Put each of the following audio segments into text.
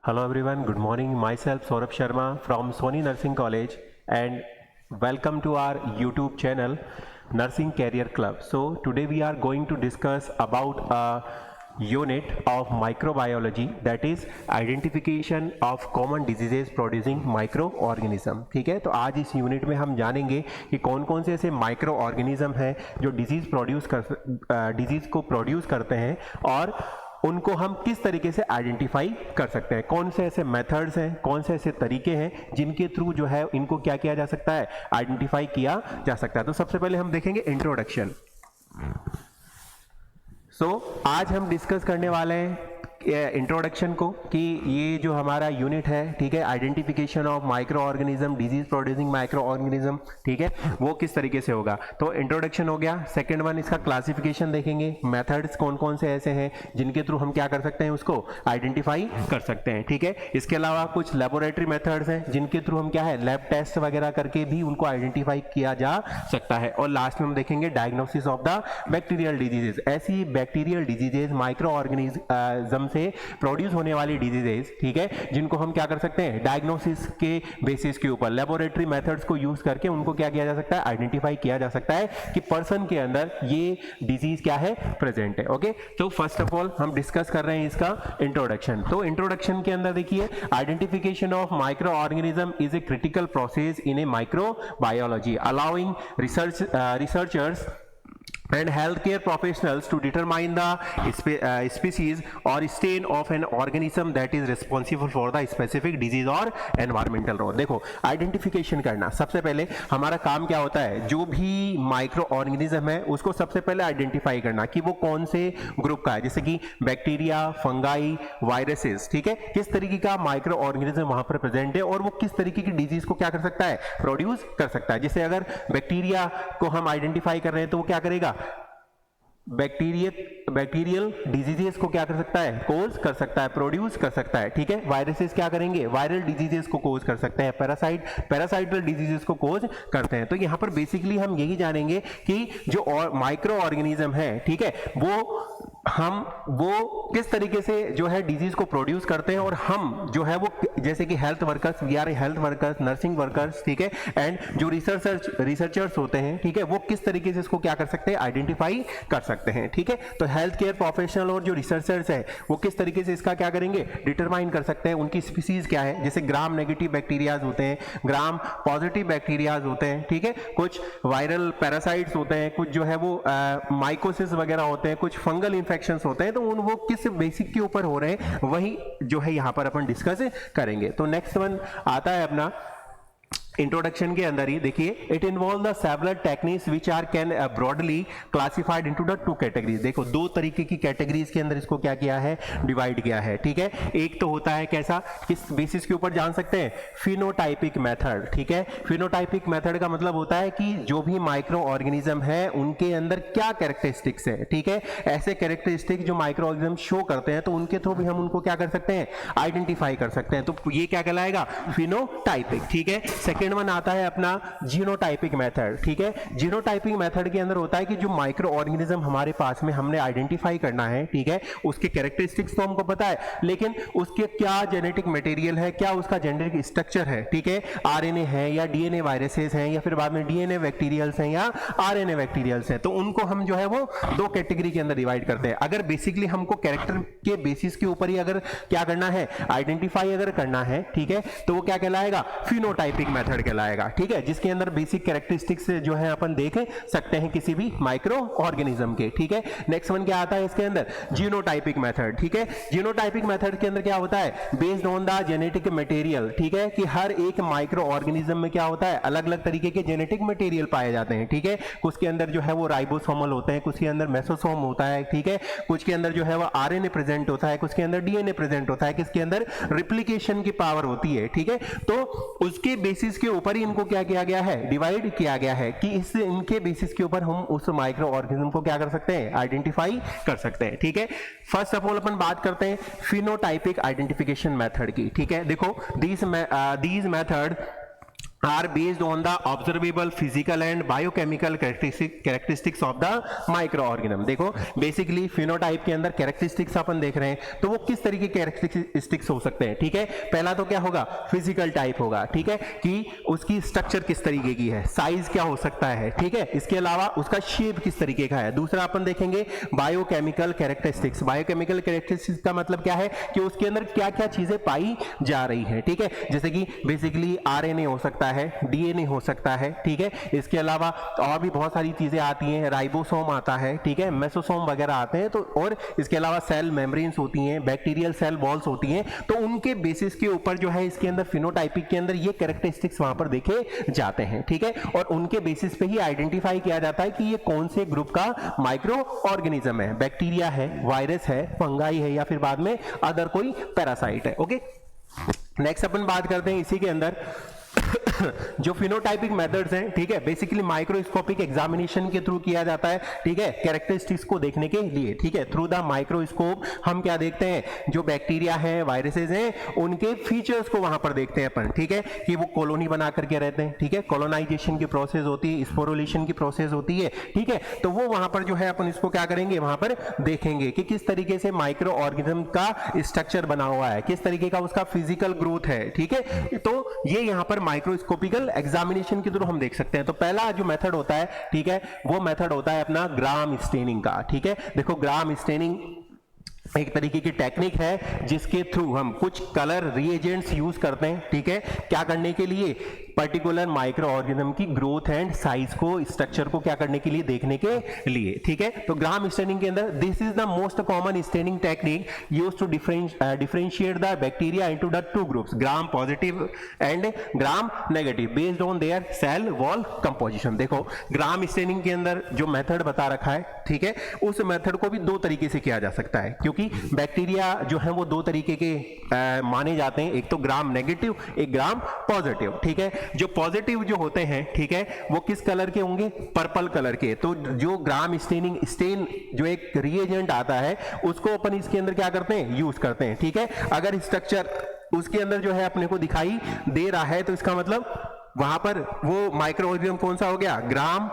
Hello everyone, good morning. Myself Saurabh Sharma from Sony Nursing College and welcome to our YouTube channel Nursing Career Club. So today we are going to discuss about a unit of microbiology, that is identification of common diseases producing microorganism. ठीक है, तो आज इस unit में हम जानेंगे कि कौन कौन से ऐसे माइक्रो ऑर्गेनिज्म हैं जो डिजीज को प्रोड्यूस करते हैं और उनको हम किस तरीके से आइडेंटिफाई कर सकते हैं, कौन से ऐसे मेथड्स हैं, कौन से ऐसे तरीके हैं जिनके थ्रू जो है इनको क्या किया जा सकता है, आइडेंटिफाई किया जा सकता है। तो सबसे पहले हम देखेंगे इंट्रोडक्शन। आज हम डिस्कस करने वाले हैं इंट्रोडक्शन को कि ये जो हमारा यूनिट है, ठीक है, identification of micro organism, disease producing micro organism, ठीक है, वो किस तरीके से होगा। तो इंट्रोडक्शन हो गया। सेकंड वन इसका क्लासिफिकेशन देखेंगे, मेथड्स कौन कौन से ऐसे हैं जिनके थ्रू हम क्या कर सकते हैं, उसको आइडेंटिफाई कर सकते हैं, ठीक है। इसके अलावा कुछ लेबोरेटरी मेथड्स हैं जिनके थ्रू हम क्या है, लैब टेस्ट वगैरह करके भी उनको आइडेंटिफाई किया जा सकता है। और लास्ट में हम देखेंगे diagnosis of the bacterial diseases, ऐसी बैक्टीरियल डिजीजेस माइक्रो ऑर्गेनिज्म से प्रोड्यूस होने वाली डिजीजेस, ठीक है, जिनको हम क्या कर सकते हैं, डायग्नोसिस के बेसिस के ऊपर लेबोरेटरी मेथड्स को यूज करके उनको क्या किया जा सकता है, आइडेंटिफाई किया जा सकता है कि पर्सन के अंदर ये डिजीज क्या है, प्रेजेंट है। ओके, तो फर्स्ट ऑफ ऑल हम डिस्कस कर रहे हैं इसका इंट्रोडक्शन। तो इंट्रोडक्शन के अंदर देखिए, identification of microorganism is a critical process in A microbiology allowing researchers and healthcare professionals to determine the species or strain of an organism that is responsible for the specific disease or environmental role। देखो, identification करना, सबसे पहले हमारा काम क्या होता है, जो भी माइक्रो ऑर्गेनिज्म है उसको सबसे पहले आइडेंटिफाई करना कि वो कौन से ग्रुप का है, जैसे कि बैक्टीरिया, फंगाई, वायरसेस, ठीक है, किस तरीके का माइक्रो ऑर्गेनिज्म वहां पर प्रेजेंट है और वो किस तरीके की डिजीज को क्या कर सकता है, प्रोड्यूस कर सकता है। जैसे अगर बैक्टीरिया को हम आइडेंटिफाई कर रहे हैं तो वो क्या करेगा, बैक्टीरियल डिजीजेस को क्या कर सकता है, कोज कर सकता है, प्रोड्यूस कर सकता है, ठीक है। वायरसेस क्या करेंगे, वायरल डिजीजेस को कोज कर सकते हैं, पैरासाइटल डिजीजेस को कोज करते हैं। तो यहां पर बेसिकली हम यही जानेंगे कि जो माइक्रो ऑर्गेनिज्म है, ठीक है, वो किस तरीके से जो है डिजीज को प्रोड्यूस करते हैं और हम जो है वो जैसे कि health workers, we are health workers, nursing workers, ठीक है, एंड जो रिसर्चर्स होते हैं, ठीक है, वो किस तरीके से इसको क्या कर सकते हैं, आइडेंटिफाई कर सकते हैं, ठीक है। तो हेल्थ केयर प्रोफेशनल और जो रिसर्चर्स है वो किस तरीके से इसका क्या करेंगे, डिटरमाइन कर सकते हैं उनकी स्पीसीज क्या है। जैसे ग्राम नेगेटिव बैक्टीरियाज होते हैं, ग्राम पॉजिटिव बैक्टीरियाज होते हैं, ठीक है, कुछ वायरल पैरासाइट्स होते हैं, कुछ जो है वो माइकोसिस वगैरह होते हैं, कुछ फंगल इन्फेक्शंस होते हैं। तो वो किस बेसिक के ऊपर हो रहे हैं वही जो है यहां पर अपन डिस्कस करेंगे। तो नेक्स्ट वन आता है अपना इंट्रोडक्शन के अंदर ही देखिए, it involve the several techniques which are can broadly classified into the two categories. देखो, दो तरीके की कैटेगरीज के अंदर इसको क्या किया है, डिवाइड किया है, ठीक है। एक तो होता है कैसा, किस बेसिस के ऊपर जान सकते हैं, फिनोटाइपिक मेथड, ठीक है। फिनोटाइपिक मेथड का मतलब होता है कि जो भी माइक्रो ऑर्गेनिज्म है उनके अंदर क्या कैरेक्टरिस्टिक्स है, ठीक है, ऐसे कैरेक्टरिस्टिक जो माइक्रो ऑर्गेनिज्म शो करते हैं तो उनके थ्रू भी हम उनको क्या कर सकते हैं, आइडेंटिफाई कर सकते हैं। तो ये क्या कहलाएगा, फिनोटाइपिक, ठीक है। सेकेंड वन आता है अपना जीनोटाइपिक मेथड, ठीक है। जीनोटाइपिक मेथड के अंदर होता है कि जो माइक्रो ऑर्गेनिज्म हमारे पास में हमने आइडेंटिफाई करना है, ठीक है, उसके कैरेक्टरिस्टिक्स तो हमको पता है, लेकिन उसके क्या जेनेटिक मटेरियल है, क्या उसका जेनेटिक स्ट्रक्चर है, ठीक है, आरएनए है या डीएनए वायरसेस हैं या फिर बाद में डीएनए बैक्टीरियल्स हैं या आरएनए बैक्टीरियल्स हैं। तो उनको हम जो है वो दो कैटेगरी के अंदर डिवाइड करते हैं। अगर बेसिकली हमको कैरेक्टर के बेसिस के ऊपर ही अगर क्या करना है, आइडेंटिफाई अगर करना है, ठीक है, तो वो क्या कहलाएगा, फिनोटाइपिक मेथड कहलाएगा, ठीक है, जिसके अंदर बेसिक कैरेक्टरिस्टिक्स जो है अपन देख सकते हैं किसी भी माइक्रो ऑर्गेनिज्म के, ठीक है। नेक्स्ट वन क्या आता है इसके अंदर, जीनोटाइपिक मेथड, ठीक है। जीनोटाइपिक मेथड के अंदर क्या होता है, based on the genetic material, ठीक है, कि हर एक माइक्रो ऑर्गेनिज्म में क्या होता है, अलग अलग तरीके के जेनेटिक मटेरियल पाए जाते हैं, ठीक है। कुछ के अंदर जो है वो राइबोसोमल होते हैं, कुछ के अंदर मेसोसोम होता है, ठीक है, कुछ के अंदर जो है वो आरएनए प्रेजेंट होता है, कुछ के अंदर डीएनए प्रेजेंट होता है, किसके अंदर रिप्लिकेशन की पावर होती है, ठीक है। तो उसके बेसिस के ऊपर ही इनको क्या किया गया है, डिवाइड किया गया है कि इससे इनके बेसिस के ऊपर हम उस माइक्रो ऑर्गेनिज्म को क्या कर सकते हैं, आइडेंटिफाई कर सकते हैं, ठीक है। फर्स्ट ऑफ ऑल अपन बात करते हैं फिनोटाइपिक आइडेंटिफिकेशन मेथड की, ठीक है। देखो, these method are based on the observable physical and biochemical characteristics of the microorganism। देखो बेसिकली फिनोटाइप के अंदर कैरेक्टरिस्टिक्स अपन देख रहे हैं, तो वो किस तरीके के कैरेक्टरिस्टिक्स हो सकते हैं, ठीक है। पहला तो क्या होगा, फिजिकल टाइप होगा, ठीक है, कि उसकी स्ट्रक्चर किस तरीके की है, साइज क्या हो सकता है, ठीक है। इसके अलावा उसका शेप किस तरीके का है। दूसरा अपन देखेंगे बायोकेमिकल कैरेक्टरिस्टिक्स। बायोकेमिकल कैरेक्टरिस्टिक्स का मतलब क्या है कि उसके अंदर क्या क्या चीजें पाई जा रही हैं, ठीक है। जैसे कि बेसिकली आरएनए हो सकता है, डीएनए हो सकता है, ठीक है। इसके अलावा और भी बहुत सारी चीजें आती हैं, राइबोसोम आता है, ठीक है, मेसोसोम वगैरह आते हैं। तो और इसके अलावा सेल मेम्ब्रेन्स होती हैं, बैक्टीरियल सेल वॉल्स होती हैं। तो उनके बेसिस के ऊपर जो है इसके अंदर फिनोटाइपिक के अंदर ये कैरेक्टरिस्टिक्स वहां पर देखे जाते हैं, ठीक है। और उनके बेसिस पे ही आइडेंटिफाई किया जाता है कि ये कौन से ग्रुप का माइक्रो ऑर्गेनिज्म है, बैक्टीरिया है, वायरस है, फंगाई है, या फिर बाद में अदर कोई पैरासाइट है। ओके, नेक्स्ट अपन बात करते हैं इसी के अंदर जो फिनोटाइपिक मेथड्स हैं, ठीक है, बेसिकली माइक्रोस्कोपिक एग्जामिनेशन के थ्रू किया जाता है, ठीक है, कैरेक्टरिस्टिक्स को देखने के लिए, ठीक है। थ्रू द माइक्रोस्कोप हम क्या देखते हैं, जो बैक्टीरिया है, वायरसेस हैं, उनके फीचर्स को वहां पर देखते हैं अपन, ठीक है, कि वो कॉलोनी बना करके रहते हैं, ठीक है, कॉलोनाइजेशन की प्रोसेस होती है, स्पोरुलेशन की प्रोसेस होती है, ठीक है। तो वो वहां पर जो है अपन इसको क्या करेंगे, वहां पर देखेंगे कि किस तरीके से माइक्रो ऑर्गेनिज्म का स्ट्रक्चर बना हुआ है, किस तरीके का उसका फिजिकल ग्रोथ है, ठीक है। तो ये यहां पर माइक्रोस्कोपिकल एग्जामिनेशन के थ्रू हम देख सकते हैं। तो पहला जो मेथड होता है, ठीक है, वो मेथड होता है अपना ग्राम स्टेनिंग का, ठीक है। देखो ग्राम स्टेनिंग एक तरीके की टेक्निक है जिसके थ्रू हम कुछ कलर रिएजेंट्स यूज करते हैं, ठीक है, क्या करने के लिए, पर्टिकुलर माइक्रो ऑर्गेनिज्म की ग्रोथ एंड साइज को, स्ट्रक्चर को क्या करने के लिए, देखने के लिए, ठीक है। तो ग्राम स्टेनिंग के अंदर this is the most common staining technique used to differentiate the bacteria into the two groups, gram positive and gram negative, based on their cell wall composition. देखो ग्राम स्टेनिंग के अंदर जो मेथड बता रखा है, ठीक है, उस मेथड को भी दो तरीके से किया जा सकता है, क्योंकि बैक्टीरिया जो है वो दो तरीके के माने जाते हैं, एक तो ग्राम नेगेटिव, एक ग्राम पॉजिटिव, ठीक है। जो पॉजिटिव जो होते हैं, ठीक है, वो किस कलर के होंगे, पर्पल कलर के। तो जो ग्राम स्टेनिंग स्टेन जो एक रिएजेंट आता है उसको अपन इसके अंदर क्या करते हैं, यूज करते हैं, ठीक है। अगर स्ट्रक्चर उसके अंदर जो है अपने को दिखाई दे रहा है तो इसका मतलब वहां पर वो माइक्रो ऑर्गेनिज्म कौन सा हो गया, ग्राम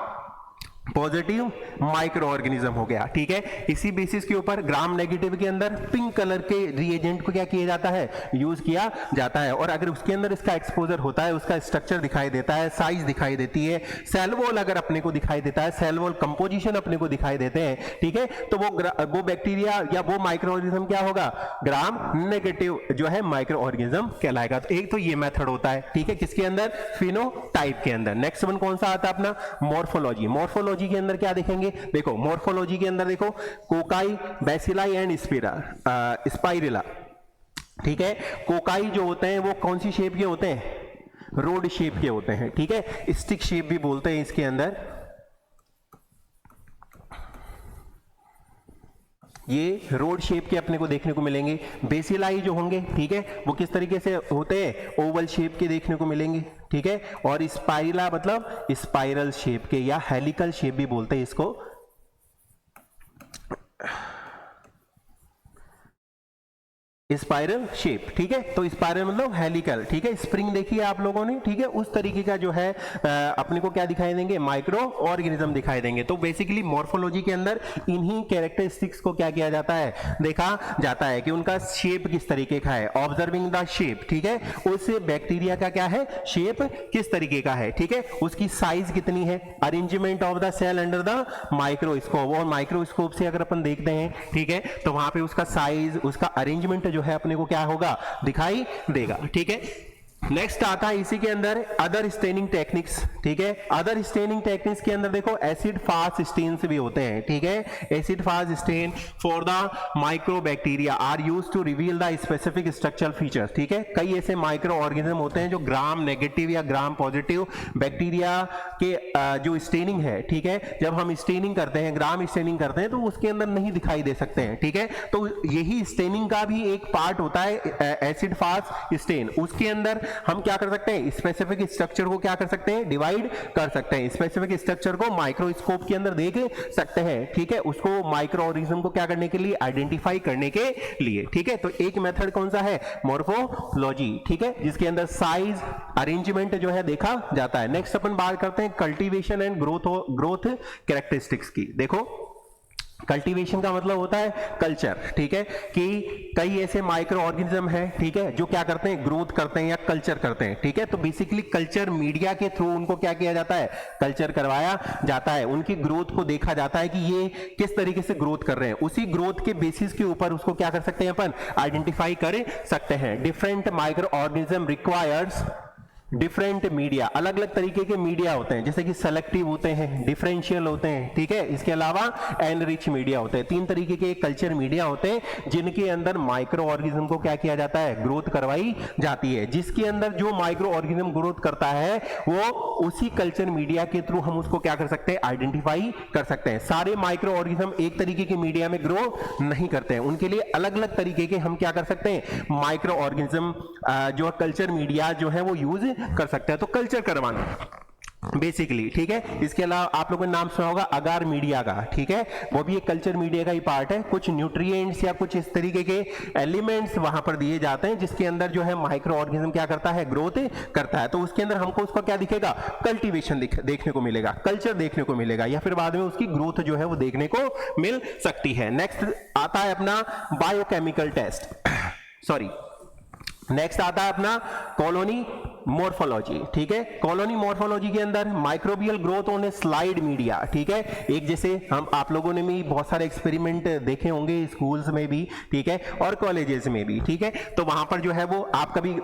पॉजिटिव माइक्रो ऑर्गेनिज्म हो गया, ठीक है। इसी बेसिस के ऊपर ग्राम नेगेटिव के अंदर पिंक कलर के रिएजेंट को क्या किया जाता है, यूज किया जाता है। और अगर उसके अंदर इसका एक्सपोजर होता है, उसका स्ट्रक्चर दिखाई देता है, साइज दिखाई देती है, सेल वॉल अगर अपने को दिखाई देता है, सेल वॉल कंपोजिशन अपने को दिखाई देते हैं, ठीक है, तो वो बैक्टीरिया या वो माइक्रो ऑर्गेनिज्म क्या होगा, ग्राम नेगेटिव जो है माइक्रो ऑर्गेनिज्म कहलाएगा। तो एक तो ये मेथड होता है, ठीक है, किसके अंदर, फिनोटाइप के अंदर। नेक्स्ट वन कौन सा आता है अपना, मॉर्फोलॉजी। मॉर्फोलॉजी के अंदर क्या देखेंगे, देखो मॉर्फोलॉजी के अंदर देखो कोकाई, बैसिलाई एंड स्पाइरिला, ठीक है। कोकाई जो होते हैं वो कौन सी शेप के होते हैं, रोड शेप के होते हैं, ठीक है, स्टिक शेप भी बोलते हैं इसके अंदर। ये रोड शेप के अपने को देखने को मिलेंगे। बेसिलाई जो होंगे, ठीक है, वो किस तरीके से होते हैं, ओवल शेप के देखने को मिलेंगे, ठीक है। और स्पाइरला मतलब स्पाइरल शेप के या हेलिकल शेप भी बोलते हैं इसको। स्पाइरल शेप, ठीक है, तो स्पाइरल मतलब हेलिकल, ठीक है। स्प्रिंग देखिए आप लोगों ने, ठीक है, उस तरीके का जो है अपने को क्या दिखाई देंगे, माइक्रो ऑर्गेनिज्म दिखाई देंगे। तो बेसिकली मॉर्फोलॉजी के अंदर इन्हीं कैरेक्टरिस्टिक्स को क्या किया जाता है, देखा जाता है कि उनका शेप किस तरीके का है, ऑब्जर्विंग द शेप, ठीक है, उससे बैक्टीरिया का क्या है, शेप किस तरीके का है, ठीक है, उसकी साइज कितनी है, arrangement of the cell under the microscope. और माइक्रोस्कोप से अगर अपन देखते हैं, ठीक है, तो वहां पे उसका साइज, उसका अरेंजमेंट जो है अपने को क्या होगा, दिखाई देगा, ठीक है। नेक्स्ट आता है इसी के अंदर अदर स्टेनिंग टेक्निक्स, ठीक है। अदर स्टेनिंग टेक्निक्स के अंदर देखो एसिड फास्ट स्टेन्स भी होते हैं, ठीक है। Acid fast stain for the micro bacteria are used to reveal the specific structural features, ठीक है। कई ऐसे माइक्रो ऑर्गेनिज्म होते हैं जो ग्राम नेगेटिव या ग्राम पॉजिटिव बैक्टीरिया के जो स्टेनिंग है, ठीक है, जब हम स्टेनिंग करते हैं, ग्राम स्टेनिंग करते हैं, तो उसके अंदर नहीं दिखाई दे सकते हैं, ठीक है। तो यही स्टेनिंग का भी एक पार्ट होता है एसिड फास्ट स्टेन। उसके अंदर हम क्या कर सकते हैं, स्पेसिफिक स्ट्रक्चर को क्या कर सकते हैं, डिवाइड कर सकते हैं। स्पेसिफिक स्ट्रक्चर को माइक्रोस्कोप के अंदर देख सकते हैं, ठीक है, उसको माइक्रो ऑर्गेनिज्म को क्या करने के लिए, आइडेंटिफाई करने के लिए, ठीक है। तो एक मेथड कौन सा है, मॉर्फोलॉजी, ठीक है, जिसके अंदर साइज अरेंजमेंट जो है देखा जाता है। नेक्स्ट अपन बात करते हैं कल्टीवेशन एंड ग्रोथ कैरेक्टरिस्टिक्स की। देखो कल्टीवेशन का मतलब होता है कल्चर, ठीक है, कि कई ऐसे माइक्रो ऑर्गेनिज्म हैं, ठीक है, जो क्या करते हैं, ग्रोथ करते हैं या कल्चर करते हैं, ठीक है। तो बेसिकली कल्चर मीडिया के थ्रू उनको क्या किया जाता है, कल्चर करवाया जाता है, उनकी ग्रोथ को देखा जाता है कि ये किस तरीके से ग्रोथ कर रहे हैं। उसी ग्रोथ के बेसिस के ऊपर उसको क्या कर सकते हैं, अपन आइडेंटिफाई कर सकते हैं। Different micro organism requires different media, अलग अलग तरीके के मीडिया होते हैं, जैसे कि सेलेक्टिव होते हैं, डिफरेंशियल होते हैं, ठीक है, इसके अलावा एनरिच मीडिया होते हैं। 3 तरीके के कल्चर मीडिया होते हैं जिनके अंदर माइक्रो ऑर्गेनिज्म को क्या किया जाता है, ग्रोथ करवाई जाती है। जिसके अंदर जो माइक्रो ऑर्गेनिज्म ग्रोथ करता है वो उसी कल्चर मीडिया के थ्रू हम उसको क्या कर सकते हैं, आइडेंटिफाई कर सकते हैं। सारे माइक्रो ऑर्गेनिज्म एक तरीके के मीडिया में ग्रो नहीं करते हैं, उनके लिए अलग अलग तरीके के हम क्या कर सकते हैं, माइक्रो ऑर्गेनिज्म जो कल्चर मीडिया जो है वो यूज कर सकते हैं। तो कल्चर करवाना बेसिकली, ठीक है। इसके अलावा आप लोगों ने नाम सुना होगा अगार मीडिया का, ठीक है, वो भी एक कल्चर मीडिया का ही पार्ट है। कुछ न्यूट्रिएंट्स या कुछ इस तरीके के एलिमेंट्स वहां पर दिए जाते हैं जिसके अंदर जो है माइक्रो ऑर्गेनिज्म क्या करता है, ग्रोथ करता है। तो उसके अंदर हमको उसका क्या दिखेगा, कल्टीवेशन देखने को मिलेगा, कल्चर देखने को मिलेगा, या फिर बाद में उसकी ग्रोथ जो है वो देखने को मिल सकती है। नेक्स्ट आता है अपना बायोकेमिकल टेस्ट, सॉरी, नेक्स्ट आता है अपना कॉलोनी मॉर्फोलॉजी, ठीक है। कॉलोनी मॉर्फोलॉजी के अंदर microbial growth on A slide media, ठीक है। एक जैसे हम आप लोगों ने भी बहुत सारे एक्सपेरिमेंट देखे होंगे स्कूल्स में भी, ठीक है, और कॉलेजेस में भी, ठीक है। तो वहां पर जो है वो आप कभी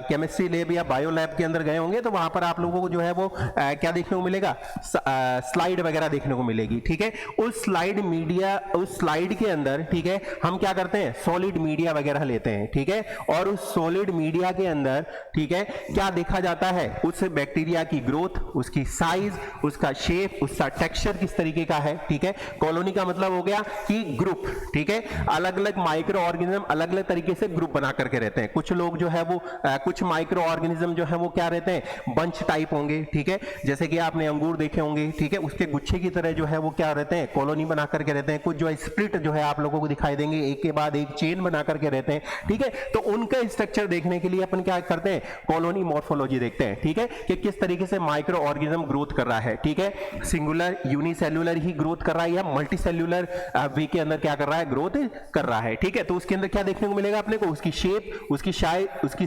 केमिस्ट्री लैब या बायो लैब के अंदर गए होंगे तो वहां पर आप लोगों को जो है वो क्या देखने को मिलेगा, स्लाइड वगैरह देखने को मिलेगी, ठीक है। उस स्लाइड मीडिया, उस स्लाइड के अंदर, ठीक है, हम क्या करते हैं, सॉलिड मीडिया वगैरह लेते हैं, ठीक है, और उस सॉलिड मीडिया के अंदर, ठीक है, क्या देखा जाता है, उस बैक्टीरिया की ग्रोथ, उसकी साइज, उसका शेप, उसका टेक्सचर किस तरीके का है, ठीक है। कॉलोनी का मतलब हो गया कि ग्रुप, ठीक है, अलग अलग माइक्रो ऑर्गेनिज्म अलग अलग तरीके से ग्रुप बना करके रहते हैं। कुछ लोग जो है वो कुछ माइक्रो ऑर्गेनिज्म जो है वो क्या रहते हैं, बंच टाइप होंगे, ठीक है, जैसे कि आपने अंगूर देखे होंगे, ठीक है, उसके गुच्छे की तरह जो है वो क्या रहते हैं, कॉलोनी बना करके रहते हैं। कुछ जो है स्प्लिट जो है आप लोगों को दिखाई देंगे, एक के बाद एक चेन बना करके रहते हैं, ठीक है। तो उनका स्ट्रक्चर देखने के लिए अपन क्या करते हैं, कॉलोनी मॉर्फोलॉजी देखते हैं, ठीक है, कि किस तरीके से माइक्रो ऑर्गेनिज्म ग्रोथ कर रहा है, ठीक है, सिंगुलर यूनिसेल्युलर ही ग्रोथ कर रहा है या मल्टीसेल्युलर वे के अंदर क्या कर रहा है, ग्रोथ कर रहा है, ठीक है। तो उसके अंदर क्या देखने को मिलेगा अपने को, उसकी शेप, उसकी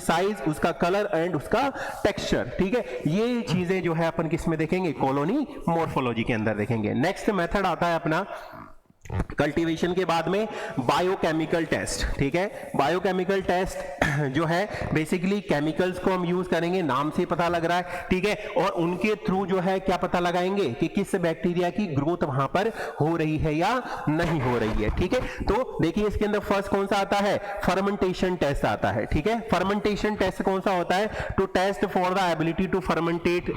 साइज, उसका कलर एंड उसका टेक्सचर, ठीक है। ये चीजें जो है अपन किस में देखेंगे, कॉलोनी मॉर्फोलॉजी के अंदर देखेंगे। नेक्स्ट मेथड आता है अपना कल्टीवेशन के बाद में बायोकेमिकल टेस्ट, ठीक है। बायोकेमिकल टेस्ट जो है बेसिकली केमिकल्स को हम यूज करेंगे, नाम से पता लग रहा है, ठीक है, और उनके थ्रू जो है क्या पता लगाएंगे कि किस बैक्टीरिया की ग्रोथ वहां पर हो रही है या नहीं हो रही है, ठीक है। तो देखिए इसके अंदर फर्स्ट कौन सा आता है, फर्मेंटेशन टेस्ट आता है, ठीक है। फर्मेंटेशन टेस्ट कौन सा होता है, to test for the ability to fermentate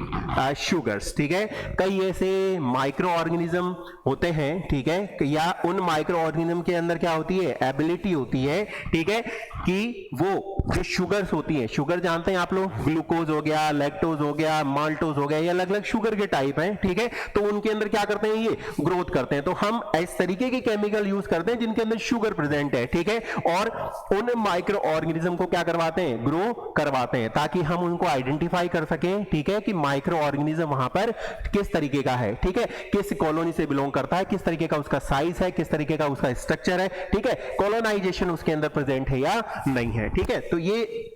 sugars, ठीक है। कई ऐसे माइक्रो ऑर्गेनिज्म होते हैं, ठीक है, या उन माइक्रो ऑर्गेनिज्म के अंदर क्या होती है, एबिलिटी होती है, ठीक है, कि वो जो शुगर्स होती है, शुगर जानते हैं आप लोग, ग्लूकोज हो गया, लैक्टोज हो गया, माल्टोज हो गया, ये अलग अलग शुगर के टाइप हैं, ठीक है। तो उनके अंदर क्या करते हैं, ये ग्रोथ करते हैं। तो हम इस तरीके के केमिकल यूज करते हैं जिनके अंदर शुगर प्रेजेंट है, ठीक है, और उन माइक्रो ऑर्गेनिज्म को क्या करवाते हैं, ग्रो करवाते हैं, ताकि हम उनको आइडेंटिफाई कर सके, ठीक है, कि माइक्रो ऑर्गेनिज्म वहां पर किस तरीके का है, ठीक है, किस कॉलोनी से बिलोंग करता है, किस तरीके का उसका साइज है, किस तरीके का उसका स्ट्रक्चर है, ठीक है, कॉलोनाइजेशन उसके अंदर प्रेजेंट है या नहीं है, ठीक है। तो ये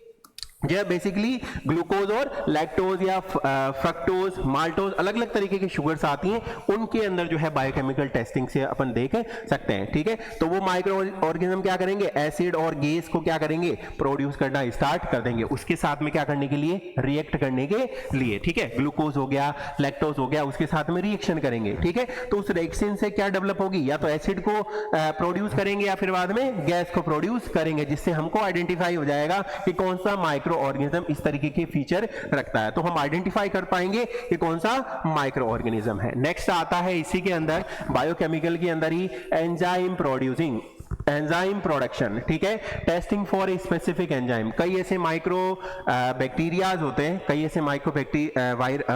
जो बेसिकली ग्लूकोज और लैक्टोज या फ्रक्टोज, माल्टोज, अलग अलग तरीके की शुगर्स आती हैं, उनके अंदर जो है बायोकेमिकल टेस्टिंग से अपन देख सकते हैं, ठीक है। तो वो माइक्रो ऑर्गेनिज्म क्या करेंगे, एसिड और गैस को क्या करेंगे, प्रोड्यूस करना स्टार्ट कर देंगे, उसके साथ में क्या करने के लिए, रिएक्ट करने के लिए, ठीक है। ग्लूकोज हो गया, लैक्टोज हो गया, उसके साथ में रिएक्शन करेंगे, ठीक है। तो उस रिएक्शन से क्या डेवलप होगी, या तो एसिड को प्रोड्यूस करेंगे या फिर बाद में गैस को प्रोड्यूस करेंगे, जिससे हमको आइडेंटिफाई हो जाएगा कि कौन सा माइक्रो ऑर्गेनिज्म इस तरीके के फीचर रखता है। तो हम आइडेंटिफाई कर पाएंगे कि कौन सा माइक्रो ऑर्गेनिज्म है। नेक्स्ट आता है इसी के अंदर बायोकेमिकल के अंदर ही एंजाइम प्रोड्यूसिंग एंजाइम प्रोडक्शन, ठीक है, testing for a specific enzyme. कई ऐसे माइक्रो बैक्टीरियाज होते हैं, कई ऐसे माइक्रो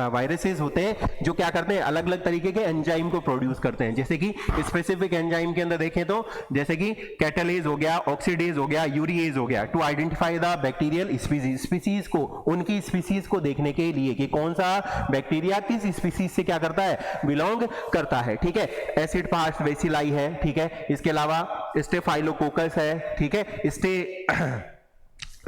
वायरसेस होते हैं जो क्या करते हैं, अलग अलग तरीके के एंजाइम को प्रोड्यूस करते हैं। जैसे कि स्पेसिफिक एंजाइम के अंदर देखें तो जैसे कि कैटालेज हो गया, ऑक्सीडेज हो गया, यूरिएज हो गया, to identify the bacterial species, species को, उनकी स्पीसीज को देखने के लिए कि कौन सा बैक्टीरिया किस स्पीसीज से क्या करता है, बिलोंग करता है, ठीक है। एसिड पार्ट्स बेसिलाई है, ठीक है, इसके अलावा स्टेफाइलोकोकस है, ठीक है,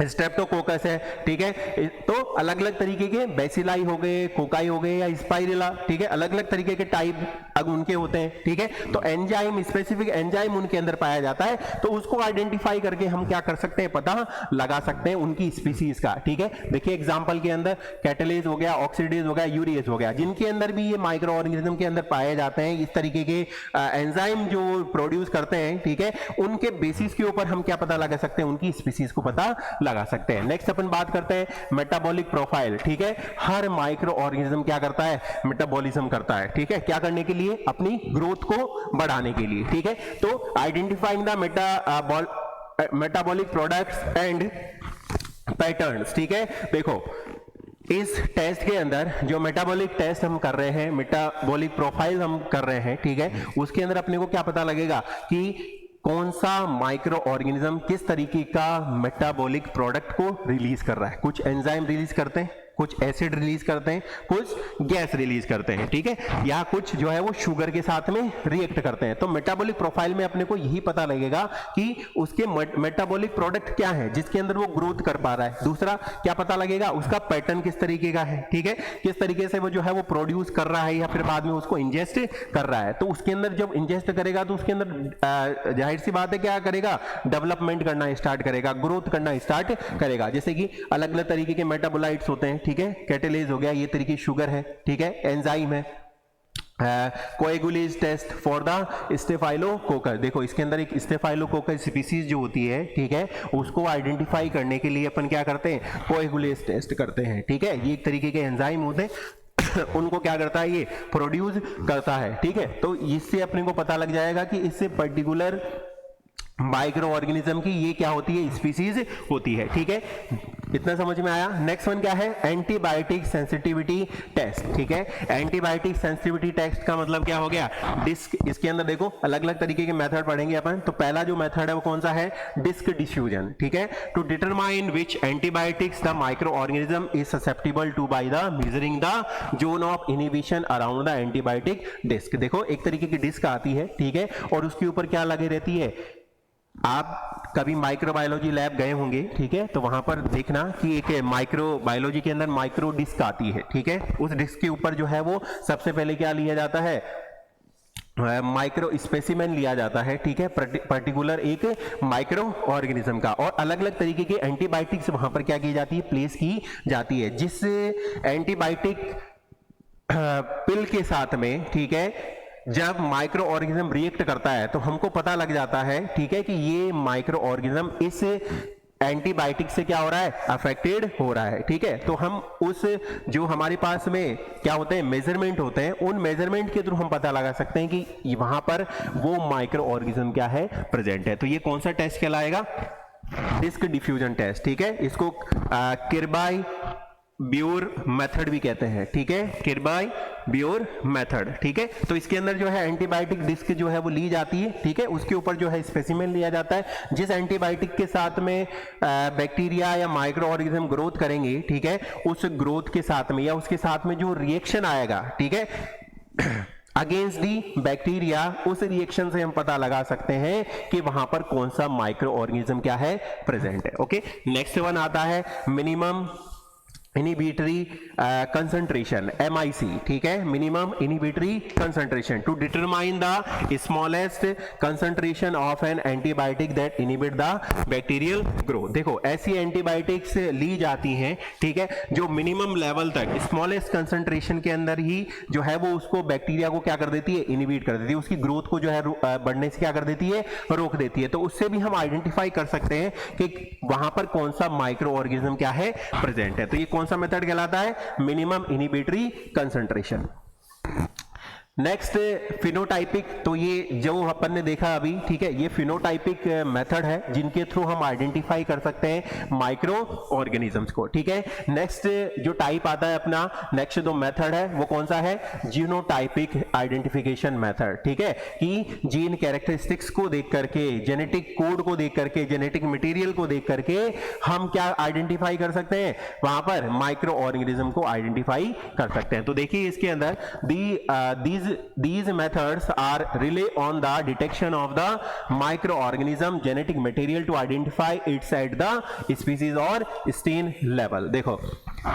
स्ट्रेप्टोकोकस है, ठीक है। तो अलग अलग तरीके के बेसिलाई हो गए, कोकाई हो गए या स्पाइरेला, ठीक है, अलग अलग तरीके के टाइप उनके होते हैं, ठीक है। तो एंजाइम, स्पेसिफिक एंजाइम उनके अंदर पाया जाता है, तो उसको आइडेंटिफाई करके हम क्या कर सकते हैं, पता लगा सकते हैं उनकी स्पीसीज का, ठीक है। देखिए एग्जांपल के अंदर कैटालेज हो गया, ऑक्सीडेज हो गया, यूरिएज हो गया, जिनके अंदर भी ये माइक्रो ऑर्गेनिज्म के अंदर पाए जाते हैं इस तरीके के एंजाइम जो प्रोड्यूस करते हैं, ठीक है, उनके बेसिस के ऊपर हम क्या पता लगा सकते हैं, उनकी स्पीसीज को पता लगा सकते हैं। नेक्स्ट अपन बात करते हैं मेटाबॉलिक प्रोफाइल, ठीक है। हर माइक्रो ऑर्गेनिज्म क्या करता है, मेटाबॉलिज्म करता है, ठीक है, क्या करने के लिए, अपनी ग्रोथ को बढ़ाने के लिए, ठीक है। तो identifying the metabolic products and patterns, ठीक है। देखो इस टेस्ट के अंदर जो मेटाबॉलिक टेस्ट हम कर रहे हैं, मेटाबॉलिक प्रोफाइल हम कर रहे हैं, ठीक है, उसके अंदर अपने को क्या पता लगेगा कि कौन सा माइक्रो ऑर्गेनिज्म किस तरीके का मेटाबॉलिक प्रोडक्ट को रिलीज कर रहा है। कुछ एंजाइम रिलीज करते हैं, कुछ एसिड रिलीज करते हैं, कुछ गैस रिलीज करते हैं, ठीक है, या कुछ जो है वो शुगर के साथ में रिएक्ट करते हैं। तो मेटाबॉलिक प्रोफाइल में अपने को यही पता लगेगा कि उसके मेटाबॉलिक प्रोडक्ट क्या है जिसके अंदर वो ग्रोथ कर पा रहा है। दूसरा क्या पता लगेगा, उसका पैटर्न किस तरीके का है, ठीक है, किस तरीके से वो जो है वो प्रोड्यूस कर रहा है या फिर बाद में उसको इंजेस्ट कर रहा है। तो उसके अंदर जब इंजेस्ट करेगा तो उसके अंदर जाहिर सी बात है क्या करेगा, डेवलपमेंट करना स्टार्ट करेगा, ग्रोथ करना स्टार्ट करेगा। जैसे कि अलग अलग तरीके के मेटाबोलाइट्स होते हैं, ठीक है, कैटालेज हो गया, ये तरीके शुगर है, ठीक है, एंजाइम है, कोएगुलेज टेस्ट फॉर द स्टेफाइलोकोकस। देखो इसके अंदर एक स्टेफाइलोकोकस स्पीसीज जो होती है, ठीक है, उसको आइडेंटिफाई करने के लिए अपन क्या करते हैं, कोएगुलेज टेस्ट करते हैं, ठीक है। ये एक तरीके के एंजाइम होते हैं उनको क्या करता है, ये प्रोड्यूस करता है, ठीक है। तो इससे अपने को पता लग जाएगा कि इससे पर्टिकुलर माइक्रो ऑर्गेनिज्म की ये क्या होती है, स्पीसीज होती है, ठीक है। इतना समझ में आया। नेक्स्ट वन क्या है, एंटीबायोटिक सेंसिटिविटी टेस्ट, ठीक है। एंटीबायोटिक सेंसिटिविटी टेस्ट का मतलब क्या हो गया, डिस्क, इसके अंदर देखो अलग अलग तरीके के मेथड पढ़ेंगे अपन। तो पहला जो मेथड है वो कौन सा है, डिस्क डिफ्यूजन, ठीक है। To determine which antibiotics the microorganism is susceptible to by the measuring the zone of inhibition around the antibiotic disc. देखो एक तरीके की डिस्क आती है, ठीक है, और उसके ऊपर क्या लगी रहती है, आप कभी माइक्रोबायोलॉजी लैब गए होंगे, ठीक है, तो वहां पर देखना कि एक माइक्रोबायोलॉजी के अंदर माइक्रो डिस्क आती है, ठीक है। उस डिस्क के ऊपर जो है वो सबसे पहले क्या लिया जाता है, माइक्रो स्पेसिमेन लिया जाता है, ठीक है, पर्टिकुलर एक माइक्रो ऑर्गेनिज्म का। और अलग अलग तरीके के एंटीबायोटिक्स वहां पर क्या की जाती है, प्लेस की जाती है, जिस एंटीबायोटिक पिल के साथ में, ठीक है, जब माइक्रो ऑर्गेनिज्म रिएक्ट करता है तो हमको पता लग जाता है, ठीक है, कि ये माइक्रो ऑर्गेनिज्म इस एंटीबायोटिक से क्या हो रहा है, अफेक्टेड हो रहा है, ठीक है। तो हम उस जो हमारे पास में क्या होते हैं, मेजरमेंट होते हैं, उन मेजरमेंट के थ्रू हम पता लगा सकते हैं कि वहां पर वो माइक्रो ऑर्गेनिज्म क्या है, प्रेजेंट है। तो ये कौन सा टेस्ट कहलाएगा, डिस्क डिफ्यूजन टेस्ट, ठीक है। इसको किर्बाई ब्यूर मेथड भी कहते हैं, ठीक है, किर्बाई ब्यूर मेथड, ठीक है। तो इसके अंदर जो है एंटीबायोटिक डिस्क जो है वो ली जाती है, ठीक है, उसके ऊपर जो है स्पेसिमेन लिया जाता है। जिस एंटीबायोटिक के साथ में बैक्टीरिया या माइक्रो ऑर्गेनिज्म ग्रोथ करेंगे, ठीक है, उस ग्रोथ के साथ में या उसके साथ में जो रिएक्शन आएगा, ठीक है, अगेंस्ट दी बैक्टीरिया, उस रिएक्शन से हम पता लगा सकते हैं कि वहां पर कौन सा माइक्रो ऑर्गेनिज्म क्या है, प्रेजेंट है। ओके, नेक्स्ट वन आता है मिनिमम इनहिबिटरी कंसंट्रेशन, MIC, ठीक है, minimum inhibitory concentration to determine the smallest concentration of an antibiotic that inhibit the bacterial growth. देखो ऐसी एंटीबायोटिक्स ली जाती हैं, ठीक है, जो मिनिमम लेवल तक स्मॉलेस्ट कंसंट्रेशन के अंदर ही जो है वो उसको बैक्टीरिया को क्या कर देती है, इनहिबिट कर देती है, उसकी ग्रोथ को जो है बढ़ने से क्या कर देती है, रोक देती है। तो उससे भी हम आइडेंटिफाई कर सकते हैं कि वहां पर कौन सा माइक्रो ऑर्गेनिज्म क्या है, प्रेजेंट है। तो ये कौन सा मेथड कहलाता है, minimum inhibitory concentration. Next phenotypic, तो ये जो अपन ने देखा अभी, ठीक है, ये फिनोटाइपिक मेथड है जिनके थ्रू हम आइडेंटिफाई कर सकते हैं माइक्रो ऑर्गेनिजम्स को, ठीक है। नेक्स्ट जो टाइप आता है अपना, नेक्स्ट जो मेथड है वो कौन सा है, जीनोटाइपिक आइडेंटिफिकेशन मेथड, ठीक है, कि जीन कैरेक्टरिस्टिक्स को देख करके, जेनेटिक कोड को देख करके, जेनेटिक मटेरियल को देख करके हम क्या आइडेंटिफाई कर सकते हैं, वहां पर माइक्रो ऑर्गेनिज्म को आइडेंटिफाई कर सकते हैं। तो देखिए इसके अंदर these methods are rely on the detection of the microorganism genetic material to identify its at the species or strain level। देखो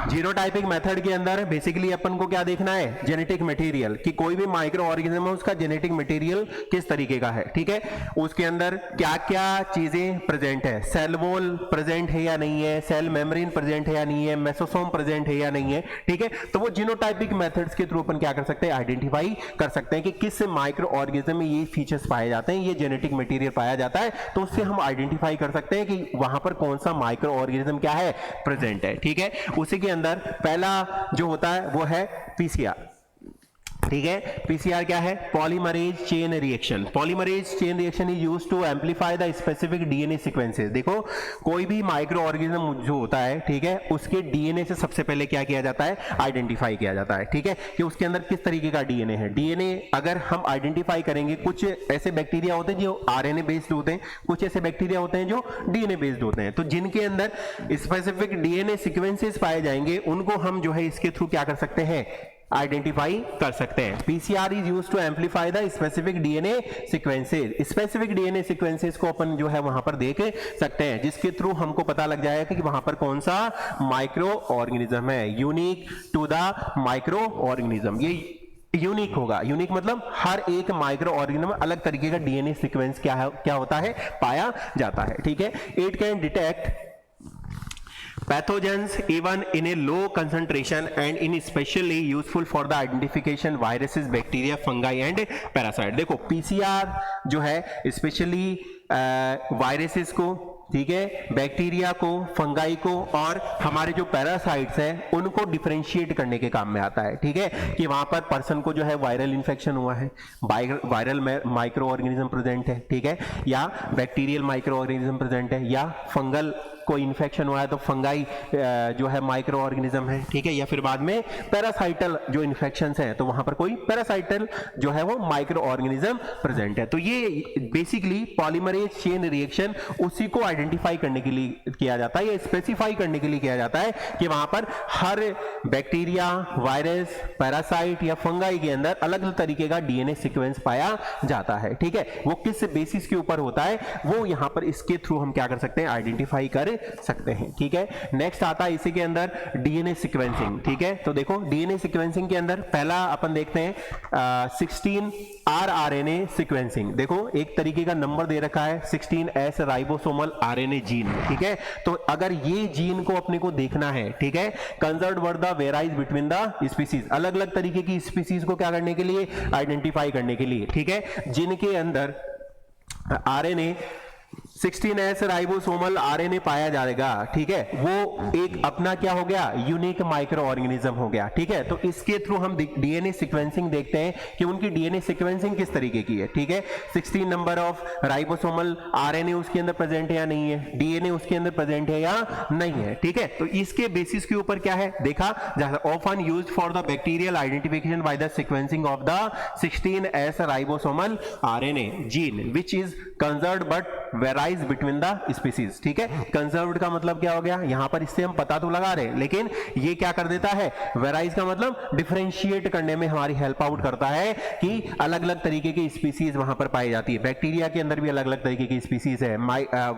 जीनोटाइपिक मेथड के अंदर बेसिकली अपन को क्या देखना है, जेनेटिक मटेरियल, कि कोई भी माइक्रो ऑर्गेनिज्म है उसका जेनेटिक मटेरियल किस तरीके का है, ठीक है, उसके अंदर क्या क्या चीजें प्रेजेंट है, सेल वॉल प्रेजेंट है या नहीं है, सेल मेम्ब्रेन प्रेजेंट है या नहीं है, मेसोसोम प्रेजेंट है या नहीं है, ठीक है। तो वो जीनोटाइपिक मेथड्स के थ्रू अपन क्या कर सकते हैं, आइडेंटिफाई कर सकते हैं कि किस माइक्रो ऑर्गेनिज्म में ये फीचर्स पाए जाते हैं, ये जेनेटिक मटेरियल पाया जाता है, तो उससे हम आइडेंटिफाई कर सकते हैं कि वहां पर कौन सा माइक्रो ऑर्गेनिज्म क्या है, प्रेजेंट है, ठीक है। उसी के अंदर पहला जो होता है वो है पीसीआर, ठीक है। पीसीआर क्या है, polymerase chain reaction. Polymerase chain reaction is used to amplify the specific DNA sequences. देखो कोई भी माइक्रो ऑर्गेनिज्म जो होता है, ठीक है, उसके डीएनए से सबसे पहले क्या किया जाता है, आइडेंटिफाई किया जाता है, ठीक है, कि उसके अंदर किस तरीके का डीएनए है। डीएनए अगर हम आइडेंटिफाई करेंगे, कुछ ऐसे बैक्टीरिया होते हैं जो आरएनए बेस्ड होते हैं, कुछ ऐसे बैक्टीरिया होते हैं जो डीएनए बेस्ड होते हैं, तो जिनके अंदर स्पेसिफिक डीएनए सीक्वेंसेस पाए जाएंगे उनको हम जो है इसके थ्रू क्या कर सकते हैं, आइडेंटिफाई कर सकते हैं। PCR is used to amplify the specific DNA sequences. Specific DNA sequences को अपन जो है वहां पर देख सकते हैं, जिसके थ्रू हमको पता लग जाएगा कि वहां पर कौन सा माइक्रो ऑर्गेनिज्म है, unique to the microorganism. ये यूनिक होगा, यूनिक मतलब हर एक माइक्रो ऑर्गेनिज्म में अलग तरीके का डीएनए सीक्वेंस क्या होता है, पाया जाता है, ठीक है। It can detect pathogens even in a low concentration and in especially useful for the identification viruses, bacteria, fungi and parasite। देखो पीसीआर जो है स्पेशली वायरसेस को, ठीक है, बैक्टीरिया को, फंगाई को और हमारे जो पैरासाइट्स हैं उनको डिफरेंशिएट करने के काम में आता है, ठीक है, कि वहां पर पर्सन को जो है वायरल इन्फेक्शन हुआ है, वायरल माइक्रो ऑर्गेनिज्म प्रेजेंट है, ठीक है, या बैक्टीरियल माइक्रो ऑर्गेनिज्म प्रेजेंट है, या फंगल कोई इन्फेक्शन हुआ है तो फंगाई जो है माइक्रो ऑर्गेनिज्म है, ठीक है, या फिर बाद में पैरासाइटल जो इन्फेक्शंस हैं तो वहां पर कोई पैरासाइटल जो है वो माइक्रो ऑर्गेनिज्म प्रेजेंट है। तो ये बेसिकली पॉलीमरेज चेन रिएक्शन उसी को आइडेंटिफाई करने के लिए किया जाता है, या स्पेसिफाई करने के लिए किया जाता है कि वहां पर हर बैक्टीरिया, वायरस, पैरासाइट या फंगाई के अंदर अलग अलग तरीके का डीएनए सीक्वेंस पाया जाता है, ठीक है। वो किस बेसिस के ऊपर होता है वो यहां पर इसके थ्रू हम क्या कर सकते हैं, आइडेंटिफाई कर सकते हैं, ठीक है। नेक्स्ट आता है इसी के अंदर डीएनए सीक्वेंसिंग, ठीक है। तो देखो डीएनए सीक्वेंसिंग के अंदर पहला अपन देखते हैं 16 आरआरएनए सीक्वेंसिंग। देखो एक तरीके का नंबर दे रखा है 16S राइबोसोमल आरएनए जीन, ठीक है। तो अगर ये जीन को अपने को देखना है, ठीक है, conserved were the varies between the species, अलग अलग तरीके की स्पीसीज को क्या करने के लिए, आइडेंटिफाई करने के लिए, ठीक है, जिनके अंदर आरएनए 16S राइबोसोमल आरएनए पाया जाएगा, ठीक है, वो एक अपना क्या हो गया, यूनिक माइक्रो ऑर्गेनिज्म हो गया, ठीक है। तो इसके थ्रू हम डीएनए सीक्वेंसिंग देखते हैं कि उनकी डीएनए सीक्वेंसिंग किस तरीके की है, ठीक है। 16 नंबर ऑफ राइबोसोमल आरएनए उसके अंदर प्रेजेंट है या नहीं है, डीएनए उसके अंदर प्रेजेंट है या नहीं है, ठीक है। तो इसके बेसिस के ऊपर क्या है देखा, often used for the bacterial identification by the sequencing of the 16S ribosomal RNA gene which is conserved but varies between the species, ठीक है। कंजर्व्ड का मतलब क्या हो गया, यहां पर इससे हम पता तो लगा रहे हैं, लेकिन ये क्या कर देता है, वेराइज का मतलब डिफरेंशिएट करने में हमारी हेल्प आउट करता है कि अलग अलग तरीके की स्पीसीज वहां पर पाई जाती है। बैक्टीरिया के अंदर भी अलग अलग तरीके की स्पीसीज है,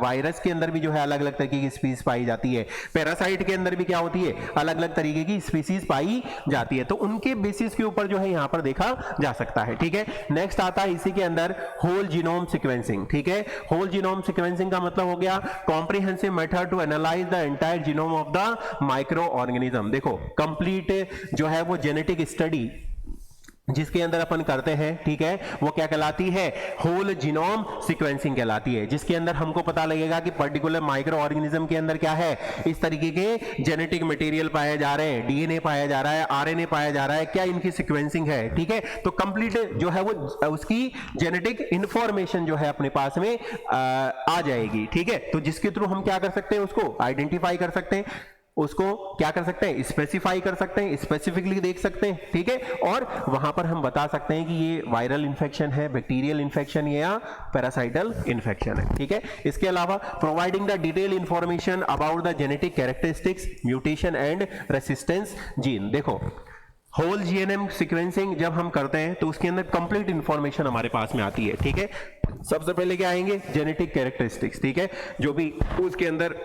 वायरस के अंदर भी जो है अलग अलग तरीके की स्पीसीज पाई जाती है, पैरासाइट के अंदर भी क्या होती है, अलग अलग तरीके की स्पीसीज पाई जाती है। तो उनके बेसिस के ऊपर जो है यहां पर देखा जा सकता है, ठीक है। नेक्स्ट आता है इसी के अंदर होल जीनोम सीक्वेंसिंग, ठीक है। होल जीनोम सीक्वेंसिंग का मतलब हो गया comprehensive method to analyze the entire genome of the microorganism. देखो कंप्लीट जो है वो जेनेटिक स्टडी जिसके अंदर अपन करते हैं, ठीक है, वो क्या कहलाती है, होल जीनोम सीक्वेंसिंग कहलाती है, जिसके अंदर हमको पता लगेगा कि पर्टिकुलर माइक्रो ऑर्गेनिज्म के अंदर क्या है, इस तरीके के जेनेटिक मटेरियल पाए जा रहे हैं, डीएनए पाया जा रहा है, आरएनए पाया जा रहा है, क्या इनकी सीक्वेंसिंग है, ठीक है। तो कंप्लीट जो है वो उसकी जेनेटिक इंफॉर्मेशन जो है अपने पास में आ जाएगी, ठीक है। तो जिसके थ्रू हम क्या कर सकते हैं, उसको आइडेंटिफाई कर सकते हैं, उसको क्या कर सकते हैं, स्पेसिफाई कर सकते हैं, स्पेसिफिकली देख सकते हैं, ठीक है। और वहां पर हम बता सकते हैं कि ये वायरल इन्फेक्शन है, बैक्टीरियल इन्फेक्शन या पैरासाइटल इन्फेक्शन है, ठीक है। इसके अलावा providing the detail information about the genetic characteristics, mutation and resistance gene. देखो होल जीएनएम सीक्वेंसिंग जब हम करते हैं तो उसके अंदर कंप्लीट इंफॉर्मेशन हमारे पास में आती है, ठीक है। सबसे पहले क्या आएंगे, जेनेटिक कैरेक्टरिस्टिक्स, ठीक है, जो भी उसके अंदर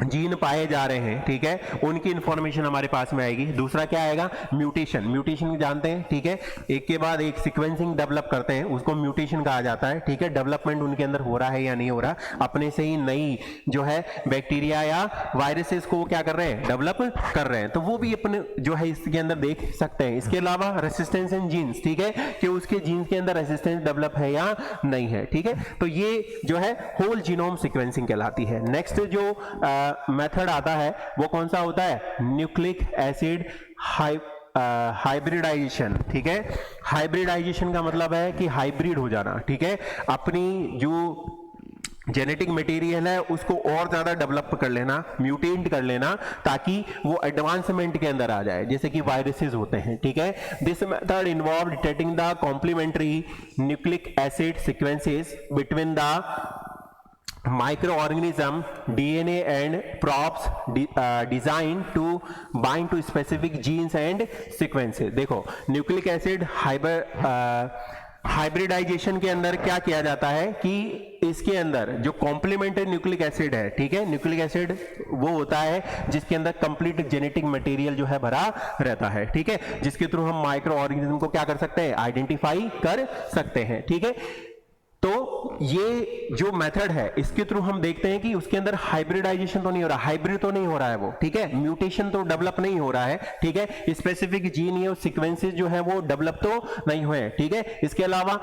जीन पाए जा रहे हैं, ठीक है, उनकी इंफॉर्मेशन हमारे पास में आएगी। दूसरा क्या आएगा, म्यूटेशन। म्यूटेशन जानते हैं, ठीक है, एक के बाद एक सीक्वेंसिंग डेवलप करते हैं, उसको म्यूटेशन कहा जाता है, ठीक है। डेवलपमेंट उनके अंदर हो रहा है या नहीं हो रहा, अपने से ही नई जो है बैक्टीरिया या वायरसेस को क्या कर रहे हैं, डेवलप कर रहे हैं, तो वो भी अपने जो है इसके अंदर देख सकते हैं। इसके अलावा रेसिस्टेंस इन जीन्स, ठीक है, कि उसके जीन्स के अंदर रेसिस्टेंस डेवलप है या नहीं है, ठीक है। तो ये जो है होल जीनोम सीक्वेंसिंग कहलाती है। नेक्स्ट जो मेथड आता है वो कौन सा होता है, न्यूक्लिक एसिड हाइब्रिडाइजेशन, ठीक है। हाइब्रिडाइजेशन का मतलब है कि हाइब्रिड हो जाना, ठीक है, अपनी जो जेनेटिक मटेरियल है उसको और ज्यादा डेवलप कर लेना, म्यूटेट कर लेना, ताकि वो एडवांसमेंट के अंदर आ जाए, जैसे कि वायरसेस होते हैं, ठीक है। This method involve detecting the complementary nucleic acid sequences between the microorganism DNA and props designed to bind to specific genes and sequences। देखो न्यूक्लिक एसिड हाइब्रिडाइजेशन के अंदर क्या किया जाता है कि इसके अंदर जो कॉम्प्लीमेंट्री न्यूक्लिक एसिड है, ठीक है, न्यूक्लिक एसिड वो होता है जिसके अंदर कंप्लीट जेनेटिक मटेरियल जो है भरा रहता है, ठीक है, जिसके थ्रू हम माइक्रो ऑर्गेनिज्म को क्या कर सकते हैं, आइडेंटिफाई कर सकते हैं, ठीक है। तो ये जो मेथड है इसके थ्रू हम देखते हैं कि उसके अंदर हाइब्रिडाइजेशन तो नहीं हो रहा, हाइब्रिड तो नहीं हो रहा है वो, ठीक है, म्यूटेशन तो डेवलप नहीं हो रहा है, ठीक है, स्पेसिफिक जीन या सीक्वेंसेस जो है वो डेवलप तो नहीं हुए, ठीक है। इसके अलावा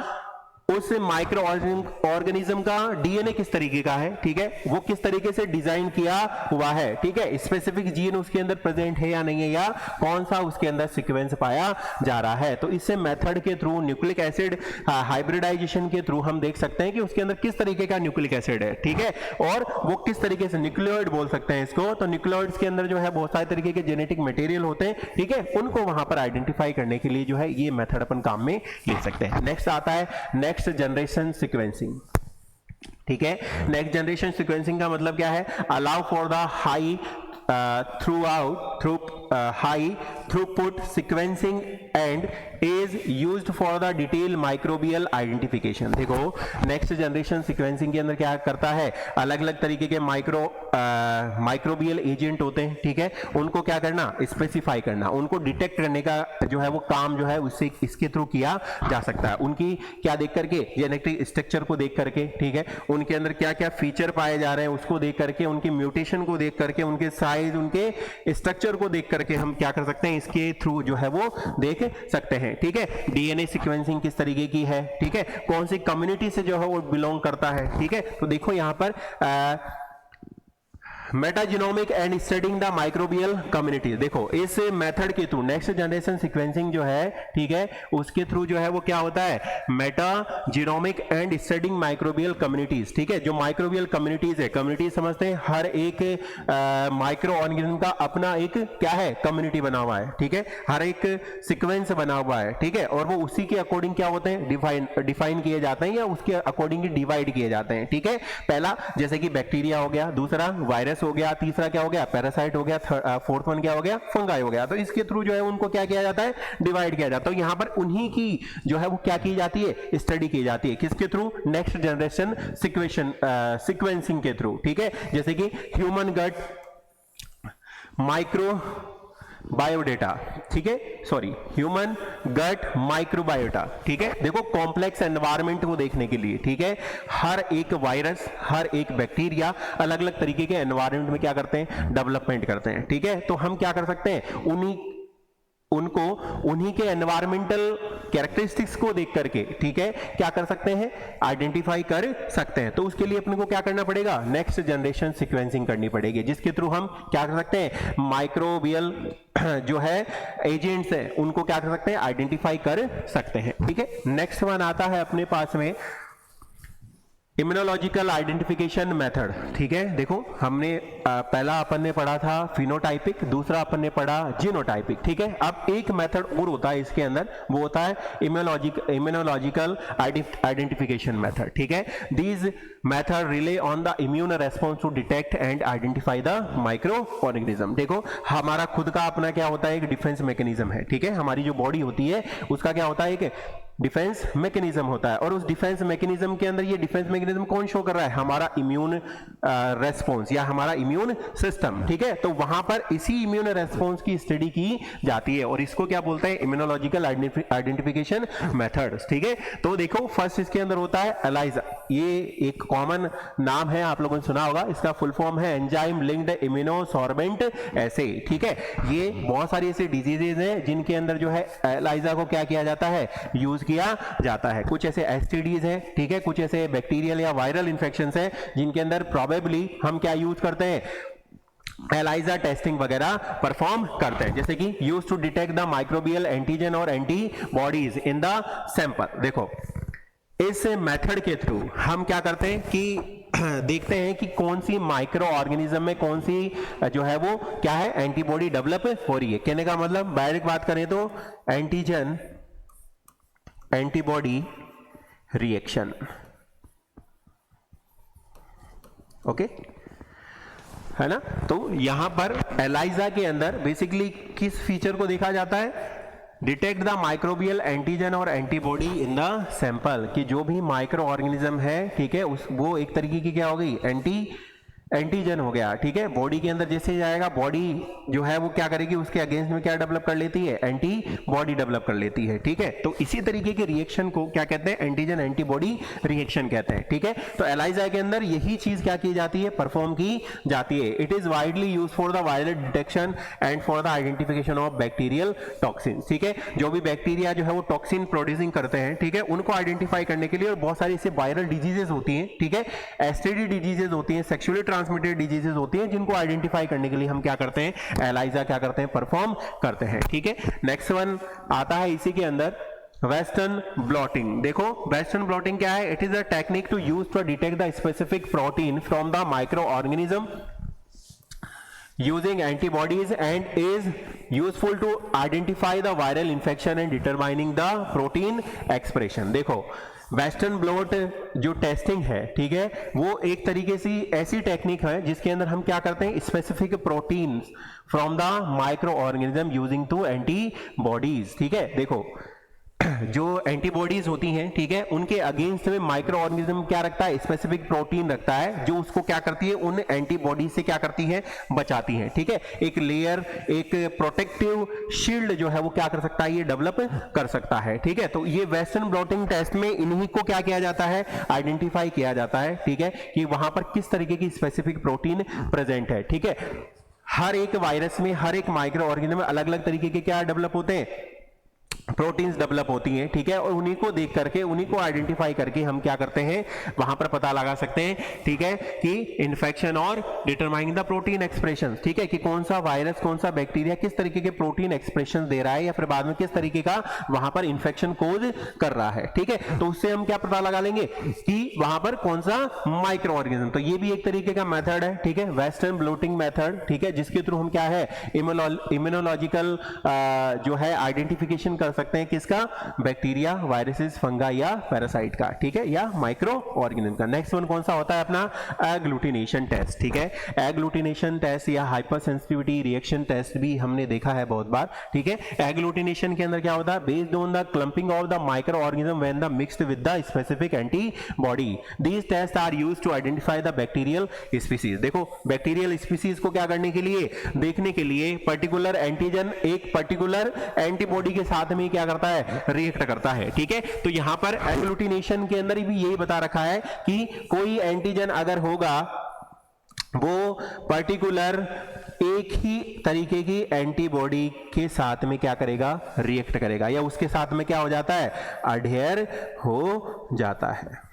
उस माइक्रो ऑर्गेनिज्म का डीएनए किस तरीके का है, ठीक है, वो किस तरीके से डिजाइन किया हुआ है, ठीक है, स्पेसिफिक जीन उसके अंदर प्रेजेंट है या नहीं है, या कौन सा उसके अंदर सीक्वेंस पाया जा रहा है। तो इससे मेथड के थ्रू न्यूक्लिक एसिड हाइब्रिडाइजेशन के थ्रू हम देख सकते हैं कि उसके अंदर किस तरीके का न्यूक्लिक एसिड है, ठीक है, और वो किस तरीके से, न्यूक्लियोइड बोल सकते हैं इसको। तो न्यूक्लियोइड्स के अंदर जो है बहुत सारे तरीके के जेनेटिक मटेरियल होते हैं, ठीक है, उनको वहां पर आइडेंटिफाई करने के लिए जो है ये मेथड अपन काम में ले सकते हैं। नेक्स्ट आता है नेक्स्ट जनरेशन सीक्वेंसिंग, ठीक है। नेक्स्ट जनरेशन सीक्वेंसिंग का मतलब क्या है, allow for the high high throughput sequencing and is used for the detail microbial identification. देखो नेक्स्ट जनरेशन सीक्वेंसिंग के अंदर क्या करता है, अलग अलग तरीके के माइक्रोबियल एजेंट होते हैं, ठीक है, उनको क्या करना, स्पेसिफाई करना, उनको डिटेक्ट करने का जो है वो काम जो है उससे इसके थ्रू किया जा सकता है। उनकी क्या देख करके, जेनेटिक स्ट्रक्चर को देख करके, ठीक है, उनके अंदर क्या क्या फीचर पाए जा रहे हैं उसको देख करके, उनके म्यूटेशन को देख करके, उनके साइज, उनके स्ट्रक्चर को देख करके हम क्या कर सकते हैं, इसके थ्रू जो है वो देख सकते हैं, ठीक है। डीएनए सीक्वेंसिंग किस तरीके की है, ठीक है, कौन सी कम्युनिटी से जो है वो बिलोंग करता है, ठीक है। तो देखो यहां पर metagenomic and studying the microbial community, देखो इस मेथड के थ्रू नेक्स्ट जनरेशन सीक्वेंसिंग जो है, ठीक है, उसके थ्रू जो है वो क्या होता है, मेटाजीनोमिक एंड स्टडिंग माइक्रोबियल कम्युनिटीज, ठीक है, जो माइक्रोबियल कम्युनिटीज है, कम्युनिटीज समझते हैं, हर एक माइक्रो ऑर्गेनिज्म का अपना एक क्या है, कम्युनिटी बना हुआ है, ठीक है, हर एक सीक्वेंस बना हुआ है, ठीक है, और वो उसी के अकॉर्डिंग क्या होते हैं, डिफाइन किए जाते हैं या उसके अकॉर्डिंग डिवाइड किए जाते हैं, ठीक है। पहला जैसे कि बैक्टीरिया हो गया, दूसरा वायरस हो गया, तीसरा क्या हो गया, पैरासाइट हो गया, फोर्थ वन क्या हो गया, फंगाई हो गया। तो इसके थ्रू जो है उनको क्या किया जाता है, डिवाइड किया जाता है। तो यहां पर उन्हीं की जो है वो क्या की जाती है, स्टडी की जाती है, किसके थ्रू, नेक्स्ट जनरेशन सीक्वेंसिंग के थ्रू, ठीक है। जैसे कि ह्यूमन गट माइक्रो बायोडेटा, ठीक है, सॉरी ह्यूमन गट माइक्रोबायोटा, ठीक है। देखो कॉम्प्लेक्स एनवायरनमेंट को देखने के लिए, ठीक है, हर एक वायरस, हर एक बैक्टीरिया अलग अलग तरीके के एनवायरनमेंट में क्या करते हैं, डेवलपमेंट करते हैं, ठीक है। तो हम क्या कर सकते हैं, उन्हीं उनको उन्हीं के एनवायरमेंटल कैरेक्टरिस्टिक्स को देख करके, ठीक है, क्या कर सकते हैं, आइडेंटिफाई कर सकते हैं। तो उसके लिए अपने को क्या करना पड़ेगा, नेक्स्ट जनरेशन सीक्वेंसिंग करनी पड़ेगी, जिसके थ्रू हम क्या कर सकते हैं, माइक्रोबियल जो है एजेंट्स है उनको क्या कर सकते हैं, आइडेंटिफाई कर सकते हैं। ठीक है, नेक्स्ट वन आता है अपने पास में इम्यूनोलॉजिकल आइडेंटिफिकेशन मेथड। ठीक है, देखो हमने पहला अपन ने पढ़ा था फिनोटाइपिक, दूसरा अपन ने पढ़ा जीनोटाइपिक। ठीक है, अब एक मेथड और होता है इसके अंदर, वो होता है इम्यूनोलॉजिकल आइडेंटिफिकेशन मेथड। ठीक है, these method rely on the immune response to detect and identify the microorganism. देखो हमारा खुद का अपना क्या होता है, एक डिफेंस मैकेनिज्म है। ठीक है, हमारी जो बॉडी होती है उसका क्या होता है, एक डिफेंस मैकेनिज्म होता है, और उस डिफेंस मैकेनिज्म के अंदर ये डिफेंस मैकेनिज्म कौन शो कर रहा है, हमारा इम्यून रेस्पॉन्स या हमारा इम्यून सिस्टम। ठीक है, तो वहां पर इसी इम्यून रेस्पॉन्स की स्टडी की जाती है और इसको क्या बोलते हैं, इम्यूनोलॉजिकल आइडेंटिफिकेशन मेथड्स। ठीक है, तो देखो फर्स्ट इसके अंदर होता है एलाइजा, ये एक कॉमन नाम है, आप लोगों ने सुना होगा, इसका फुल फॉर्म है एंजाइम लिंक्ड इम्यूनोसॉर्बेंट एसे। ठीक है, ये बहुत सारी ऐसे डिजीजेज हैं जिनके अंदर जो है एलाइजा को क्या किया जाता है, यूज किया जाता है। कुछ ऐसे एसटीडीज हैं, ठीक है, कुछ ऐसे बैक्टीरियल या वायरल इंफेक्शंस हैं जिनके अंदर प्रोबेबली हम क्या यूज करते हैं, एलाइजा टेस्टिंग वगैरह परफॉर्म करते हैं, जैसे कि use to detect the microbial antigen और एंटीबॉडीज इन द सैंपल। देखो इस मेथड के थ्रू हम क्या करते हैं कि देखते हैं कि कौन सी माइक्रो ऑर्गेनिज्म में कौन सी जो है वो क्या है, एंटीबॉडी डेवलप हो रही है। कहने का मतलब डायरेक्ट बात करें तो एंटीजन एंटीबॉडी रिएक्शन। ओके, है ना, तो यहां पर एलाइजा के अंदर बेसिकली किस फीचर को देखा जाता है, डिटेक्ट द माइक्रोबियल एंटीजन और एंटीबॉडी इन द सैंपल, कि जो भी माइक्रो ऑर्गेनिज्म है, ठीक है, उस वो एक तरीके की क्या हो गई, एंटीजन हो गया। ठीक है, बॉडी के अंदर जैसे जाएगा बॉडी जो है वो क्या करेगी, उसके अगेंस्ट में क्या डेवलप कर लेती है, एंटीबॉडी डेवलप कर लेती है। ठीक है, तो इसी तरीके के रिएक्शन को क्या कहते हैं, एंटीजन एंटीबॉडी रिएक्शन कहते हैं। ठीक है, तो एलाइजा के अंदर यही चीज क्या की जाती है, परफॉर्म की जाती है। It is widely use for the viral detection and for the identification of bacterial toxin. ठीक है, जो भी बैक्टीरिया जो है वो टॉक्सिन प्रोड्यूसिंग करते हैं, ठीक है, उनको आइडेंटिफाई करने के लिए, और बहुत सारी ऐसे वायरल डिजीजेस होती हैं, ठीक है, एसटीडी डिजीजेस होती हैं, सेक्सुअली ट्रांसमिटेड डिजीजेस होती हैं, जिनको आइडेंटिफाई करने के लिए हम क्या करते हैं, एलाइजा क्या करते हैं, परफॉर्म करते हैं। ठीक है, नेक्स्ट वन आता है इसी के अंदर वेस्टर्न ब्लॉटिंग। देखो वेस्टर्न ब्लॉटिंग क्या है, it is a technique to use to detect the specific protein from the microorganism using antibodies and is useful to identify the viral infection and determining the protein expression। देखो western blot जो testing है, ठीक है, वो एक तरीके से ऐसी टेक्निक है जिसके अंदर हम क्या करते हैं, specific protein from the microorganism using to antibodies. ठीक है, देखो जो एंटीबॉडीज होती हैं, ठीक है, उनके अगेंस्ट में माइक्रो ऑर्गेनिज्म क्या रखता है, स्पेसिफिक प्रोटीन रखता है, जो उसको क्या करती है, उन एंटीबॉडीज से क्या करती है, बचाती है। ठीक है, एक लेयर, एक प्रोटेक्टिव शील्ड जो है वो क्या कर सकता है, ये डेवलप कर सकता है। ठीक है, तो ये वेस्टर्न ब्लॉटिंग टेस्ट में इन्हीं को क्या किया जाता है, आइडेंटिफाई किया जाता है। ठीक है, कि वहां पर किस तरीके की स्पेसिफिक प्रोटीन प्रेजेंट है। ठीक है, हर एक वायरस में, हर एक माइक्रो ऑर्गेनिज्म में अलग अलग तरीके के क्या डेवलप होते हैं, प्रोटीन्स डेवलप होती हैं। ठीक है, और उन्हीं को देख करके, उन्हीं को आइडेंटिफाई करके हम क्या करते हैं, वहां पर पता लगा सकते हैं, ठीक है, कि इन्फेक्शन और डिटरमाइनिंग द प्रोटीन एक्सप्रेशन। ठीक है, कि कौन सा वायरस, कौन सा बैक्टीरिया किस तरीके के प्रोटीन एक्सप्रेशन दे रहा है, या फिर बाद में किस तरीके का वहां पर इन्फेक्शन कोज कर रहा है। ठीक है, तो उससे हम क्या पता लगा लेंगे कि वहां पर कौन सा माइक्रो ऑर्गेनिज्म। तो ये भी एक तरीके का मेथड है, ठीक है, वेस्टर्न ब्लॉटिंग मेथड। ठीक है, जिसके थ्रू हम क्या है, इम्यूनोलॉजिकल जो है आइडेंटिफिकेशन कर सकते हैं, किसका, बैक्टीरिया, वायरसेस, फंगा या पैरासाइट का। ठीक है, या माइक्रो ऑर्गेनिज्म का। नेक्स्ट वन कौन सा होता है अपना, एग्लूटिनेशन टेस्ट। ठीक है, एग्लूटिनेशन टेस्ट या हाइपर सेंसिटिविटी रिएक्शन टेस्ट भी हमने देखा है बहुत बार। ठीक है, एग्लूटिनेशन के अंदर क्या होता है, based on the clumping of the microorganism when the mixed with the specific antibody, these test are used to identify the bacterial species. देखो बैक्टीरियल स्पीसीज को क्या करने के लिए, देखने के लिए, पर्टिकुलर एंटीजन एक पर्टिकुलर एंटीबॉडी के साथ में क्या करता है, रिएक्ट करता है। ठीक है, तो यहां पर एग्लूटिनेशन के अंदर भी यही बता रखा है कि कोई एंटीजन अगर होगा वो पर्टिकुलर एक ही तरीके की एंटीबॉडी के साथ में क्या करेगा, रिएक्ट करेगा, या उसके साथ में क्या हो जाता है, अडहेयर हो जाता है,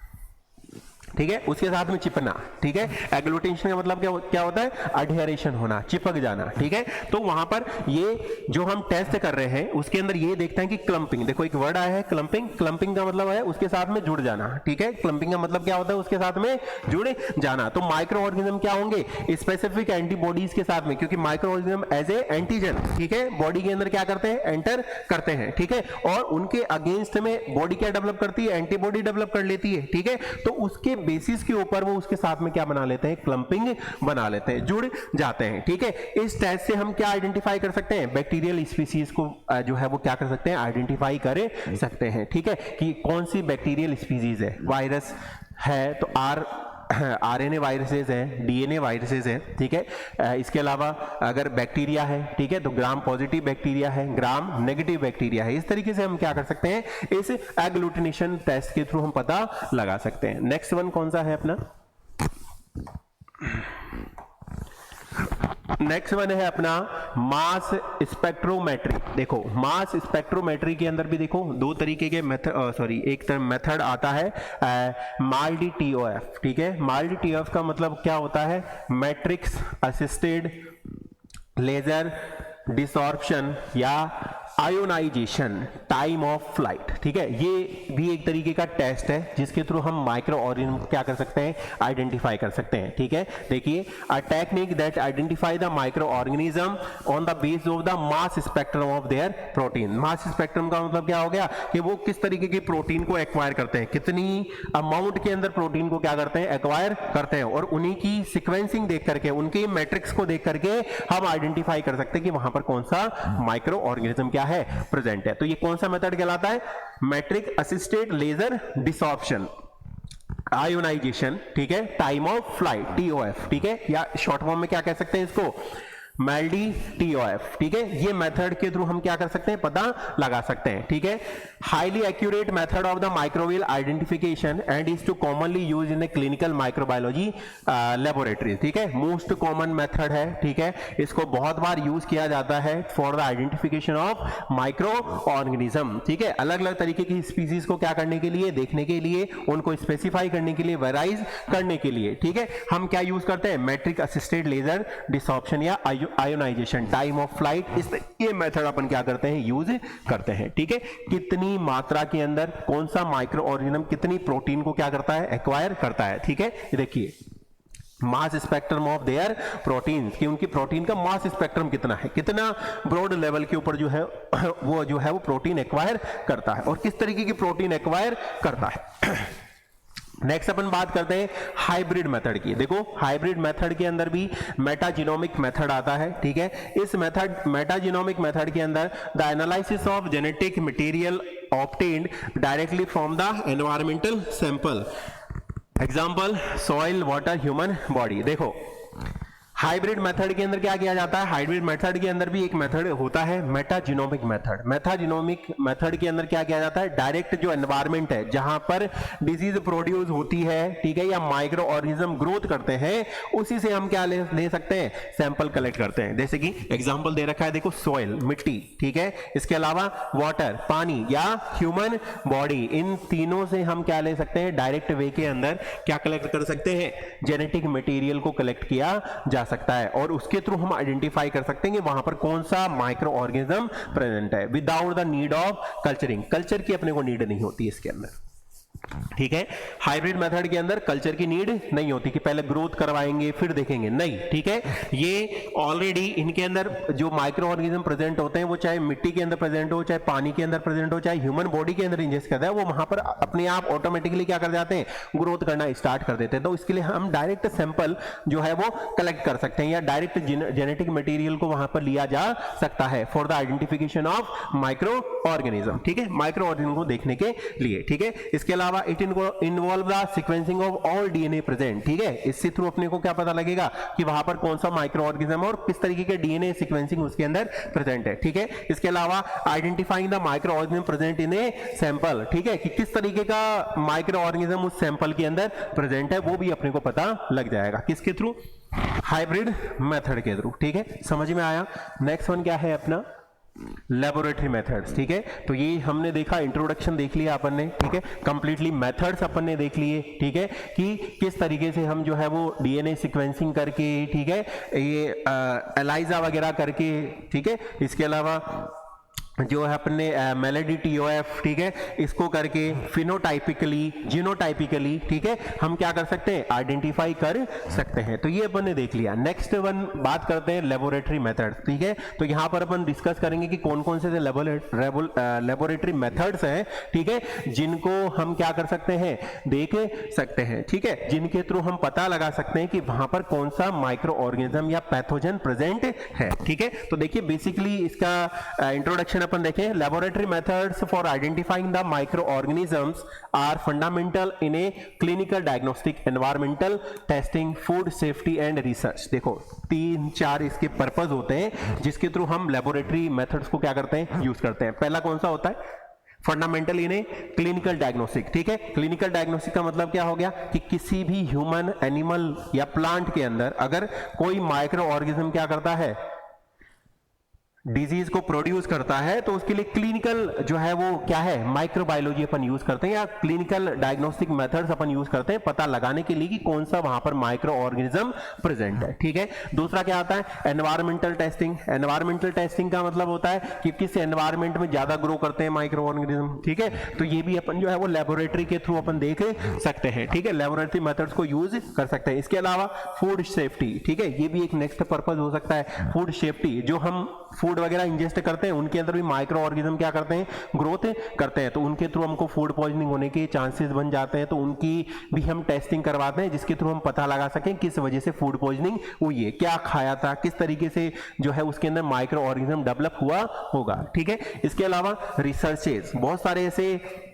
ठीक है, उसके साथ में चिपना, ठीक है। एग्लूटिनेशन का मतलब क्या होता है, अडहेरेशन होना, चिपक जाना, ठीक है। तो वहां पर ये जो हम टेस्ट कर रहे हैं उसके अंदर ये देखते हैं कि क्लंपिंग, देखो एक वर्ड आया है क्लंपिंग, क्लंपिंग का मतलब है उसके साथ में जुड़ जाना, ठीक है। क्लंपिंग का मतलब क्या होता है, उसके साथ में जुड़ जाना। तो माइक्रो ऑर्गेनिज्म क्या होंगे, स्पेसिफिक एंटीबॉडीज के साथ में, क्योंकि microorganism as a antigen, ठीक है, बॉडी के अंदर क्या करते हैं, एंटर करते हैं, ठीक है, और उनके अगेंस्ट में बॉडी क्या डेवलप करती है, एंटीबॉडी डेवलप कर लेती है, ठीक है। तो उसके बेसिस के ऊपर वो उसके साथ में क्या बना लेते हैं, क्लंपिंग बना लेते हैं, जुड़ जाते हैं, ठीक है। इस टेस्ट से हम क्या आइडेंटिफाई कर सकते हैं, बैक्टीरियल स्पीसीज को जो है वो क्या कर सकते हैं, आइडेंटिफाई कर सकते हैं, ठीक है, कि कौन सी बैक्टीरियल स्पीसीज है। वायरस है तो आरएनए वायरसेस हैं, डीएनए वायरसेस हैं, ठीक है। इसके अलावा अगर बैक्टीरिया है, ठीक है, तो ग्राम पॉजिटिव बैक्टीरिया है, ग्राम नेगेटिव बैक्टीरिया है। इस तरीके से हम क्या कर सकते हैं, इस एग्लूटिनेशन टेस्ट के थ्रू हम पता लगा सकते हैं। नेक्स्ट वन कौन सा है अपना, नेक्स्ट वन है अपना मास स्पेक्ट्रोमेट्री। देखो मास स्पेक्ट्रोमेट्री के अंदर भी देखो दो तरीके के एक मेथड आता है, माइल्ड टीओएफ, ठीक है। माइल्ड टीओएफ का मतलब क्या होता है, मैट्रिक्स असिस्टेड लेजर डिसॉर्प्शन या आयोनाइजेशन टाइम ऑफ फ्लाइट, ठीक है। ये भी एक तरीके का टेस्ट है जिसके थ्रू हम माइक्रो ऑर्गेनिज्म क्या कर सकते हैं, आइडेंटिफाई कर सकते हैं, ठीक है। देखिए, a technique that identify the micro organism on the base of the mass spectrum of their protein. Mass spectrum का मतलब क्या हो गया कि वो किस तरीके की प्रोटीन को एक्वायर करते हैं, कितनी अमाउंट के अंदर प्रोटीन को क्या करते हैं, एक्वायर करते हैं, और उन्हीं की सिक्वेंसिंग देख करके, उनके मैट्रिक्स को देख करके हम आइडेंटिफाई कर सकते हैं कि वहां पर कौन सा माइक्रो ऑर्गेनिज्म क्या है, प्रेजेंट है। तो ये कौन सा मेथड कहलाता है, matrix assisted laser desorption ionization, ठीक है, टाइम ऑफ फ्लाइट टीओएफ, ठीक है, या शॉर्ट फॉर्म में क्या कह सकते हैं इसको, मेल्डी टीओएफ, ठीक है। ये मेथड के थ्रू हम क्या कर सकते हैं, पता लगा सकते हैं, ठीक है। Highly accurate method of the microbial identification and is to commonly use in a clinical microbiology laboratory, ठीक है। मोस्ट कॉमन मेथड है, ठीक है, इसको बहुत बार यूज किया जाता है for the identification of microorganism, ठीक है। अलग अलग तरीके की स्पीसीज को क्या करने के लिए, देखने के लिए, उनको स्पेसिफाई करने के लिए, वेराइज करने के लिए, ठीक है, हम क्या यूज करते हैं, मैट्रिक असिस्टेड लेजर डिसॉर्प्शन या आयोनाइजेशन टाइम ऑफ फ्लाइट, इस ये मेथड अपन क्या करते हैं, यूज करते हैं, ठीक है। कितनी मात्रा के अंदर कौन सा माइक्रो ऑर्गेनिज्म कितनी प्रोटीन को क्या करता है, एक्वायर करता है, ठीक है। देखिए mass spectrum of their protein, कि उनकी प्रोटीन का मास स्पेक्ट्रम कितना है, कितना ब्रॉड लेवल के ऊपर जो है वो प्रोटीन एक्वायर करता है, और किस तरीके की प्रोटीन एक्वायर करता है। नेक्स्ट अपन बात करते हैं हाइब्रिड मेथड की। देखो हाइब्रिड मेथड के अंदर भी मेटाजीनोमिक मेथड आता है, ठीक है। इस मेथड मेटाजीनोमिक मेथड के अंदर the analysis of genetic material obtained directly from the environmental sample, example soil water human body. देखो हाइब्रिड मेथड के अंदर क्या किया जाता है, हाइब्रिड मेथड के अंदर भी एक मेथड होता है मेटाजीनोमिक मेथड। मेटाजीनोमिक मेथड के अंदर क्या किया जाता है, डायरेक्ट जो एनवायरमेंट है जहां पर डिजीज प्रोड्यूस होती है, ठीक है, या माइक्रो ऑर्गेनिज्म ग्रोथ करते हैं, उसी से हम क्या ले सकते हैं, सैंपल कलेक्ट करते हैं। जैसे कि एग्जांपल दे रखा है, देखो सॉइल मिट्टी, ठीक है, इसके अलावा वाटर पानी या ह्यूमन बॉडी, इन तीनों से हम क्या ले सकते हैं, डायरेक्ट वे के अंदर क्या कलेक्ट कर सकते हैं, जेनेटिक मटेरियल को कलेक्ट किया जा सकता है, और उसके थ्रू हम आइडेंटिफाई कर सकते हैं कि वहां पर कौन सा माइक्रो ऑर्गेनिज्म प्रेजेंट है, without the need of culturing. Culture की अपने को नीड नहीं होती इसके अंदर, ठीक है। हाइब्रिड मेथड के अंदर कल्चर की नीड नहीं होती कि पहले ग्रोथ करवाएंगे फिर देखेंगे, नहीं, ठीक है। ये ऑलरेडी इनके अंदर जो माइक्रो ऑर्गेनिज्म प्रेजेंट होते हैं, वो चाहे मिट्टी के अंदर प्रेजेंट हो, चाहे पानी के अंदर प्रेजेंट हो, चाहे ह्यूमन बॉडी के अंदर इंजेस्ट करता है, वो वहां पर अपने आप ऑटोमेटिकली क्या कर जाते हैं, ग्रोथ करना स्टार्ट कर देते हैं। तो इसके लिए हम डायरेक्ट सैंपल जो है वो कलेक्ट कर सकते हैं, या डायरेक्ट जेनेटिक मटेरियल को वहां पर लिया जा सकता है for the identification of microorganism, ठीक है, माइक्रो ऑर्गेनिज्म को देखने के लिए, ठीक है। इसके अलावा it involve the sequencing of all DNA present, ठीक है। इससे थ्रू अपने को क्या पता लगेगा कि वहां पर कौन सा माइक्रो ऑर्गेनिज्म और किस तरीके के डीएनए सीक्वेंसिंग उसके अंदर प्रेजेंट है, ठीक है। इसके अलावा identifying the micro organism present in a sample, ठीक है, कि किस तरीके का माइक्रो ऑर्गेनिज्म उस सैंपल के अंदर प्रेजेंट है, वो भी अपने को पता लग जाएगा, किसके थ्रू, हाइब्रिड मेथड के थ्रू, ठीक है, समझ में आया। नेक्स्ट वन क्या है अपना, लेबोरेटरी मेथड्स, ठीक है। तो ये हमने देखा, इंट्रोडक्शन देख लिया अपन ने, ठीक है, कंप्लीटली मेथड्स अपन ने देख लिए, ठीक है, कि किस तरीके से हम जो है वो डीएनए सीक्वेंसिंग करके, ठीक है, ये एलाइजा वगैरह करके, ठीक है, इसके अलावा जो है अपने मेलेडी टीओएफ, ठीक है, इसको करके फिनोटाइपिकली, जीनोटाइपिकली, ठीक है, हम क्या कर सकते हैं, आइडेंटिफाई कर सकते हैं। तो ये अपन ने देख लिया। नेक्स्ट वन बात करते हैं लेबोरेटरी मेथड्स, ठीक है। तो यहां पर अपन डिस्कस करेंगे कि कौन कौन से लेबोरेटरी मेथड्स हैं, ठीक है, जिनको हम क्या कर सकते हैं, देख सकते हैं, ठीक है, जिनके थ्रू हम पता लगा सकते हैं कि वहां पर कौन सा माइक्रो ऑर्गेनिज्म या पैथोजन प्रेजेंट है, ठीक है। तो देखिए बेसिकली इसका इंट्रोडक्शन अपन देखें, laboratory methods for identifying the microorganisms are fundamental in a clinical diagnostic, environmental testing, food safety and research. देखो 3-4 इसके पर्पस होते हैं जिसके थ्रू हम लेबोरेटरी मेथड्स को क्या करते हैं, यूज करते हैं। पहला कौन सा होता है, fundamental in a clinical diagnostic, ठीक है। क्लिनिकल डायग्नोस्टिक का मतलब क्या हो गया कि किसी भी ह्यूमन, एनिमल या प्लांट के अंदर अगर कोई माइक्रो ऑर्गेनिज्म क्या करता है, डिजीज को प्रोड्यूस करता है, तो उसके लिए क्लिनिकल जो है वो क्या है, माइक्रोबायोलॉजी अपन यूज करते हैं या क्लिनिकल डायग्नोस्टिक मेथड्स अपन यूज करते हैं पता लगाने के लिए कि कौन सा वहां पर माइक्रो ऑर्गेनिज्म प्रेजेंट है, ठीक है। दूसरा क्या आता है, एनवायरमेंटल टेस्टिंग। एनवायरमेंटल टेस्टिंग का मतलब होता है कि किस एनवायरमेंट में ज्यादा ग्रो करते हैं माइक्रो ऑर्गेनिज्म, ठीक है। तो ये भी अपन जो है वो लेबोरेटरी के थ्रू अपन देख सकते हैं, ठीक है, लेबोरेटरी मेथड्स को यूज कर सकते हैं। इसके अलावा फूड सेफ्टी, ठीक है, ये भी एक नेक्स्ट पर्पस हो सकता है। फूड सेफ्टी, जो हम फूड वगैरह इंजेस्ट करते हैं उनके अंदर भी माइक्रो ऑर्गेनिज्म क्या करते हैं, ग्रोथ करते हैं, तो उनके थ्रू हमको फूड पॉइजनिंग होने के चांसेस बन जाते हैं, तो उनकी भी हम टेस्टिंग करवाते हैं जिसके थ्रू हम पता लगा सकें किस वजह से फूड पॉइजनिंग हुई है, क्या खाया था, किस तरीके से जो है उसके अंदर माइक्रो ऑर्गेनिज्म डेवलप हुआ होगा, ठीक है। इसके अलावा रिसर्चेस, बहुत सारे ऐसे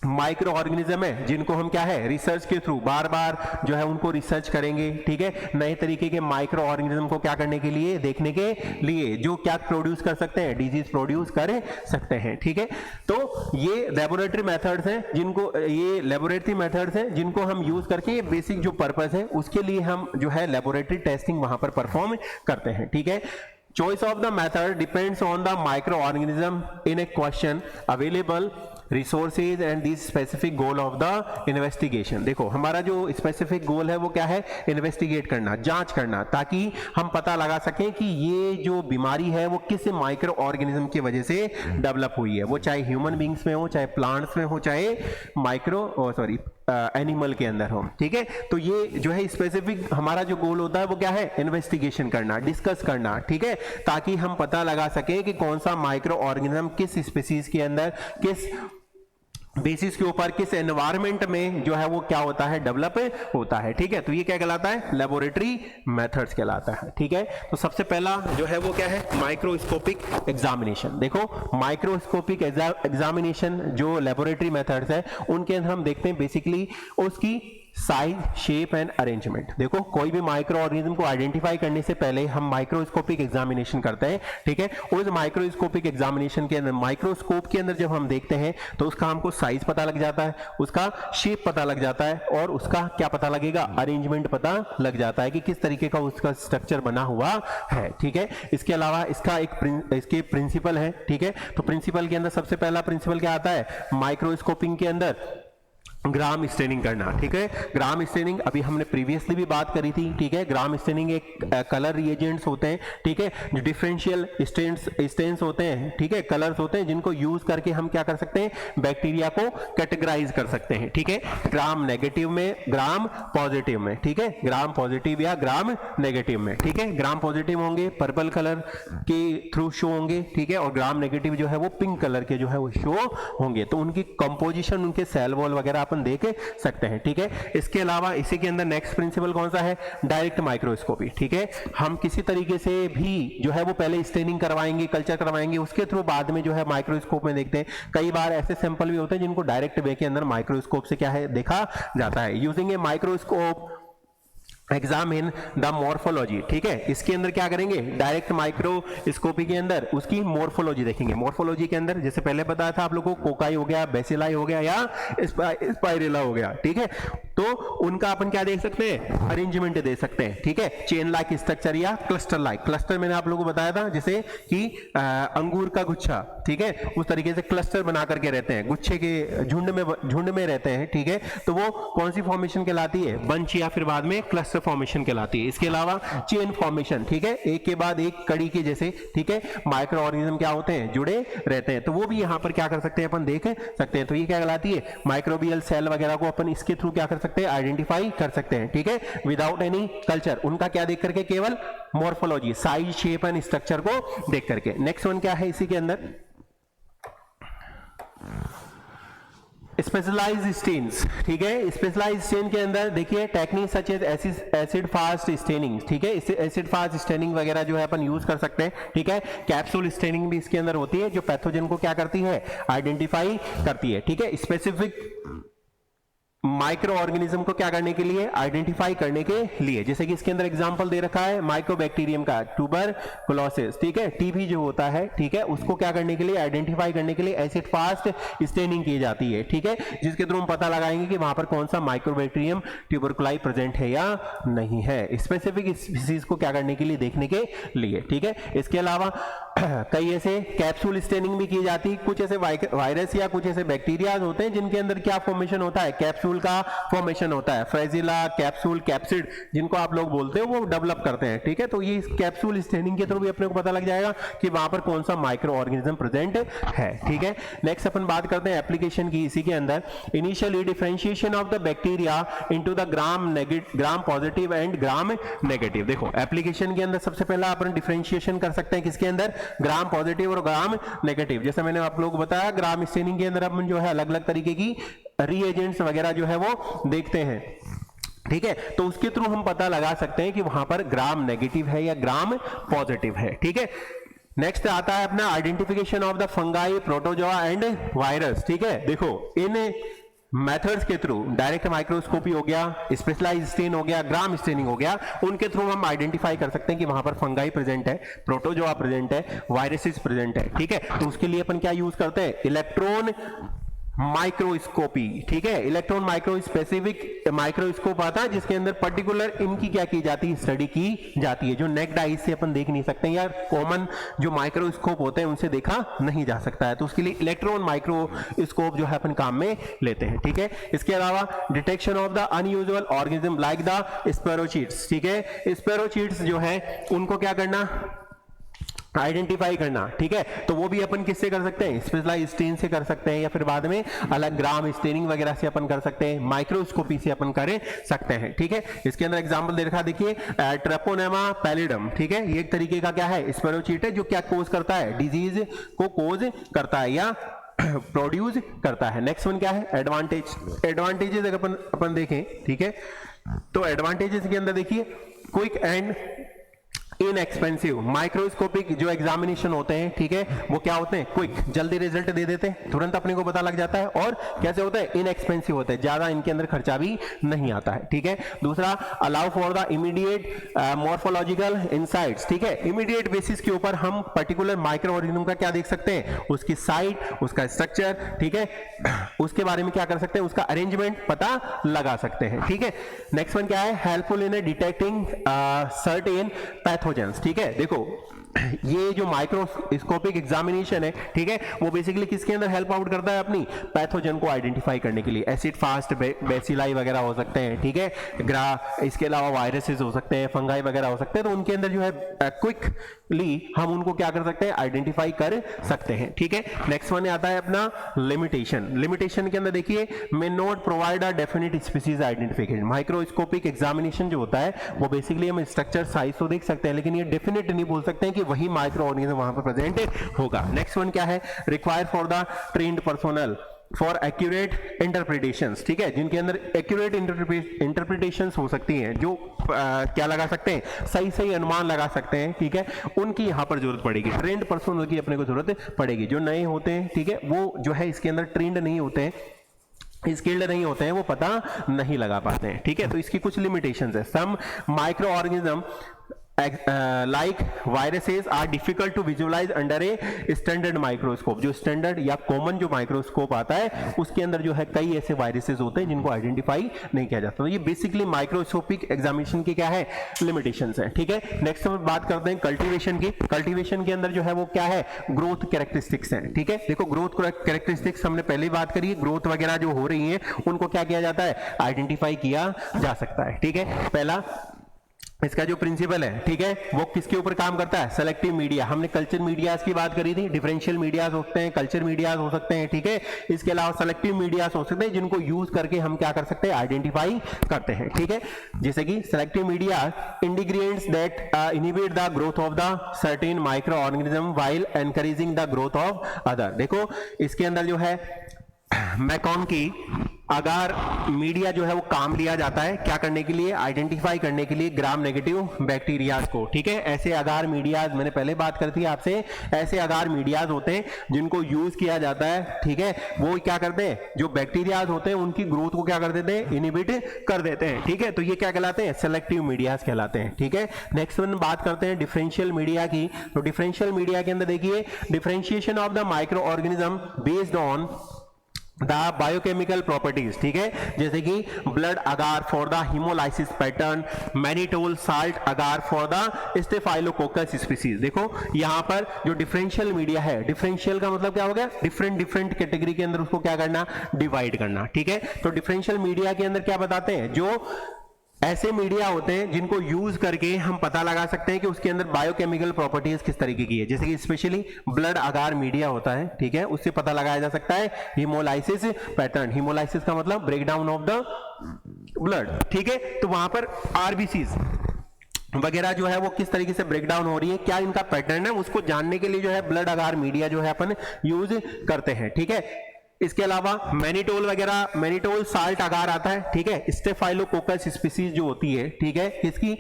माइक्रो ऑर्गेनिज्म है जिनको हम क्या है, रिसर्च के थ्रू बार बार जो है उनको रिसर्च करेंगे, ठीक है, नए तरीके के माइक्रो ऑर्गेनिज्म को क्या करने के लिए, देखने के लिए, जो क्या प्रोड्यूस कर सकते हैं, डिजीज प्रोड्यूस कर सकते हैं, ठीक है। तो ये लेबोरेटरी मेथड्स हैं जिनको, ये लेबोरेटरी मेथड्स हैं जिनको हम यूज करके बेसिक जो पर्पस है उसके लिए हम जो है लेबोरेटरी टेस्टिंग वहां पर परफॉर्म करते हैं, ठीक है। Choice of the method depends on the microorganism in a question, available resources and the specific goal of the investigation। देखो हमारा जो स्पेसिफिक गोल है वो क्या है, इन्वेस्टिगेट करना, जांच करना, ताकि हम पता लगा सकें कि ये जो बीमारी है वो किस माइक्रो ऑर्गेनिज्म की वजह से डेवलप हुई है, वो चाहे ह्यूमन बींग्स में हो, चाहे प्लांट्स में हो, चाहे एनिमल के अंदर हो, ठीक है। तो ये जो है स्पेसिफिक हमारा जो गोल होता है वो क्या है, इन्वेस्टिगेशन करना, डिस्कस करना, ठीक है, ताकि हम पता लगा सके कि कौन सा माइक्रो ऑर्गेनिज्म किस स्पीसीज के अंदर, किस बेसिस के ऊपर, किस एनवायरमेंट में जो है वो क्या होता है, डेवलप होता है, ठीक है। तो ये क्या कहलाता है, लेबोरेटरी मेथड्स कहलाता है, ठीक है। तो सबसे पहला जो है वो क्या है, माइक्रोस्कोपिक एग्जामिनेशन। देखो माइक्रोस्कोपिक एग्जामिनेशन जो लेबोरेटरी मेथड्स है उनके अंदर हम देखते हैं बेसिकली उसकी साइज, शेप एंड अरेंजमेंट। देखो कोई भी माइक्रो ऑर्गेनिज्म को आइडेंटिफाई करने से पहले हम माइक्रोस्कोपिक एग्जामिनेशन करते हैं, ठीक है। उस माइक्रोस्कोपिक एग्जामिनेशन के अंदर, माइक्रोस्कोप के अंदर जब हम देखते हैं तो उसका हमको साइज पता लग जाता है, उसका शेप पता लग जाता है और उसका क्या पता लगेगा, अरेंजमेंट पता लग जाता है कि किस तरीके का उसका स्ट्रक्चर बना हुआ है, ठीक है। इसके अलावा इसका इसके प्रिंसिपल है, ठीक है। तो प्रिंसिपल के अंदर सबसे पहला प्रिंसिपल क्या आता है, माइक्रोस्कोपिंग के अंदर ग्राम स्टेनिंग करना, ठीक है। ग्राम स्टेनिंग अभी हमने प्रीवियसली भी बात करी थी, ठीक है। ग्राम स्टेनिंग एक कलर रिएजेंट्स होते हैं, ठीक है, जो डिफरेंशियल स्टेन्स होते हैं, ठीक है, कलर्स होते हैं जिनको यूज करके हम क्या कर सकते हैं, बैक्टीरिया को कैटेगराइज कर सकते हैं, ठीक है। ग्राम नेगेटिव में, ग्राम पॉजिटिव में, ठीक है, ग्राम पॉजिटिव या ग्राम नेगेटिव में, ठीक है। ग्राम पॉजिटिव होंगे पर्पल कलर के थ्रू शो होंगे, ठीक है, और ग्राम नेगेटिव जो है वो पिंक कलर के जो है वो शो होंगे। तो उनकी कंपोजिशन, उनके सेल वॉल वगैरह देख सकते हैं, ठीक है। इसके अलावा इसी के अंदर नेक्स्ट प्रिंसिपल कौन सा है, डायरेक्ट माइक्रोस्कोपी, ठीक है। हम किसी तरीके से भी जो है वो पहले स्टेनिंग करवाएंगे, कल्चर करवाएंगे, उसके थ्रू बाद में जो है माइक्रोस्कोप में देखते हैं। कई बार ऐसे सैंपल भी होते हैं जिनको डायरेक्ट वे के अंदर माइक्रोस्कोप से क्या है देखा जाता है। Using a microscope examine the morphology, ठीक है। इसके अंदर क्या करेंगे, डायरेक्ट माइक्रोस्कोपी के अंदर उसकी मॉर्फोलॉजी देखेंगे। मॉर्फोलॉजी के अंदर जैसे पहले बताया था आप लोगों को, कोकाई हो गया, बेसिलाई हो गया या स्पाइरेला हो गया, ठीक है। तो उनका अपन क्या देख सकते हैं, अरेंजमेंट दे सकते हैं, ठीक है। चेन लाइक स्ट्रक्चर या क्लस्टर लाइक, क्लस्टर मैंने आप लोगों को बताया था जैसे कि अंगूर का गुच्छा, ठीक है, उस तरीके से क्लस्टर बना करके रहते हैं, गुच्छे के झुंड में रहते हैं, ठीक है। तो वो कौन सी फॉर्मेशन कहलाती है, बंच या फिर बाद में क्लस्टर फॉर्मेशन कहलाती है। इसके अलावा चेन फॉर्मेशन, ठीक है, एक के बाद एक कड़ी के जैसे, ठीक है, माइक्रो ऑर्गेनिज्म क्या होते हैं, जुड़े रहते हैं। तो वो भी यहां पर क्या कर सकते हैं, अपन देख सकते हैं। तो ये क्या कहलाती है, माइक्रोबियल सेल वगैरह को अपन इसके थ्रू क्या कर सकते हैं, आइडेंटिफाई कर सकते हैं, ठीक है, विदाउट एनी कल्चर। उनका क्या देख करके, केवल morphology, size, shape and structure को देख करके। नेक्स्ट वन क्या है इसी के अंदर, स्पेशलाइज्ड स्टेन्स, ठीक है। स्पेशलाइज्ड स्टेन के अंदर देखिए technique such as acid fast staining, ठीक है। एसिड फास्ट स्टेनिंग वगैरह जो है अपन यूज कर सकते हैं, ठीक है। कैप्सूल स्टेनिंग भी इसके अंदर होती है, जो पैथोजन को क्या करती है, आइडेंटिफाई करती है, ठीक है। स्पेसिफिक माइक्रो ऑर्गेनिज्म को क्या करने के लिए, आइडेंटिफाई करने के लिए। जैसे कि इसके अंदर एग्जांपल दे रखा है माइक्रोबैक्टीरियम का, ट्यूबरकुलोसिस, ठीक है, टीबी जो होता है, ठीक है, उसको क्या करने के लिए, आइडेंटिफाई करने के लिए एसिड फास्ट स्टेनिंग की जाती है, ठीक है, जिसके थ्रू हम पता लगाएंगे कि वहां पर कौन सा माइक्रोबैक्टीरियम ट्यूबरकुलाई प्रेजेंट है या नहीं है, स्पेसिफिक स्पीसीज को क्या करने के लिए, देखने के लिए, ठीक है। इसके अलावा कई ऐसे कैप्सूल स्टेनिंग भी की जाती है। कुछ ऐसे वायरस या कुछ ऐसे बैक्टीरिया होते हैं जिनके अंदर क्या फॉर्मेशन होता है, कैप्सूल का फॉर्मेशन होता है, फ्रेजिला, कैप्सूल, कैप्सिड जिनको आप लोग बोलते हो, वो डेवलप करते हैं, ठीक है। तो ये कैप्सूल स्टेनिंग के थ्रू भी अपने को पता लग जाएगा कि वहां पर कौन सा माइक्रो ऑर्गेनिज्म प्रेजेंट है, ठीक है। नेक्स्ट अपन बात करते हैं एप्लीकेशन की इसी के अंदर। Initially differentiation of the bacteria into the gram positive and gram negative. देखो एप्लीकेशन के अंदर सबसे पहला अपन डिफरेंशिएशन कर सकते हैं किसके अंदर, ग्राम पॉजिटिव और ग्राम नेगेटिव। जैसे मैंने आप लोगों को बताया, ग्राम स्टेनिंग के अंदर अपन जो है अलग अलग तरीके की रीएजेंट्स वगैरह जो है वो देखते हैं, ठीक है। तो उसके थ्रू हम पता लगा सकते हैं कि वहां पर ग्राम नेगेटिव है या ग्राम पॉजिटिव है, ठीक है। नेक्स्ट आता है अपना identification of the fungi, protozoa and virus, ठीक है। देखो इन मेथड्स के थ्रू, डायरेक्ट माइक्रोस्कोपी हो गया, स्पेशलाइज्ड स्टेन हो गया, ग्राम स्टेनिंग हो गया, उनके थ्रू हम आइडेंटिफाई कर सकते हैं कि वहां पर फंगाई प्रेजेंट है, प्रोटोजोआ प्रेजेंट है, वायरसेस प्रेजेंट है, ठीक है। तो उसके लिए अपन क्या यूज करते हैं, इलेक्ट्रॉन माइक्रोस्कोपी, ठीक है। इलेक्ट्रॉन माइक्रो स्पेसिफिक माइक्रोस्कोप आता है जिसके अंदर पर्टिकुलर इनकी क्या की जाती है, स्टडी की जाती है, जो नेक्ड आईज से अपन देख नहीं सकते यार, कॉमन जो माइक्रोस्कोप होते हैं उनसे देखा नहीं जा सकता है। तो उसके लिए इलेक्ट्रॉन माइक्रोस्कोप जो है अपन काम में लेते हैं, ठीक है। इसके अलावा detection of the unusual organism like the spirochetes, ठीक है। स्पेरोचीट्स जो है उनको क्या करना, आइडेंटिफाई करना, ठीक है। तो वो भी अपन किससे कर सकते हैं, स्पेशलाइज्ड स्टेन से कर सकते हैं, या फिर बाद में अलग ग्राम स्टेनिंग वगैरह से अपन कर सकते हैं, माइक्रोस्कोपी से अपन कर सकते हैं, ठीक है। इसके अंदर एग्जांपल दे रखा देखिए, ट्रेपोनेमा पैलिडम, ठीक है। ये एक तरीके का क्या है, स्पेरोचीट है, जो क्या कोज करता है, डिजीज को कोज करता है या प्रोड्यूस करता है। नेक्स्ट वन क्या है, एडवांटेज। एडवांटेजेस अगर अपन देखें, ठीक है, तो एडवांटेजेस के अंदर देखिए क्विक एंड इनएक्सपेंसिव माइक्रोस्कोपिक जो एग्जामिनेशन होते हैं, ठीक है, वो क्या होते हैं, क्विक, जल्दी रिजल्ट दे देते हैं, तुरंत अपने को पता लग जाता है, और कैसे होता है, इनएक्सपेंसिव होते हैं, ज्यादा इनके अंदर खर्चा भी नहीं आता है, ठीक है। दूसरा, allow for the immediate morphological insights, ठीक है। इमीडिएट बेसिस के ऊपर हम पर्टिकुलर माइक्रो ऑर्गेनिज्म का क्या देख सकते हैं, उसकी साइट, उसका स्ट्रक्चर, ठीक है, उसके बारे में क्या कर सकते हैं, उसका अरेंजमेंट पता लगा सकते हैं, ठीक है। नेक्स्ट वन क्या है, helpful in detecting certain pathogens, ठीक है। देखो ये जो माइक्रोस्कोपिक एग्जामिनेशन है, ठीक है, वो बेसिकली किसके अंदर हेल्प आउट करता है, अपनी पैथोजन को आइडेंटिफाई करने के लिए। एसिड फास्ट बेसिलाई वगैरह हो सकते हैं, ठीक है, इसके अलावा वायरसेस हो सकते हैं, फंगाई वगैरह हो सकते हैं, तो उनके अंदर जो है क्विकली हम उनको क्या कर सकते हैं, आइडेंटिफाई कर सकते हैं, ठीक है। नेक्स्ट वन आता है अपना लिमिटेशन। लिमिटेशन के अंदर देखिए, may not provide a definite species identification. Microscopic examination जो होता है वो बेसिकली हम स्ट्रक्चर साइज तो देख सकते हैं, लेकिन ये डेफिनेट नहीं बोल सकते हैं कि वही माइक्रो ऑर्गेनिज्म वहां पर प्रेजेंट होगा। नेक्स्ट वन क्या है, require for the trained personnel for accurate interpretations, ठीक है, जिनके अंदर एक्यूरेट इंटरप्रिटेशंस हो सकती हैं, जो क्या लगा सकते हैं, सही सही अनुमान लगा सकते हैं, ठीक है, उनकी यहां पर जरूरत पड़ेगी। ट्रेंड पर्सोनल की अपने को जरूरत पड़ेगी। जो नए होते हैं, ठीक है, वो जो है इसके अंदर ट्रेंड नहीं होते हैं, स्किल्ड नहीं होते हैं, वो पता नहीं लगा पाते हैं, ठीक है। तो इसकी कुछ लिमिटेशंस है। Some microorganism like viruses are difficult to visualize under a standard microscope. जो स्टैंडर्ड या कॉमन जो माइक्रोस्कोप आता है उसके अंदर जो है कई ऐसे वायरसेस होते हैं जिनको आइडेंटिफाई नहीं किया जाता। तो ये बेसिकली माइक्रोस्कोपिक एग्जामिनेशन की क्या है, लिमिटेशंस है, ठीक है। नेक्स्ट हम बात करते हैं कल्टीवेशन की। कल्टीवेशन के अंदर जो है वो क्या है, ग्रोथ कैरेक्टरिस्टिक्स है, ठीक है। देखो ग्रोथ कैरेक्टरिस्टिक्स हमने पहले ही बात करी, ग्रोथ वगैरह जो हो रही है उनको क्या किया जाता है, आइडेंटिफाई किया जा सकता है, ठीक है। पहला इसका जो प्रिंसिपल है, ठीक है, वो किसके ऊपर काम करता है, सेलेक्टिव मीडिया। हमने कल्चर मीडियाज की बात करी थी, डिफरेंशियल मीडियाज होते हैं, कल्चर मीडियाज हो सकते हैं, ठीक है। इसके अलावा सेलेक्टिव मीडियाज हो सकते हैं जिनको यूज करके हम क्या कर सकते हैं, आइडेंटिफाई करते हैं, ठीक है। जैसे कि selective media ingredients that inhibit the growth of the certain micro organism while encouraging the growth of other. देखो इसके अंदर जो है मैकॉन की अगार मीडिया जो है वो काम लिया जाता है क्या करने के लिए, आइडेंटिफाई करने के लिए ग्राम नेगेटिव बैक्टीरियाज को, ठीक है। ऐसे अगार मीडियाज मैंने पहले बात करती है आपसे, ऐसे अगार मीडियाज होते हैं जिनको यूज किया जाता है, ठीक है। वो क्या करते हैं, जो बैक्टीरियाज होते हैं उनकी ग्रोथ को क्या कर देते हैं, इनहिबिट कर देते हैं, ठीक है। तो ये क्या कहलाते हैं, सेलेक्टिव मीडियाज कहलाते हैं, ठीक है। नेक्स्ट वन बात करते हैं डिफरेंशियल मीडिया की। तो डिफरेंशियल मीडिया के अंदर देखिए differentiation of the microorganism based on the biochemical properties, ठीक है। जैसे कि blood agar for the haemolysis pattern, mannitol salt agar for the staphylococcus species. देखो यहां पर जो डिफरेंशियल मीडिया है, डिफरेंशियल का मतलब क्या हो गया, डिफरेंट कैटेगरी के अंदर उसको क्या करना, डिवाइड करना, ठीक है। तो डिफरेंशियल मीडिया के अंदर क्या बताते हैं, जो ऐसे मीडिया होते हैं जिनको यूज करके हम पता लगा सकते हैं कि उसके अंदर बायोकेमिकल प्रॉपर्टीज किस तरीके की है। जैसे कि स्पेशली ब्लड अगार मीडिया होता है, ठीक है, उससे पता लगाया जा सकता है हीमोलाइसिस पैटर्न। हीमोलाइसिस का मतलब ब्रेकडाउन ऑफ द ब्लड, ठीक है। तो वहां पर आरबीसीज वगैरह जो है वो किस तरीके से ब्रेकडाउन हो रही है, क्या इनका पैटर्न है, उसको जानने के लिए जो है ब्लड अगार मीडिया जो है अपन यूज करते हैं, ठीक है। इसके अलावा मैनिटोल वगैरह, मैनिटोल साल्ट अगार आता है, ठीक है। स्टेफाइलोकोकस स्पीसीज जो होती है, ठीक है, इसकी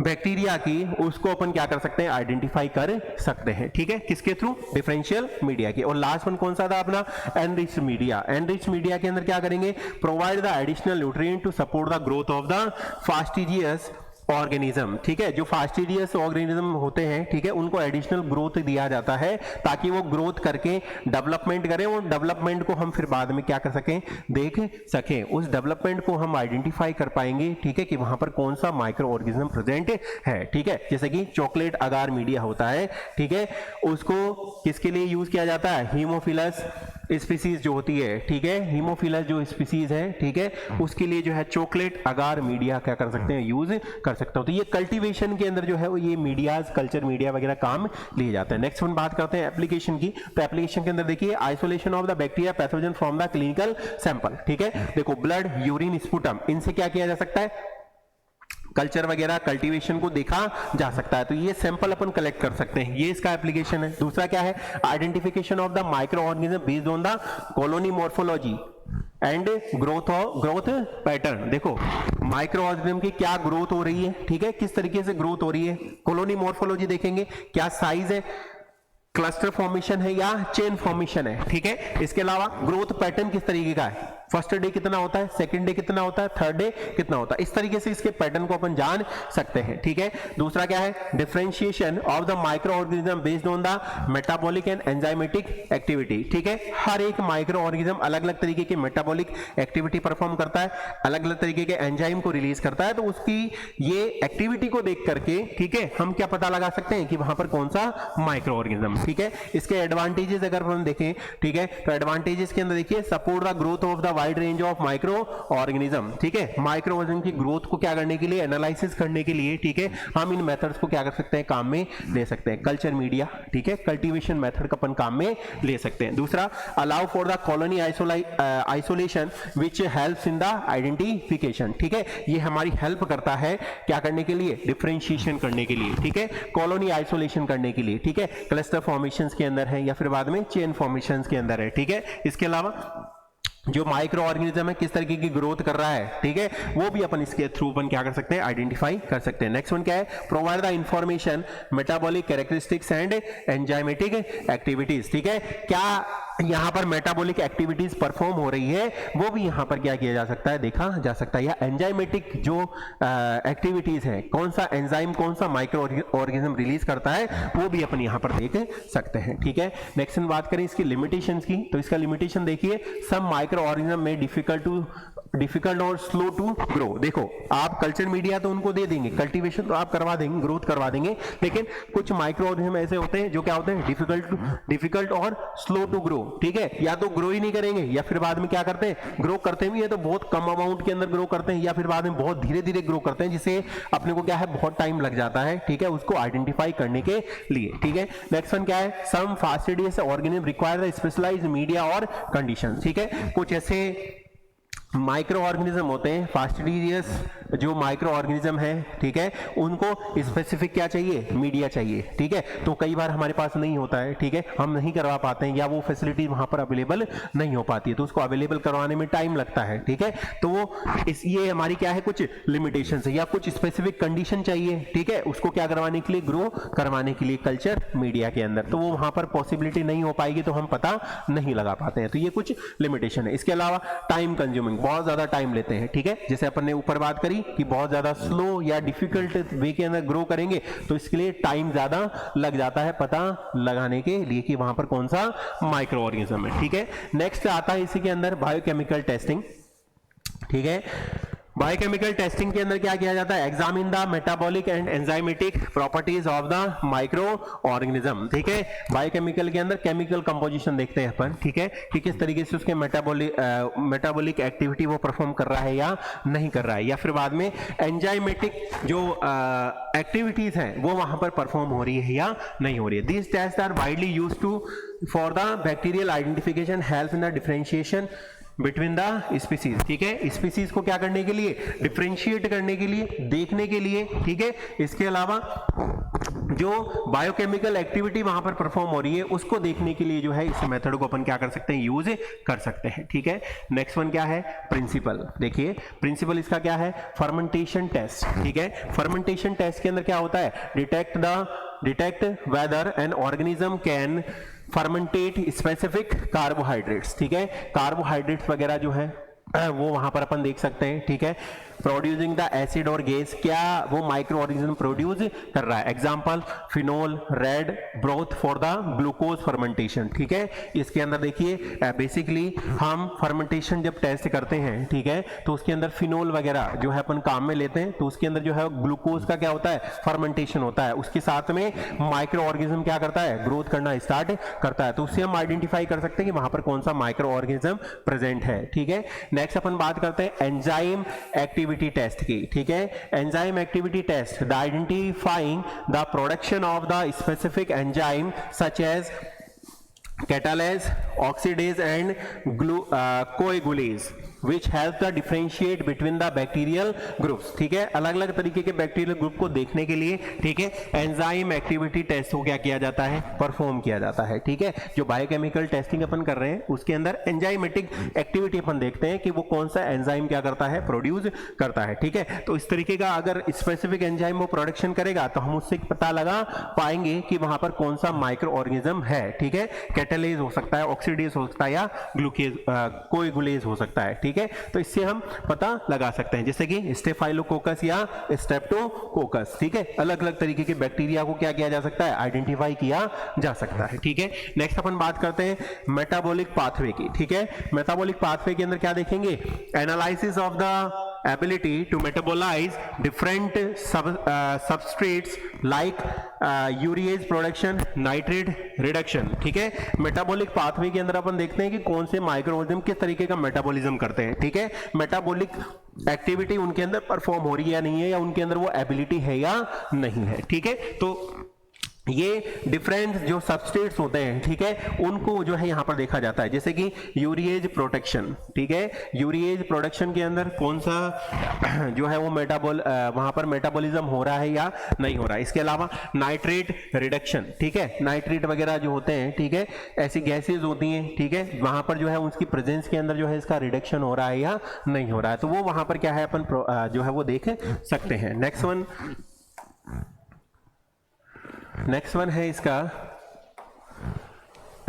बैक्टीरिया की, उसको अपन क्या कर सकते हैं, आइडेंटिफाई कर सकते हैं, ठीक है, किसके थ्रू, डिफरेंशियल मीडिया के। और लास्ट वन कौन सा था अपना, एनरिच्ड मीडिया। एनरिच्ड मीडिया के अंदर क्या करेंगे, provide the additional nutrient to support the growth of the fastidious organism, ठीक है। जो फास्टिडियस ऑर्गेनिज्म होते हैं, ठीक है, उनको एडिशनल ग्रोथ दिया जाता है ताकि वो ग्रोथ करके डेवलपमेंट करें और डेवलपमेंट को हम फिर बाद में क्या कर सकें, देख सकें। उस डेवलपमेंट को हम आइडेंटिफाई कर पाएंगे, ठीक है, कि वहां पर कौन सा माइक्रो ऑर्गेनिज्म प्रेजेंट है, ठीक है। जैसे कि चॉकलेट अगार मीडिया होता है, ठीक है, उसको किसके लिए यूज किया जाता है, हीमोफिलस स्पीसीज जो होती है, ठीक है, हीमोफिलस जो स्पीसीज है, ठीक है, उसके लिए जो है चॉकलेट अगार मीडिया क्या कर सकते हैं, यूज कर सकते हो। तो ये कल्टीवेशन के अंदर जो है वो ये मीडियाज, कल्चर मीडिया वगैरह काम लिए जाते हैं। नेक्स्ट वन बात करते हैं एप्लीकेशन की। तो एप्लीकेशन के अंदर देखिए isolation of the bacteria pathogen from the clinical sample, ठीक है। देखो ब्लड, यूरिन, स्पुटम, इनसे क्या किया जा सकता है, कल्चर वगैरह, कल्टीवेशन को देखा जा सकता है। तो ये सैंपल अपन कलेक्ट कर सकते हैं, ये इसका एप्लीकेशन है। दूसरा क्या है, identification of the microorganism based on the colony morphology and growth pattern. देखो माइक्रो ऑर्गेनिज्म की क्या ग्रोथ हो रही है, ठीक है, किस तरीके से ग्रोथ हो रही है, कॉलोनी मॉर्फोलॉजी देखेंगे, क्या साइज है, क्लस्टर फॉर्मेशन है या चेन फॉर्मेशन है, ठीक है। इसके अलावा ग्रोथ पैटर्न किस तरीके का है, फर्स्ट डे कितना होता है, सेकंड डे कितना होता है, थर्ड डे कितना होता है, इस तरीके से इसके पैटर्न को अपन जान सकते हैं, ठीक है। दूसरा क्या है, differentiation of the microorganism based on the metabolic and enzymatic activity, ठीक है। हर एक माइक्रो ऑर्गेनिज्म अलग अलग तरीके की मेटाबॉलिक एक्टिविटी परफॉर्म करता है, अलग अलग तरीके के एंजाइम को रिलीज करता है। तो उसकी ये एक्टिविटी को देख करके, ठीक है, हम क्या पता लगा सकते हैं कि वहां पर कौन सा माइक्रो ऑर्गेनिज्म, ठीक है। इसके एडवांटेजेस अगर हम देखें, ठीक है, तो एडवांटेजेस के अंदर देखिए support the growth of the wide range of microorganism, ठीक है। माइक्रो ऑर्गेनिज्म की ग्रोथ को क्या करने के लिए, एनालिसिस करने के लिए, ठीक है, हम इन मेथड्स को क्या कर सकते हैं, काम में ले सकते हैं। कल्चर मीडिया, ठीक है, कल्टीवेशन मेथड का अपन काम में ले सकते हैं। दूसरा, allow for the colony isolation which helps in the identification, ठीक है, ये हमारी हेल्प करता है क्या करने के लिए, डिफरेंशिएशन करने के लिए, ठीक है, कॉलोनी आइसोलेशन करने के लिए, ठीक है, क्लस्टर फॉर्मेशंस के अंदर है या फिर बाद में चेन फॉर्मेशंस के अंदर है, ठीक है। इसके अलावा जो माइक्रो ऑर्गेनिज्म है किस तरीके की ग्रोथ कर रहा है, ठीक है, वो भी अपन इसके थ्रू अपन क्या कर सकते हैं, आइडेंटिफाई कर सकते हैं। नेक्स्ट वन क्या है, provide the information metabolic characteristics and enzymatic activities, ठीक है, क्या यहाँ पर मेटाबॉलिक एक्टिविटीज परफॉर्म हो रही है, वो भी यहाँ पर क्या किया जा सकता है, देखा जा सकता है। या एंजाइमेटिक जो एक्टिविटीज है, कौन सा एंजाइम कौन सा माइक्रो ऑर्गेनिज्म रिलीज करता है, वो भी अपन यहाँ पर देख सकते हैं। ठीक है, नेक्स्ट हम बात करें इसकी लिमिटेशंस की, तो इसका लिमिटेशन देखिए, सम माइक्रो ऑर्गेनिज्म में डिफिकल्ट और स्लो टू ग्रो। देखो आप कल्चर मीडिया तो उनको दे देंगे, कल्टीवेशन तो आप करवा देंगे, ग्रोथ करवा देंगे, लेकिन कुछ माइक्रो ऑर्गेनिज्म ऐसे होते हैं जो क्या होते हैं, डिफिकल्ट और स्लो टू ग्रो। ठीक है, या तो ग्रो ही नहीं करेंगे, या फिर बाद में क्या करते हैं, ग्रो करते भी है तो बहुत कम अमाउंट के अंदर ग्रो करते हैं, या फिर बाद में बहुत धीरे धीरे ग्रो करते हैं, जिससे अपने को क्या है, बहुत टाइम लग जाता है। ठीक है, उसको आइडेंटिफाई करने के लिए। ठीक है, नेक्स्ट वन क्या है, some fastidious organism require the specialised media और कंडीशन। ठीक है, कुछ ऐसे माइक्रो ऑर्गेनिज्म होते हैं, फास्टिडियस जो माइक्रो ऑर्गेनिज्म है, ठीक है, उनको स्पेसिफिक क्या चाहिए, मीडिया चाहिए। ठीक है, तो कई बार हमारे पास नहीं होता है, ठीक है, हम नहीं करवा पाते हैं, या वो फैसिलिटी वहां पर अवेलेबल नहीं हो पाती है, तो उसको अवेलेबल करवाने में टाइम लगता है। ठीक है, तो वो ये हमारी क्या है, कुछ लिमिटेशन है, या कुछ स्पेसिफिक कंडीशन चाहिए। ठीक है, उसको क्या करवाने के लिए, ग्रो करवाने के लिए कल्चर मीडिया के अंदर, तो वो वहां पर पॉसिबिलिटी नहीं हो पाएगी, तो हम पता नहीं लगा पाते हैं। तो ये कुछ लिमिटेशन है। इसके अलावा टाइम कंज्यूमिंग, बहुत ज्यादा टाइम लेते हैं। ठीक है, जैसे अपन ने ऊपर बात करी कि बहुत ज्यादा स्लो या डिफिकल्ट वे के अंदर ग्रो करेंगे, तो इसके लिए टाइम ज्यादा लग जाता है पता लगाने के लिए कि वहां पर कौन सा माइक्रो ऑर्गेनिज्म है। ठीक है, नेक्स्ट आता है इसी के अंदर बायोकेमिकल टेस्टिंग। ठीक है, बायोकेमिकल टेस्टिंग के अंदर क्या किया जाता है, examine the metabolic and enzymatic properties of the microorganism. ठीक है, बायोकेमिकल के अंदर केमिकल कंपोजिशन देखते हैं अपन। ठीक है, कि किस तरीके से उसके मेटाबॉलिक एक्टिविटी वो परफॉर्म कर रहा है या नहीं कर रहा है, या फिर बाद में एंजाइमेटिक जो एक्टिविटीज हैं वो वहां पर परफॉर्म हो रही है या नहीं हो रही है। These test are widely used to for the bacterial identification, help in the differentiation between the species. ठीक है, स्पीसीज को क्या करने के लिए, डिफरेंशिएट करने के लिए, देखने के लिए। ठीक है, इसके अलावा जो बायोकेमिकल एक्टिविटी वहां पर परफॉर्म हो रही है उसको देखने के लिए जो है इस मेथड को अपन क्या कर सकते हैं, यूज कर सकते हैं। ठीक है, नेक्स्ट वन क्या है, प्रिंसिपल। देखिए प्रिंसिपल इसका क्या है, फर्मेंटेशन टेस्ट। ठीक है, फर्मेंटेशन टेस्ट के अंदर क्या होता है, detect whether an organism can fermentate specific carbohydrates. ठीक है, कार्बोहाइड्रेट्स वगैरह जो है वो वहां पर अपन देख सकते हैं। ठीक है, प्रोड्यूसिंग द एसिड और गैस, क्या वो माइक्रो ऑर्गेनिज्म प्रोड्यूस कर रहा है। Example phenol, red broth for the glucose fermentation. ठीक है, इसके अंदर देखिए बेसिकली हम फर्मेंटेशन जब टेस्ट करते हैं, ठीक है, तो उसके अंदर फिनोल वगैरह जो है अपन काम में लेते हैं, तो उसके अंदर जो है ग्लूकोज का क्या होता है, फर्मेंटेशन होता है। उसके साथ में माइक्रो ऑर्गेनिज्म क्या करता है, ग्रोथ करना स्टार्ट करता है, तो उससे हम आइडेंटिफाई कर सकते हैं कि वहां पर कौन सा माइक्रो ऑर्गेनिज्म प्रेजेंट है। ठीक है, नेक्स्ट अपन बात करते हैं एंजाइम एक्टिविटी टेस्ट की। ठीक है, enzyme activity test, the identifying the production of the specific enzyme such as catalase, oxidase and coagulase which help the differentiate between the bacterial groups। ठीक है, अलग अलग तरीके के बैक्टीरियल ग्रुप को देखने के लिए, ठीक है, एंजाइम एक्टिविटी टेस्ट को क्या किया जाता है, परफॉर्म किया जाता है। ठीक है, जो बायोकेमिकल टेस्टिंग अपन कर रहे हैं उसके अंदर एंजाइमेटिक एक्टिविटी अपन देखते हैं कि वो कौन सा एंजाइम क्या करता है, प्रोड्यूस करता है। ठीक है, तो इस तरीके का अगर स्पेसिफिक एंजाइम वो प्रोडक्शन करेगा तो हम उससे पता लगा पाएंगे कि वहां पर कौन सा माइक्रो ऑर्गेनिज्म है। ठीक है, कैटालेज हो सकता है, ऑक्सीडेज हो सकता है, या ग्लूकेज कोएगुलेज हो सकता है। ठीक है, तो इससे हम पता लगा सकते हैं, जैसे कि स्टेफाइलोकोकस या स्ट्रेप्टोकोकस। ठीक है, अलग अलग तरीके के बैक्टीरिया को क्या किया जा सकता है, आइडेंटिफाई किया जा सकता है। ठीक है, नेक्स्ट अपन बात करते हैं मेटाबॉलिक पाथवे की। ठीक है, मेटाबॉलिक पाथवे के अंदर क्या देखेंगे, analysis of the ability to metabolize different substrates like urease production, nitrate reduction। ठीक है, मेटाबॉलिक पाथवे के अंदर अपन देखते हैं कि कौन से माइक्रो ऑर्गेनिज्म किस तरीके का मेटाबॉलिज्म करते हैं। ठीक है, मेटाबॉलिक एक्टिविटी उनके अंदर परफॉर्म हो रही है या नहीं है, या उनके अंदर वो एबिलिटी है या नहीं है। ठीक है, तो ये डिफरेंट जो सबस्ट्रेट्स होते हैं, ठीक है, उनको जो है यहां पर देखा जाता है, जैसे कि यूरिएज प्रोटेक्शन। ठीक है, यूरिएज प्रोडक्शन के अंदर कौन सा जो है वो वहां पर मेटाबॉलिज्म हो रहा है या नहीं हो रहा है। इसके अलावा नाइट्रेट रिडक्शन, ठीक है, नाइट्रेट वगैरह जो होते हैं, ठीक है, ऐसी गैसेज होती हैं, ठीक है, वहां पर जो है उसकी प्रेजेंस के अंदर जो है इसका रिडक्शन हो रहा है या नहीं हो रहा है, तो वो वहां पर क्या है अपन जो है वो देख सकते हैं। नेक्स्ट वन है इसका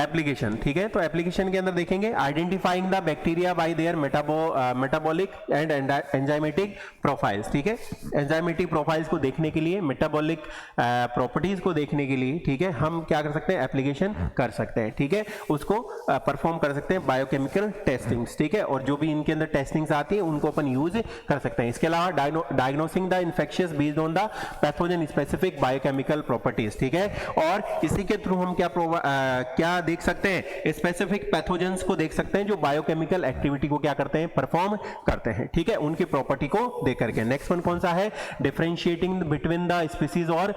एप्लीकेशन, ठीक है। तो एप्लीकेशन के अंदर देखेंगे identifying the bacteria by there metabolic and enzymatic profiles, ठीक है। एंजाइमेटिक प्रोफाइल्स को देखने के लिए, मेटाबॉलिक प्रॉपर्टीज को देखने के लिए, ठीक है, हम क्या कर सकते हैं, एप्लीकेशन कर सकते हैं, ठीक है, उसको परफॉर्म कर सकते हैं, बायोकेमिकल टेस्टिंग्स, ठीक है, और जो भी इनके अंदर टेस्टिंग्स आती है उनको अपन यूज कर सकते हैं। इसके अलावा diagnosing the infectious based on the pathogen specific biochemical properties, ठीक है, और इसी के थ्रू हम क्या देख सकते हैं, स्पेसिफिक पैथोजेंस को देख सकते हैं जो बायोकेमिकल एक्टिविटी को क्या करते हैं, परफॉर्म करते हैं, ठीक है, उनकी प्रॉपर्टी को देख करके। नेक्स्ट वन कौन सा है, डिफरेंशिएटिंग बिटवीन द स्पीसीज और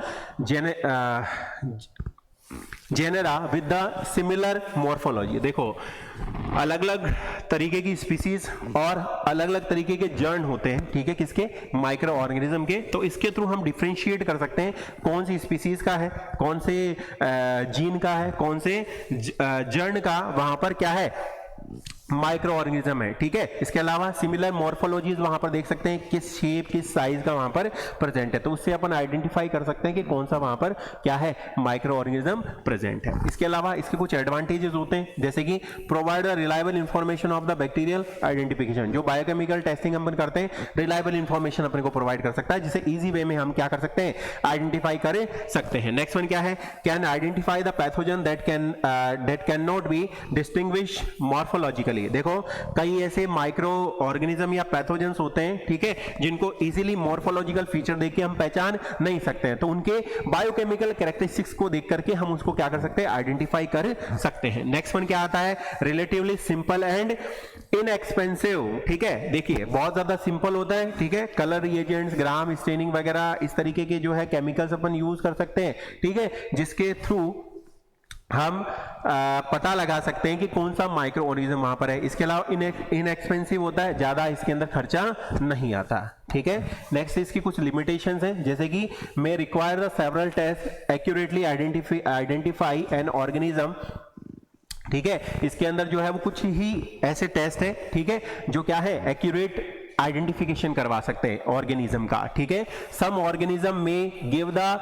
genera with the similar morphology. देखो अलग अलग तरीके की स्पीसीज और अलग अलग तरीके के जर्न होते हैं, ठीक है, किसके, माइक्रो ऑर्गेनिज्म के। तो इसके थ्रू हम डिफरेंशिएट कर सकते हैं कौन सी स्पीसीज का है, कौन से जीन का है, कौन से जर्न का वहां पर क्या है, माइक्रो ऑर्गेनिज्म है, ठीक है। इसके अलावा सिमिलर मॉर्फोलॉजीज वहां पर देख सकते हैं किस शेप, किस साइज का वहां पर प्रेजेंट है, तो उससे अपन आइडेंटिफाई कर सकते हैं कि कौन सा वहां पर क्या है, माइक्रो ऑर्गेनिज्म प्रेजेंट है। इसके अलावा इसके कुछ एडवांटेजेस होते हैं, जैसे कि provide reliable information of the bacterial identification. जो बायोकेमिकल टेस्टिंग अपन करते हैं, रिलायबल इंफॉर्मेशन अपने को प्रोवाइड कर सकता है, जिसे इजी वे में हम क्या कर सकते हैं, आइडेंटिफाई कर सकते हैं। नेक्स्ट वन क्या है, can identify the pathogen that can not be distinguish morphologically. देखो कई ऐसे माइक्रो ऑर्गेनिज्म या पैथोजेंस होते हैं, ठीक है, जिनको इजीली मॉर्फोलॉजिकल फीचर देख के हम पहचान नहीं सकते हैं, तो उनके बायोकेमिकल कैरेक्टरिस्टिक्स को देख करके हम उसको क्या कर सकते हैं, आइडेंटिफाई कर सकते हैं। नेक्स्ट वन क्या आता है, रिलेटिवली सिंपल एंड इनएक्सपेंसिव, ठीक है। देखिए बहुत ज्यादा सिंपल होता है, ठीक है, कलर रिएजेंट्स, ग्राम स्टेनिंग वगैरह इस तरीके के जो है केमिकल्स अपन यूज कर सकते हैं, ठीक है, जिसके थ्रू हम पता लगा सकते हैं कि कौन सा माइक्रो ऑर्गेनिज्म वहां पर है। इसके अलावा इनएक्सपेंसिव होता है, ज्यादा इसके अंदर खर्चा नहीं आता, ठीक है। नेक्स्ट इसकी कुछ लिमिटेशंस हैं, जैसे कि may require the several test accurately identify an organism, ठीक है। इसके अंदर जो है वो कुछ ही ऐसे टेस्ट है, ठीक है, जो क्या है, एक्यूरेट आइडेंटिफिकेशन करवा सकते हैं ऑर्गेनिज्म का, ठीक है। सम ऑर्गेनिज्म में गिव द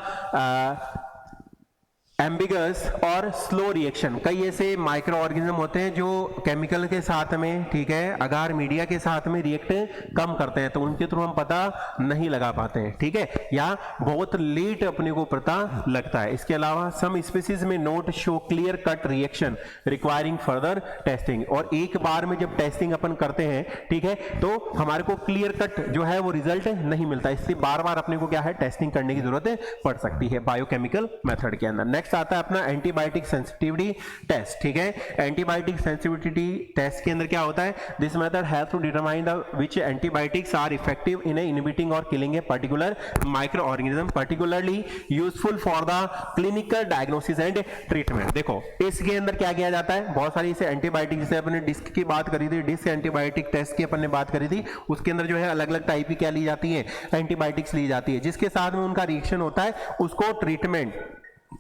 एम्बिगस और स्लो रिएक्शन। कई ऐसे माइक्रो ऑर्गेनिज्म होते हैं जो केमिकल के साथ में, ठीक है, अगार मीडिया के साथ में रिएक्ट कम करते हैं, तो उनके थ्रू हम पता नहीं लगा पाते हैं, ठीक है, या बहुत लेट अपने को पता लगता है। इसके अलावा सम स्पीसीज में note show clear cut reaction requiring further testing. और एक बार में जब टेस्टिंग अपन करते हैं, ठीक है, तो हमारे को क्लियर कट जो है वो रिजल्ट नहीं मिलता, इसलिए बार बार अपने को क्या है, टेस्टिंग करने की जरूरत पड़ सकती है बायोकेमिकल मेथड के अंदर। नेक्स्ट आता है अपना एंटीबायोटिक सेंसिटिविटी टेस्ट, ठीक है। एंटीबायोटिक सेंसिटिविटी टेस्ट के अंदर क्या होता है, this method has to determine the which antibiotics are effective in inhibiting और killing a particular micro organism, particularly useful for the clinical diagnosis and treatment. देखो इसके अंदर क्या किया जाता है, बहुत सारी इसे एंटीबायोटिक, जैसे अपने डिस्क की बात करी थी, डिस्क एंटीबायोटिक टेस्ट की अपन ने बात करी थी, उसके अंदर जो है अलग अलग टाइप की क्या ली जाती है, एंटीबायोटिक्स ली जाती है, जिसके साथ में उनका रिएक्शन होता है, उसको ट्रीटमेंट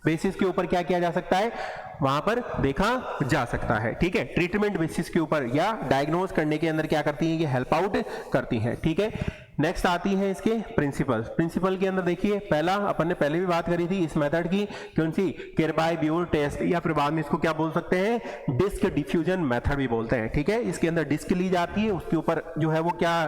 बेसिस के ऊपर क्या किया जा सकता है, वहां पर देखा जा सकता है, ठीक है, ट्रीटमेंट बेसिस के ऊपर या डायग्नोज करने के अंदर क्या करती है, ये हेल्प आउट करती है, ठीक है। नेक्स्ट आती है इसके प्रिंसिपल के अंदर देखिए, पहला अपन ने पहले भी बात करी थी इस मेथड की, कौन सी, किरबाई-ब्यूर टेस्ट, या फिर बाद में इसको क्या बोल सकते हैं, डिस्क डिफ्यूजन मेथड भी बोलते हैं, ठीक है। इसके अंदर डिस्क ली जाती है, उसके ऊपर जो है वो क्या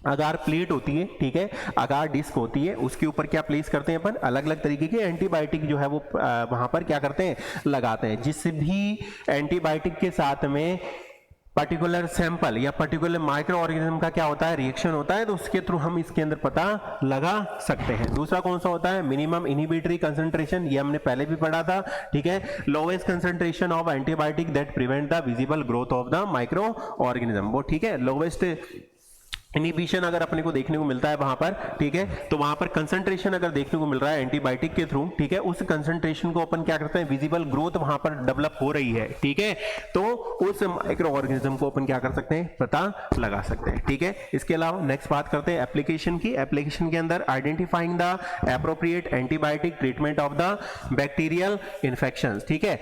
अगार प्लेट होती है, ठीक है, अगार डिस्क होती है, उसके ऊपर क्या प्लेस करते हैं अपन, अलग अलग तरीके के एंटीबायोटिक जो है वो वहां पर क्या करते हैं, लगाते हैं। जिस भी एंटीबायोटिक के साथ में पर्टिकुलर सैंपल या पर्टिकुलर माइक्रो ऑर्गेनिज्म का क्या होता है, रिएक्शन होता है, तो उसके थ्रू हम इसके अंदर पता लगा सकते हैं। दूसरा कौन सा होता है, मिनिमम इनहिबिटरी कंसंट्रेशन, ये हमने पहले भी पढ़ा था, ठीक है, lowest concentration of antibiotic that prevent the visible growth of the micro organism, वो ठीक है, लोवेस्ट इनिबिशन अगर अपने को देखने को मिलता है वहां पर, ठीक है, तो वहां पर कंसंट्रेशन अगर देखने को मिल रहा है एंटीबायोटिक के थ्रू, ठीक है, उस कंसंट्रेशन को अपन क्या करते हैं, विजिबल ग्रोथ वहां पर डेवलप हो रही है, ठीक है, तो उस माइक्रो ऑर्गेनिज्म को अपन क्या कर सकते हैं, पता लगा सकते हैं, ठीक है। इसके अलावा नेक्स्ट बात करते हैं एप्लीकेशन की। एप्लीकेशन के अंदर identifying the appropriate antibiotic treatment of the bacterial infections, ठीक है।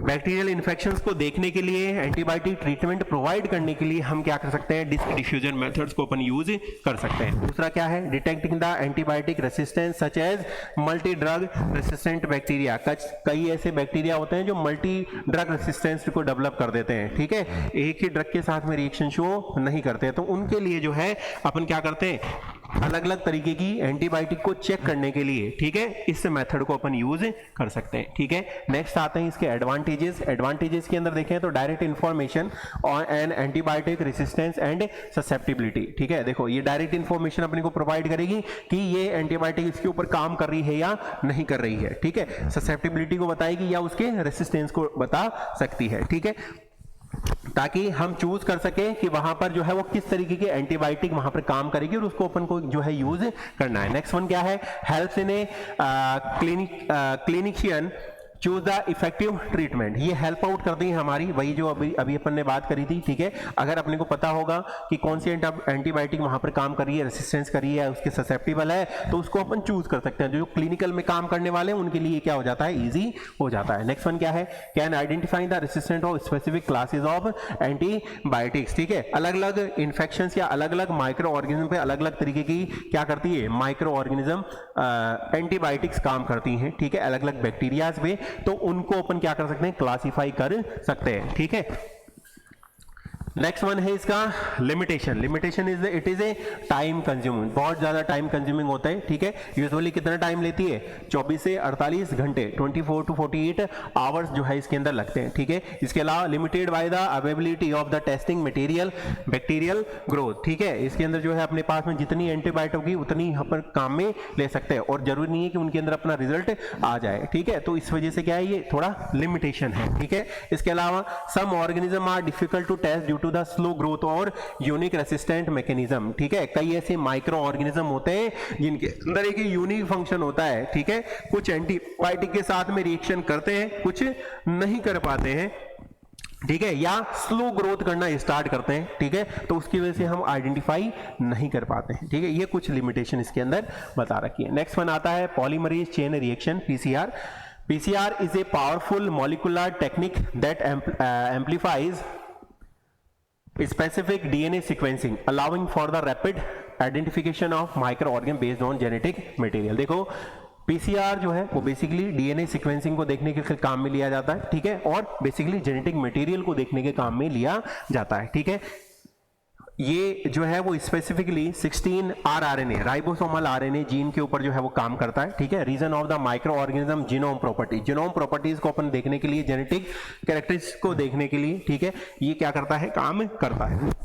बैक्टीरियल इन्फेक्शंस को देखने के लिए, एंटीबायोटिक ट्रीटमेंट प्रोवाइड करने के लिए हम क्या कर सकते हैं, डिस्क डिफ्यूजन मेथड्स को अपन यूज कर सकते हैं। दूसरा क्या है, detecting the antibiotic resistance such as multi drug resistant bacteria. कई ऐसे बैक्टीरिया होते हैं जो मल्टी ड्रग रेसिस्टेंस को डेवलप कर देते हैं, ठीक है, एक ही ड्रग के साथ में रिएक्शन शो नहीं करते, तो उनके लिए जो है अपन क्या करते हैं, अलग अलग तरीके की एंटीबायोटिक को चेक करने के लिए, ठीक है, इस मेथड को अपन यूज कर सकते हैं, ठीक है। नेक्स्ट आते हैं इसके एडवांटेजेस। एडवांटेजेस के अंदर देखें तो direct information on an antibiotic resistance and susceptibility, ठीक है। देखो ये डायरेक्ट इंफॉर्मेशन अपने को प्रोवाइड करेगी कि ये एंटीबायोटिक इसके ऊपर काम कर रही है या नहीं कर रही है, ठीक है। ससेप्टिबिलिटी को बताएगी या उसके रेसिस्टेंस को बता सकती है, ठीक है, ताकि हम चूज कर सके कि वहां पर जो है वो किस तरीके की एंटीबायोटिक वहां पर काम करेगी और उसको अपन को जो है यूज करना है। नेक्स्ट वन क्या है, helps in a clinician choose the effective treatment. ये हेल्प आउट करती है हमारी, वही जो अभी अपन ने बात करी थी, ठीक है। अगर अपने को पता होगा कि कौन सी एंटीबायोटिक वहां पर काम कर रही है, रेसिस्टेंस कर रही है, उसके ससेप्टिबल है, तो उसको अपन चूज कर सकते हैं। जो क्लिनिकल में काम करने वाले हैं उनके लिए क्या हो जाता है, इजी हो जाता है। नेक्स्ट वन क्या है, can identify the resistant of specific classes of antibiotics, ठीक है। अलग अलग इन्फेक्शन या अलग अलग माइक्रो ऑर्गेनिज्म पे अलग अलग तरीके की क्या करती है, माइक्रो ऑर्गेनिज्म एंटीबायोटिक्स काम करती हैं, ठीक है, अलग अलग बैक्टीरियाज पे, तो उनको अपन क्या कर सकते हैं, क्लासिफाई कर सकते हैं, ठीक है। नेक्स्ट वन है इसका limitation. Limitation is it is a time consuming, बहुत ज्यादा टाइम कंज्यूमिंग होता है, ठीक है। यूजुअली कितना टाइम लेती है, 24 से 48 घंटे, 24 to 48 आवर्स जो है इसके अंदर लगते हैं, ठीक है। इसके अलावा limited by the availability of the testing material bacterial growth, ठीक है। इसके अंदर जो है अपने पास में जितनी एंटीबायोटिक होगी उतनी अपन काम में ले सकते हैं और जरूरी नहीं है कि उनके अंदर अपना रिजल्ट आ जाए, ठीक है। तो इस वजह से क्या है, ये थोड़ा लिमिटेशन है, ठीक है। इसके अलावा some organism are difficult to test due to the slow growth और यूनिक रेसिस्टेंट मैकेनिज्म, ठीक है। कई ऐसे माइक्रो ऑर्गेनिज्म होते हैं जिनके अंदर एक यूनिक फंक्शन होता है, ठीक है। कुछ एंटीबायोटिक के साथ में रिएक्शन करते हैं, कुछ नहीं कर पाते हैं, ठीक है, या स्लो ग्रोथ करना स्टार्ट करते हैं, ठीक है, तो उसकी वजह से हम आइडेंटिफाई नहीं कर पाते हैं, ठीक है। ये कुछ लिमिटेशन इसके अंदर बता रखी है। नेक्स्ट वन आता है polymerase chain reaction, PCR. PCR is a powerful molecular technique that amplifies specific DNA sequencing, allowing for the rapid identification of microorganism based on genetic material। देखो PCR जो है वो बेसिकली DNA सीक्वेंसिंग को देखने के काम में लिया जाता है, ठीक है, और बेसिकली जेनेटिक मटेरियल को देखने के काम में लिया जाता है, ठीक है। ये जो है वो specifically 16 rRNA ribosomal RNA gene के ऊपर जो है वो काम करता है, ठीक है। Region of the microorganism genome property, genome properties को अपन देखने के लिए, जेनेटिक कैरेक्टरिस्टिक्स को देखने के लिए, ठीक है, ये क्या करता है, काम करता है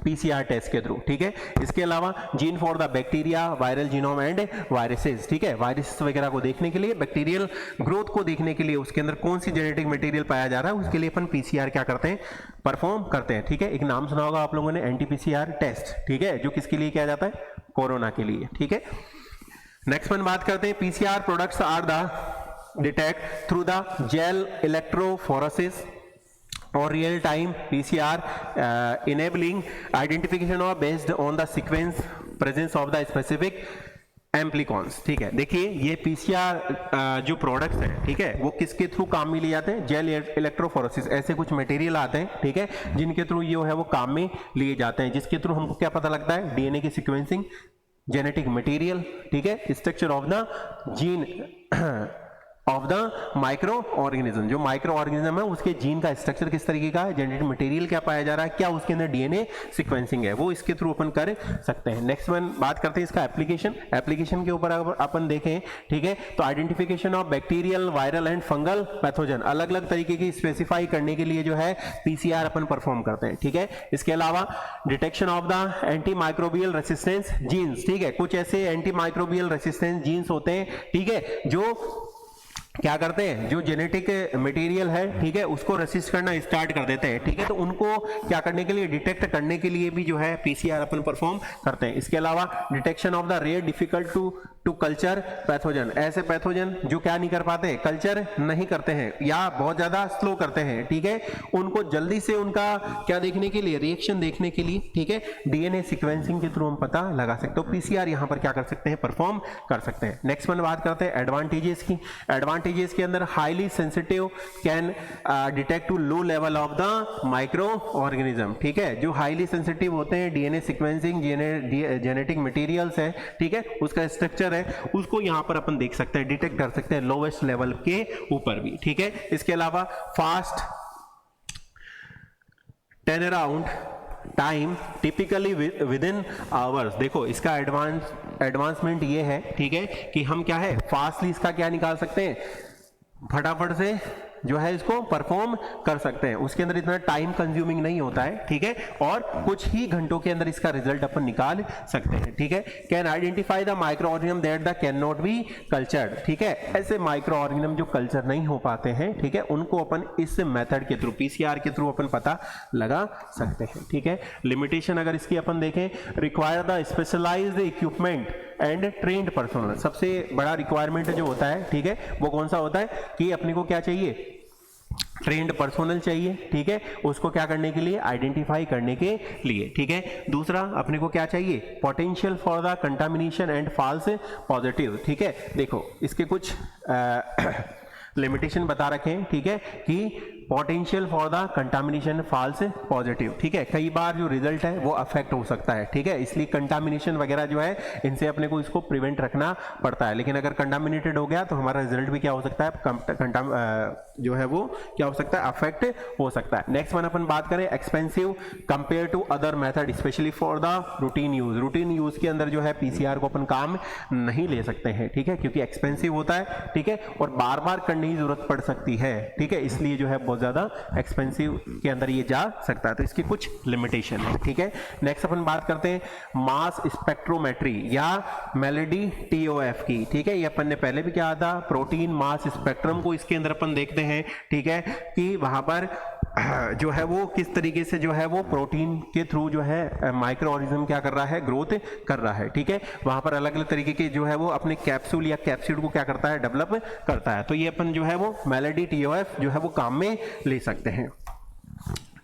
पीसीआर टेस्ट के थ्रू, ठीक है। इसके अलावा gene for the bacteria, viral genome and viruses, ठीक है, वायरसेस वगैरह को देखने के लिए, बैक्टीरियल ग्रोथ को देखने के लिए, उसके अंदर कौन सी जेनेटिक मटेरियल पाया जा रहा है, उसके लिए अपन पीसीआर क्या करते हैं, परफॉर्म करते हैं, ठीक है। एक नाम सुना होगा आप लोगों ने, एंटीपीसीआर टेस्ट, ठीक है, जो किसके लिए किया जाता है, कोरोना के लिए, ठीक है। नेक्स्ट वन बात करते हैं, PCR products are the detect through the gel electrophoresis or real time PCR enabling identification of based on the sequence presence of the specific एम्प्लीकॉन्स, ठीक है। देखिए ये पीसीआर जो प्रोडक्ट्स हैं, ठीक है, वो किसके थ्रू काम में लिए जाते हैं, जेल इलेक्ट्रोफोरेसिस, ऐसे कुछ मटेरियल आते हैं, ठीक है, जिनके थ्रू ये है वो काम में लिए जाते हैं, जिसके थ्रू हमको क्या पता लगता है, डीएनए की सीक्वेंसिंग, जेनेटिक मटेरियल, ठीक है, structure of the gene of the microorganism, जो माइक्रो ऑर्गेनिज्म है उसके जीन का स्ट्रक्चर किस तरीके का है, जेनेटिक मटेरियल क्या पाया जा रहा है, क्या उसके अंदर डीएनए सीक्वेंसिंग है, वो इसके थ्रू अपन कर सकते हैं। नेक्स्ट वन बात करते हैं इसका एप्लीकेशन। एप्लीकेशन के ऊपर अगर अपन देखें, ठीक है, तो identification of bacterial, viral and fungal pathogen, अलग अलग तरीके की स्पेसिफाई करने के लिए जो है पीसीआर अपन परफॉर्म करते हैं, ठीक है। इसके अलावा detection of the antimicrobial resistance genes, ठीक है, कुछ ऐसे एंटी माइक्रोबियल रेसिस्टेंस जीन्स होते हैं, ठीक है, जो क्या करते हैं, जो जेनेटिक मटेरियल है, ठीक है, उसको रेसिस्ट करना स्टार्ट कर देते हैं, ठीक है, तो उनको क्या करने के लिए, डिटेक्ट करने के लिए भी जो है पीसीआर अपन परफॉर्म करते हैं। इसके अलावा detection of the rare difficult to to culture pathogen, ऐसे पैथोजन जो क्या नहीं कर पाते, कल्चर नहीं करते हैं या बहुत ज्यादा स्लो करते हैं, ठीक है, उनको जल्दी से उनका क्या देखने के लिए, रिएक्शन देखने के लिए, ठीक है, डीएनए सीक्वेंसिंग के थ्रू हम पता लगा सकते हो, पीसीआर यहां पर क्या कर सकते हैं, परफॉर्म कर सकते हैं। नेक्स्ट वन बात करते हैं एडवांटेजेस की। एडवांटेजेस के अंदर highly sensitive, can detect to low level of the microorganism, ठीक है, जो हाईली सेंसिटिव होते हैं, डीएनए सीक्वेंसिंग, जेनेटिक मटेरियल्स है, ठीक है, उसका स्ट्रक्चर है, उसको यहां पर अपन देख सकते हैं, डिटेक्ट कर सकते हैं लोवेस्ट लेवल के ऊपर भी, ठीक है। इसके अलावा fast turn around time typically with in hours, देखो इसका एडवांसमेंट ये है, ठीक है, कि हम क्या है फास्टली इसका क्या निकाल सकते हैं, फटाफट से जो है इसको परफॉर्म कर सकते हैं, उसके अंदर इतना टाइम कंज्यूमिंग नहीं होता है, ठीक है, और कुछ ही घंटों के अंदर इसका रिजल्ट अपन निकाल सकते हैं, ठीक है। Can identify the micro organism that the can not be cultured, ठीक है, ऐसे माइक्रो ऑर्गेनिज्म जो कल्चर नहीं हो पाते हैं, ठीक है, उनको अपन इस मेथड के थ्रू, पीसीआर के थ्रू अपन पता लगा सकते हैं, ठीक है। लिमिटेशन अगर इसकी अपन देखें, require the specialized equipment and trained personnel, सबसे बड़ा रिक्वायरमेंट जो होता है, ठीक है, वो कौन सा होता है कि अपने को क्या चाहिए, ट्रेन्ड पर्सोनल चाहिए, ठीक है, उसको क्या करने के लिए, आइडेंटिफाई करने के लिए, ठीक है। दूसरा अपने को क्या चाहिए, potential for the contamination and false positive, ठीक है। देखो इसके कुछ लिमिटेशन बता रखे हैं, ठीक है, कि potential for the contamination false positive, ठीक है, कई बार जो रिजल्ट है वो अफेक्ट हो सकता है, ठीक है, इसलिए कंटामिनेशन वगैरह जो है इनसे अपने को इसको प्रिवेंट रखना पड़ता है, लेकिन अगर कंटामिनेटेड हो गया तो हमारा रिजल्ट भी क्या हो सकता है, जो है वो क्या हो सकता है, अफेक्ट हो सकता है। नेक्स्ट वन अपन बात करें expensive compare to other method, specially for the routine use, routine use के अंदर जो है पीसीआर को अपन काम नहीं ले सकते हैं, ठीक है, क्योंकि एक्सपेंसिव होता है, ठीक है, और बार बार करने की जरूरत पड़ सकती है, ठीक है, इसलिए जो है बहुत ज्यादा एक्सपेंसिव के अंदर ये जा सकता है, तो इसकी कुछ लिमिटेशन है, ठीक है। नेक्स्ट अपन बात करते हैं मास स्पेक्ट्रोमेट्री या मेलेडी टीओएफ की, ठीक है, ये अपन ने पहले भी किया था, प्रोटीन मास स्पेक्ट्रम को इसके अंदर अपन देखते हैं, ठीक है, कि वहां पर जो है वो किस तरीके से जो है वो प्रोटीन के थ्रू जो है माइक्रो ऑर्गेनिज्म क्या कर रहा है, ग्रोथ कर रहा है, ठीक है, वहां पर अलग अलग तरीके के जो है वो अपने कैप्सूल या कैप्सिड को क्या करता है, डेवलप करता है, तो ये अपन जो है वो मेलेडी टीओएफ जो है वो काम में ले सकते हैं।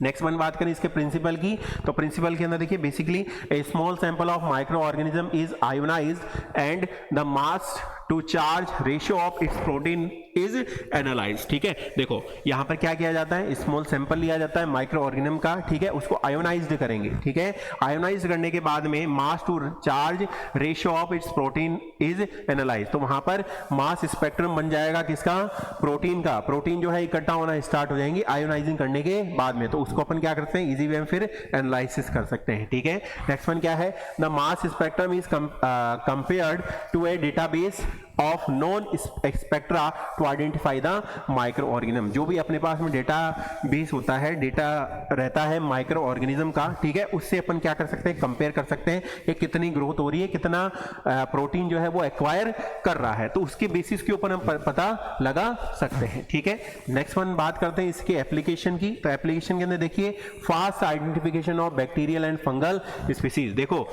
नेक्स्ट वन बात करें इसके प्रिंसिपल की, तो प्रिंसिपल के अंदर देखिए basically a small sample of microorganism is ionized and the mass to charge ratio of its protein is analyze, ठीक है, देखो यहां पर क्या किया जाता है, स्मॉल सैंपल लिया जाता है माइक्रो ऑर्गेनिज्म का, ठीक है, उसको आयोनाइज्ड करेंगे, ठीक है, आयोनाइज करने के बाद में mass to charge ratio of its protein is analyse, तो वहां पर मास स्पेक्ट्रम बन जाएगा किसका, प्रोटीन का, प्रोटीन जो है इकट्ठा होना स्टार्ट हो जाएंगे आयोनाइजिंग करने के बाद में, तो उसको अपन क्या करते हैं, इजी वे में फिर एनालिसिस कर सकते हैं, ठीक है। नेक्स्ट वन क्या है, the mass spectrum is compared to a database of known spectra to identify the microorganism, जो भी अपने पास में डेटा बेस होता है, डेटा रहता है माइक्रो ऑर्गेनिज्म का, ठीक है, उससे अपन क्या कर सकते हैं, कंपेयर कर सकते हैं कि कितनी ग्रोथ हो रही है, कितना प्रोटीन जो है वो एक्वायर कर रहा है, तो उसके बेसिस के ऊपर हम पता लगा सकते हैं, ठीक है। नेक्स्ट वन बात करते हैं इसके एप्लीकेशन की, तो एप्लीकेशन के अंदर देखिए fast identification of bacterial and fungal species, देखो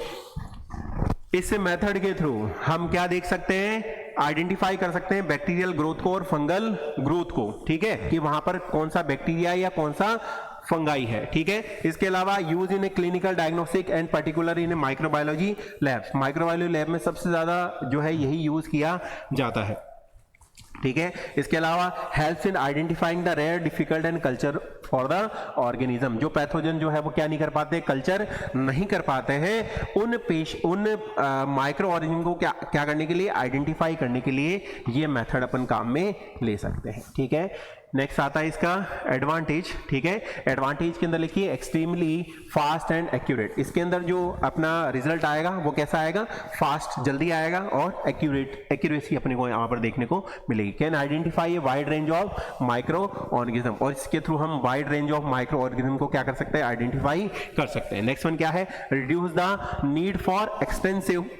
इस मेथड के थ्रू हम क्या देख सकते हैं, आइडेंटिफाई कर सकते हैं बैक्टीरियल ग्रोथ को और फंगल ग्रोथ को, ठीक है, कि वहां पर कौन सा बैक्टीरिया या कौन सा फंगाई है, ठीक है। इसके अलावा use in a clinical diagnostic and particular in A microbiology labs, microbiology lab में सबसे ज्यादा जो है यही यूज किया जाता है, ठीक है। इसके अलावा helps in identifying the rare difficult and culture for the organism, जो पैथोजन जो है वो क्या नहीं कर पाते, कल्चर नहीं कर पाते हैं, उन माइक्रो ऑर्गेनिज्म को क्या करने के लिए, आइडेंटिफाई करने के लिए ये मेथड अपन काम में ले सकते हैं, ठीक है। नेक्स्ट आता है इसका एडवांटेज, ठीक है, एडवांटेज के अंदर लिखिए एक्सट्रीमली फास्ट एंड एक्यूरेट, इसके अंदर जो अपना रिजल्ट आएगा वो कैसा आएगा, फास्ट जल्दी आएगा और एक्यूरेसी अपने को यहाँ पर देखने को मिलेगी। Can identify a wide range of micro organism, और इसके थ्रू हम wide range of micro organism को क्या कर सकते हैं, आइडेंटिफाई कर सकते हैं। नेक्स्ट वन क्या है, reduce the need for extensive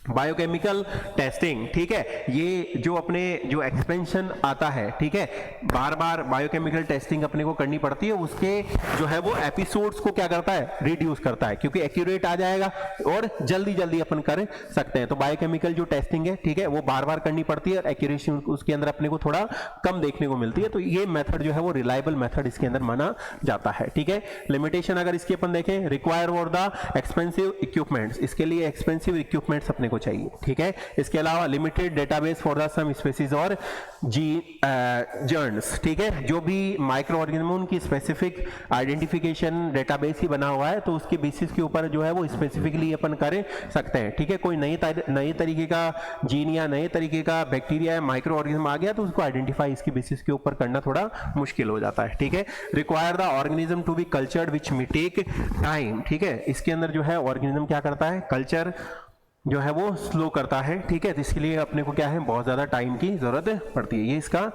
biochemical testing, ठीक है, ये जो अपने जो एक्सपेंशन आता है, ठीक है, बार बार बायोकेमिकल टेस्टिंग अपने को करनी पड़ती है, उसके जो है वो एपिसोड्स को क्या करता है, रिड्यूस करता है, क्योंकि एक्यूरेट आ जाएगा और जल्दी जल्दी अपन कर सकते हैं। तो बायोकेमिकल जो टेस्टिंग है, ठीक है, वो बार बार करनी पड़ती है और एक्यूरेसी उसके अंदर अपने को थोड़ा कम देखने को मिलती है। तो ये मेथड जो है वो रिलायबल मेथड इसके अंदर माना जाता है, ठीक है। लिमिटेशन अगर इसकी अपन देखें, require for the expensive equipments, इसके लिए एक्सपेंसिव इक्विपमेंट्स अपने को चाहिए, ठीक है। इसके अलावा limited database for the some species और जर्न्स, ठीक है, जो भी माइक्रो ऑर्गेनिज्म उनकी स्पेसिफिक आइडेंटिफिकेशन डेटाबेस ही बना हुआ है, तो उसके बेसिस के ऊपर जो है वो स्पेसिफिकली अपन कर सकते हैं, ठीक है। कोई नई तरीके का जीन या नए तरीके का बैक्टीरिया या माइक्रो ऑर्गेनिज्म आ गया तो उसको आइडेंटिफाई इसके बेसिस के ऊपर करना थोड़ा मुश्किल हो जाता है, ठीक है। Require the organism to be cultured which may take time, ठीक है, इसके अंदर जो है ऑर्गेनिज्म क्या करता है, कल्चर जो है वो स्लो करता है, ठीक है, तो इसके लिए अपने को क्या है, बहुत ज्यादा टाइम की जरूरत पड़ती है। ये इसका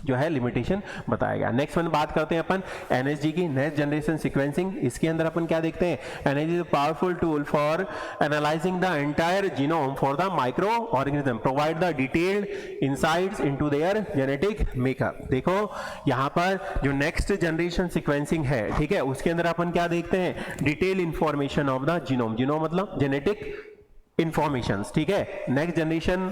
जो है लिमिटेशन बताया गया। नेक्स्ट वन बात करते हैं अपन एनएसजी की, नेक्स्ट जनरेशन सीक्वेंसिंग। इसके अंदर अपन क्या देखते हैं, NSG is a powerful tool for analysing the entire genome for the micro organism, provide the detailed insights into their genetic makeup. देखो यहाँ पर जो नेक्स्ट जनरेशन सीक्वेंसिंग है, ठीक है, उसके अंदर अपन क्या देखते हैं, detail information of the genome, genome मतलब जेनेटिक इंफॉर्मेशन, ठीक है। नेक्स्ट जनरेशन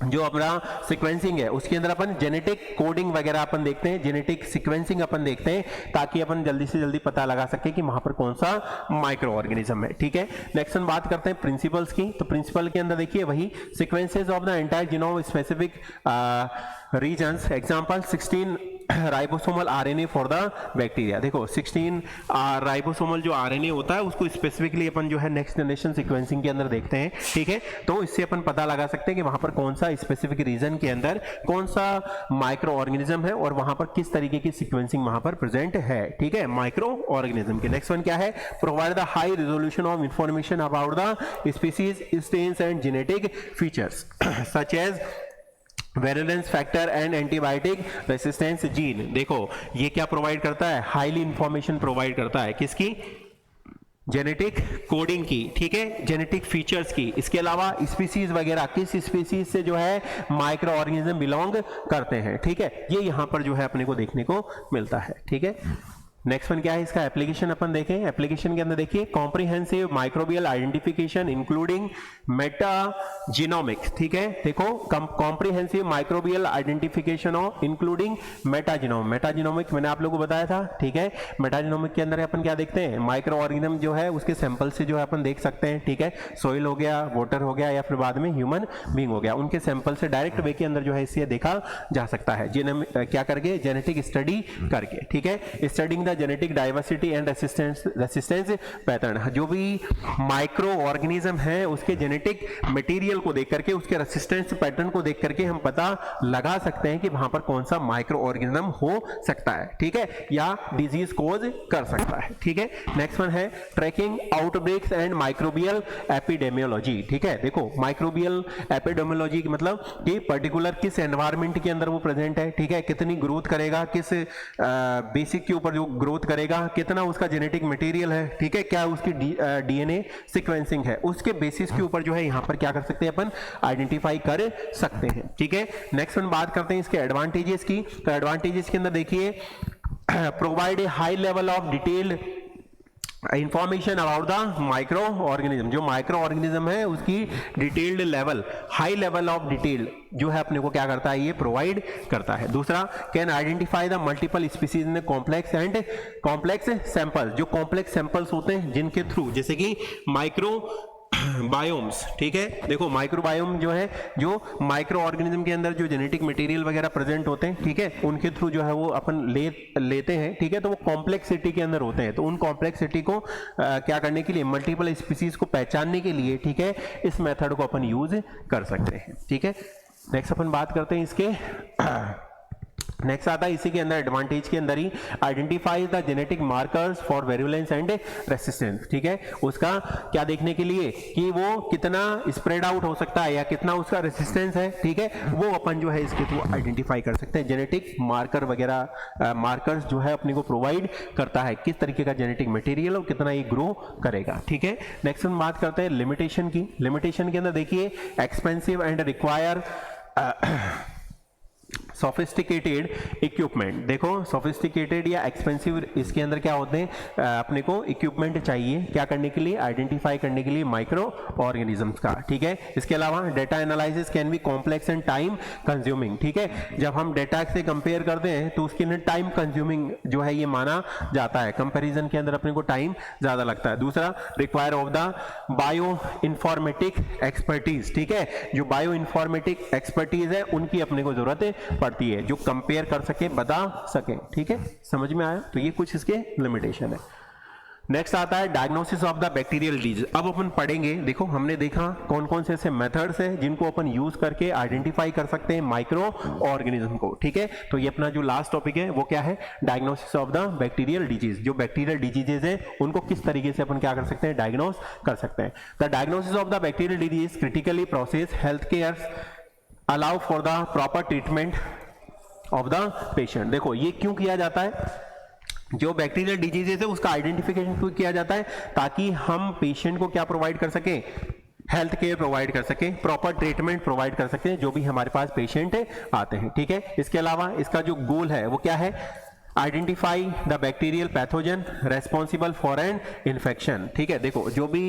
जो अपना सीक्वेंसिंग है उसके अंदर अपन जेनेटिक कोडिंग वगैरह अपन देखते हैं, जेनेटिक सीक्वेंसिंग अपन देखते हैं, ताकि अपन जल्दी से जल्दी पता लगा सके कि वहां पर कौन सा माइक्रो ऑर्गेनिज्म है, ठीक है। नेक्स्ट हम बात करते हैं प्रिंसिपल्स की। तो प्रिंसिपल के अंदर देखिए वही sequences of the entire genome specific regions, example 16 ribosomal RNA for the bacteria. देखो 16 राइबोसोमल जो आरएनए होता है उसको स्पेसिफिकली अपन जो है नेक्स्ट जनरेशन सीक्वेंसिंग के अंदर देखते हैं, ठीक है। तो इससे अपन पता लगा सकते हैं कि वहां पर कौन सा स्पेसिफिक रीजन के अंदर कौन सा माइक्रो ऑर्गेनिज्म है और वहां पर किस तरीके की सीक्वेंसिंग वहां पर प्रेजेंट है, ठीक है, माइक्रो ऑर्गेनिज्म के। नेक्स्ट वन क्या है, provide the high resolution of information about the species, strains and genetic features such as virulence factor and antibiotic resistance gene. देखो ये क्या प्रोवाइड करता है, हाईली इंफॉर्मेशन प्रोवाइड करता है, किसकी, जेनेटिक कोडिंग की, ठीक है, जेनेटिक फीचर्स की। इसके अलावा स्पीसीज वगैरह किस स्पीसीज से जो है माइक्रो ऑर्गेनिज्म बिलोंग करते हैं, ठीक है, ये यहां पर जो है अपने को देखने को मिलता है, ठीक है। नेक्स्ट वन क्या है, इसका एप्लीकेशन अपन देखें। एप्लीकेशन के अंदर देखिए comprehensive microbial identification including metagenomics, ठीक है। देखो comprehensive microbial identification of including metagenome, metagenomics मैंने आप लोगों को बताया था, ठीक है। मेटाजीनोमिक के अंदर अपन क्या देखते हैं, माइक्रो ऑर्गेनिज्म जो है उसके सैंपल से जो है अपन देख सकते हैं, ठीक है, सोइल हो गया, वाटर हो गया या फिर बाद में ह्यूमन बीइंग हो गया, उनके सैंपल से डायरेक्ट वे के अंदर जो है इससे देखा जा सकता है, क्या करके, जेनेटिक स्टडी करके, ठीक है। Studying genetic diversity and resistance pattern, जो भी माइक्रो ऑर्गेनिज्म है उसके जेनेटिक मटेरियल को देख करके, उसके रेसिस्टेंस पैटर्न को देख करके हम पता लगा सकते हैं कि वहां पर कौन सा माइक्रो ऑर्गेनिज्म हो सकता है, ठीक है, या डिजीज कोज कर सकता है, ठीक है। नेक्स्ट वन है tracking outbreaks and microbial epidemiology, ठीक है। देखो माइक्रोबियल एपिडेमियोलॉजी मतलब कि पर्टिकुलर किस एनवायरमेंट के अंदर वो प्रेजेंट है, ठीक है, कितनी ग्रोथ करेगा, किस बेसिक के ऊपर जो ग्रोथ करेगा, कितना उसका जेनेटिक मटेरियल है, ठीक है, क्या उसकी डीएनए सीक्वेंसिंग है, उसके बेसिस के ऊपर जो है यहां पर क्या कर सकते हैं अपन, आइडेंटिफाई कर सकते हैं, ठीक है। नेक्स्ट वन बात करते हैं इसके एडवांटेजेस की। तो एडवांटेजेस के अंदर देखिए provide a high level of detail information about the microorganism, जो माइक्रो ऑर्गेनिज्म है उसकी detailed level, high level of detail जो है अपने को क्या करता है, ये प्रोवाइड करता है। दूसरा, can identify the multiple species in complex sample, जो कॉम्प्लेक्स सैंपल्स होते हैं जिनके थ्रू, जैसे कि माइक्रो बायोम्स, ठीक है। देखो माइक्रोबायोम जो है, जो माइक्रो ऑर्गेनिज्म के अंदर जो जेनेटिक मटेरियल वगैरह प्रेजेंट होते हैं, ठीक है, उनके थ्रू जो है वो अपन लेते हैं, ठीक है, तो वो कॉम्प्लेक्सिटी के अंदर होते हैं, तो उन कॉम्प्लेक्सिटी को क्या करने के लिए, मल्टीपल स्पीसीज को पहचानने के लिए, ठीक है, इस मेथड को अपन यूज कर सकते हैं, ठीक है। नेक्स्ट अपन बात करते हैं इसके नेक्स्ट आता है इसी के अंदर एडवांटेज के अंदर ही, identifies the genetic markers for virulence and resistance, ठीक है, उसका क्या देखने के लिए कि वो कितना स्प्रेड आउट हो सकता है या कितना उसका रेसिस्टेंस है, ठीक है, वो अपन जो है इसके थ्रू आइडेंटिफाई कर सकते हैं। जेनेटिक मार्कर वगैरह मार्कर्स जो है अपने को प्रोवाइड करता है किस तरीके का जेनेटिक मटेरियल और कितना ये ग्रो करेगा, ठीक है। नेक्स्ट हम बात करते हैं लिमिटेशन की। लिमिटेशन के अंदर देखिए expensive and require sophisticated equipment. देखो सोफिस्टिकेटेड या एक्सपेंसिव इसके अंदर क्या होते हैं, अपने को इक्विपमेंट चाहिए क्या करने के लिए, आइडेंटिफाई करने के लिए माइक्रो ऑर्गेनिजम्स का, ठीक है। इसके अलावा data analysis can be complex and time consuming, ठीक है, जब हम डेटा से कंपेयर करते हैं तो उसके अंदर टाइम कंज्यूमिंग जो है ये माना जाता है, कंपेरिजन के अंदर अपने को टाइम ज्यादा लगता है। दूसरा require of the bio informatic expertise, ठीक है, जो बायो इंफॉर्मेटिक एक्सपर्टीज है उनकी अपने को जरूरत पड़ती है, जो कंपेयर कर सके, बता सके, ठीक है, समझ में आया। तो ये कुछ इसके लिमिटेशन है। नेक्स्ट आता है diagnosis of the bacterial disease. अब अपन पढ़ेंगे, देखो हमने देखा कौन कौन से ऐसे मेथड्स हैं जिनको अपन यूज करके आइडेंटिफाई कर सकते हैं माइक्रो ऑर्गेनिज्म को, ठीक है। तो ये अपना जो लास्ट टॉपिक है वो क्या है, diagnosis of the bacterial disease. जो बैक्टीरियल डिजीजेज है उनको किस तरीके से अपन क्या कर सकते हैं, डायग्नोस कर सकते हैं। The diagnosis of the bacterial disease critically process health care allow for the proper treatment of the patient. देखो ये क्यों किया जाता है, जो बैक्टीरियल डिजीजेस है उसका आइडेंटिफिकेशन क्यों किया जाता है, ताकि हम पेशेंट को क्या प्रोवाइड कर सके, हेल्थ केयर प्रोवाइड कर सके, प्रॉपर ट्रीटमेंट प्रोवाइड कर सके जो भी हमारे पास पेशेंट आते हैं, ठीक है। इसके अलावा इसका जो गोल है वो क्या है, identify the bacterial pathogen responsible for an infection, ठीक है। देखो जो भी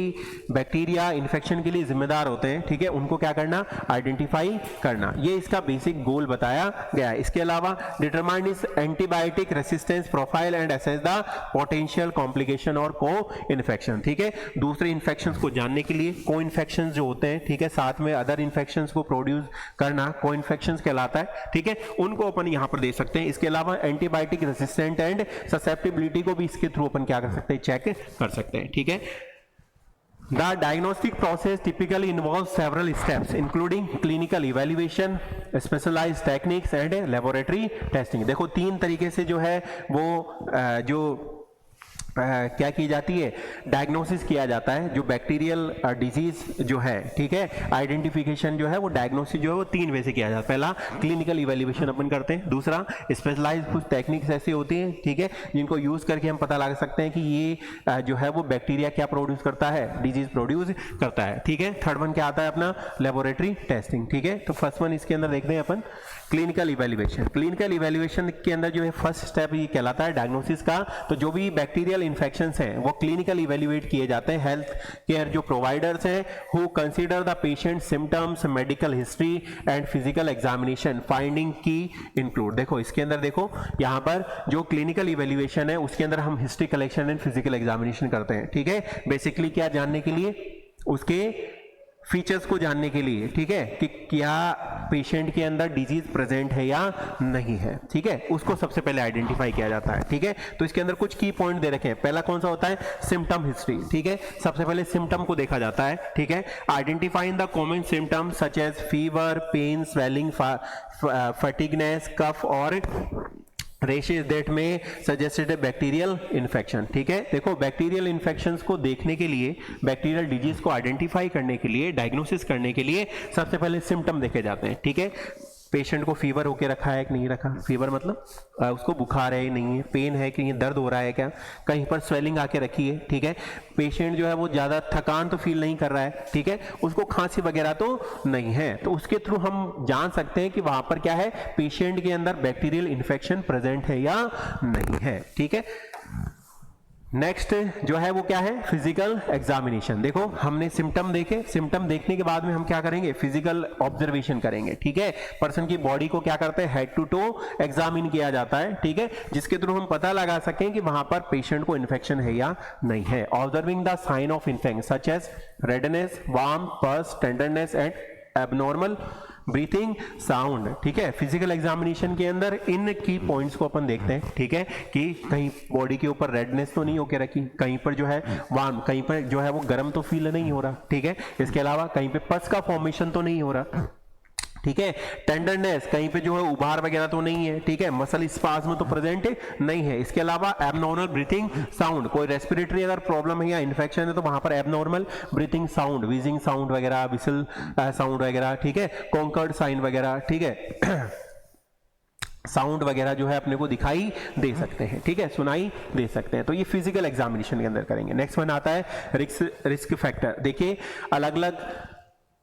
बैक्टीरिया इन्फेक्शन के लिए जिम्मेदार होते हैं, ठीक है, उनको क्या करना, आइडेंटिफाई करना, ये इसका बेसिक गोल बताया गया है। इसके अलावा determine is antibiotic resistance profile and assess the potential complication और को इन्फेक्शन, ठीक है, दूसरे इन्फेक्शन को जानने के लिए, को इन्फेक्शन जो होते हैं, ठीक है, साथ में अदर इन्फेक्शन को प्रोड्यूस करना को इन्फेक्शन कहलाता है, ठीक है, उनको अपन यहां पर दे सकते हैं। इसके अलावा एंटीबायोटिक रेसिस्टेंट एंड ससेप्टिबिलिटी को भी इसके थ्रू अपन क्या कर सकते हैं, चेक कर सकते हैं, ठीक है। The diagnostic process typically involves several steps including clinical evaluation, specialized techniques and laboratory testing। देखो तीन तरीके से जो है वो जो क्या की जाती है, डायग्नोसिस किया जाता है जो बैक्टीरियल डिजीज जो है, ठीक है, आइडेंटिफिकेशन जो है वो डायग्नोसिस जो है वो तीन वे से किया जाता है। पहला क्लिनिकल इवेल्युएशन अपन करते हैं, दूसरा स्पेशलाइज्ड कुछ टेक्निक्स ऐसी होती हैं, ठीक है, जिनको यूज करके हम पता लगा सकते हैं कि ये जो है वो बैक्टीरिया क्या प्रोड्यूस करता है, डिजीज प्रोड्यूस करता है, ठीक है। थर्ड वन क्या आता है अपना, लेबोरेटरी टेस्टिंग, ठीक है। तो फर्स्ट वन इसके अंदर देखते हैं अपन क्लिनिकल इवेल्युएशन। क्लिनिकल इवेल्युएशन के अंदर जो है फर्स्ट स्टेप ये कहलाता है डायग्नोसिस का। तो जो भी बैक्टीरियल इन्फेक्शंस हैं वो क्लिनिकल इवेल्युएट किए जाते हैं। हेल्थ केयर जो प्रोवाइडर्स हैं who consider the patient symptoms, medical history and physical examination finding की इंक्लूड। देखो इसके अंदर देखो यहाँ पर जो क्लिनिकल इवेल्युएशन है उसके अंदर हम history collection and physical examination करते हैं, ठीक है, बेसिकली क्या जानने के लिए, उसके फीचर्स को जानने के लिए, ठीक है, कि क्या पेशेंट के अंदर डिजीज प्रेजेंट है या नहीं है, ठीक है, उसको सबसे पहले आइडेंटिफाई किया जाता है, ठीक है। तो इसके अंदर कुछ की पॉइंट दे रखे हैं। पहला कौन सा होता है, सिम्टम हिस्ट्री, ठीक है, सबसे पहले सिम्टम को देखा जाता है, ठीक है। Identifying the common symptoms such as fever, pain, swelling, fatigueness, cough और rashes that may suggested bacterial infection, ठीक है। देखो बैक्टीरियल इन्फेक्शंस को देखने के लिए, बैक्टीरियल डिजीज को आइडेंटिफाई करने के लिए, डायग्नोसिस करने के लिए सबसे पहले सिम्टम देखे जाते हैं, ठीक है। पेशेंट को फीवर होके रखा है कि नहीं रखा, फीवर मतलब उसको बुखार है नहीं है, पेन है कि दर्द हो रहा है क्या, कहीं पर स्वेलिंग आके रखी है, ठीक है, पेशेंट जो है वो ज़्यादा थकान तो फील नहीं कर रहा है, ठीक है, उसको खांसी वगैरह तो नहीं है, तो उसके थ्रू हम जान सकते हैं कि वहां पर क्या है, पेशेंट के अंदर बैक्टीरियल इन्फेक्शन प्रेजेंट है या नहीं है, ठीक है। नेक्स्ट जो है वो क्या है, फिजिकल एग्जामिनेशन। देखो हमने सिम्टम देखे, सिम्टम देखने के बाद में हम क्या करेंगे, फिजिकल ऑब्जर्वेशन करेंगे, ठीक है। पर्सन की बॉडी को क्या करते हैं, हेड टू टो एग्जामिन किया जाता है, ठीक है, जिसके थ्रू हम पता लगा सकें कि वहां पर पेशेंट को इन्फेक्शन है या नहीं है। Observing the sign of infection such as redness, warm, pulse, tenderness and abnormal breathing, sound, ठीक है। फिजिकल एग्जामिनेशन के अंदर इन की पॉइंट्स को अपन देखते हैं, ठीक है, कि कहीं बॉडी के ऊपर रेडनेस तो नहीं होके रखी, कहीं पर जो है वार्म, कहीं पर जो है वो गर्म तो फील नहीं हो रहा, ठीक है। इसके अलावा कहीं पे पस का फॉर्मेशन तो नहीं हो रहा, ठीक है। टेंडरनेस, कहीं पे जो है उभार वगैरह तो नहीं है, ठीक है। मसल स्पाज्म तो प्रेजेंट नहीं है। इसके अलावा एबनॉर्मल ब्रीथिंग साउंड, कोई रेस्पिरेटरी अगर प्रॉब्लम है या इन्फेक्शन है तो वहां पर abnormal breathing sound, wheezing sound वगैरह, विसल साउंड वगैरह, ठीक है, कॉन्कर्ड साइन वगैरह, ठीक है, साउंड वगैरह जो है अपने को दिखाई दे सकते हैं, ठीक है, सुनाई दे सकते हैं। तो ये फिजिकल एग्जामिनेशन के अंदर करेंगे। नेक्स्ट वन आता है रिस्क फैक्टर। देखिए अलग अलग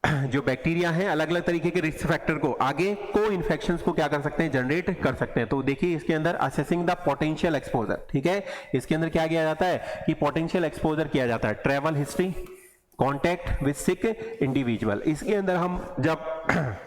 जो बैक्टीरिया हैं अलग अलग तरीके के रिस्क फैक्टर को आगे को इन्फेक्शंस को क्या कर सकते हैं, जनरेट कर सकते हैं। तो देखिए इसके अंदर असेसिंग द पोटेंशियल एक्सपोजर, ठीक है, इसके अंदर क्या किया जाता है कि पोटेंशियल एक्सपोजर किया जाता है। Travel history, contact with sick individual, इसके अंदर हम जब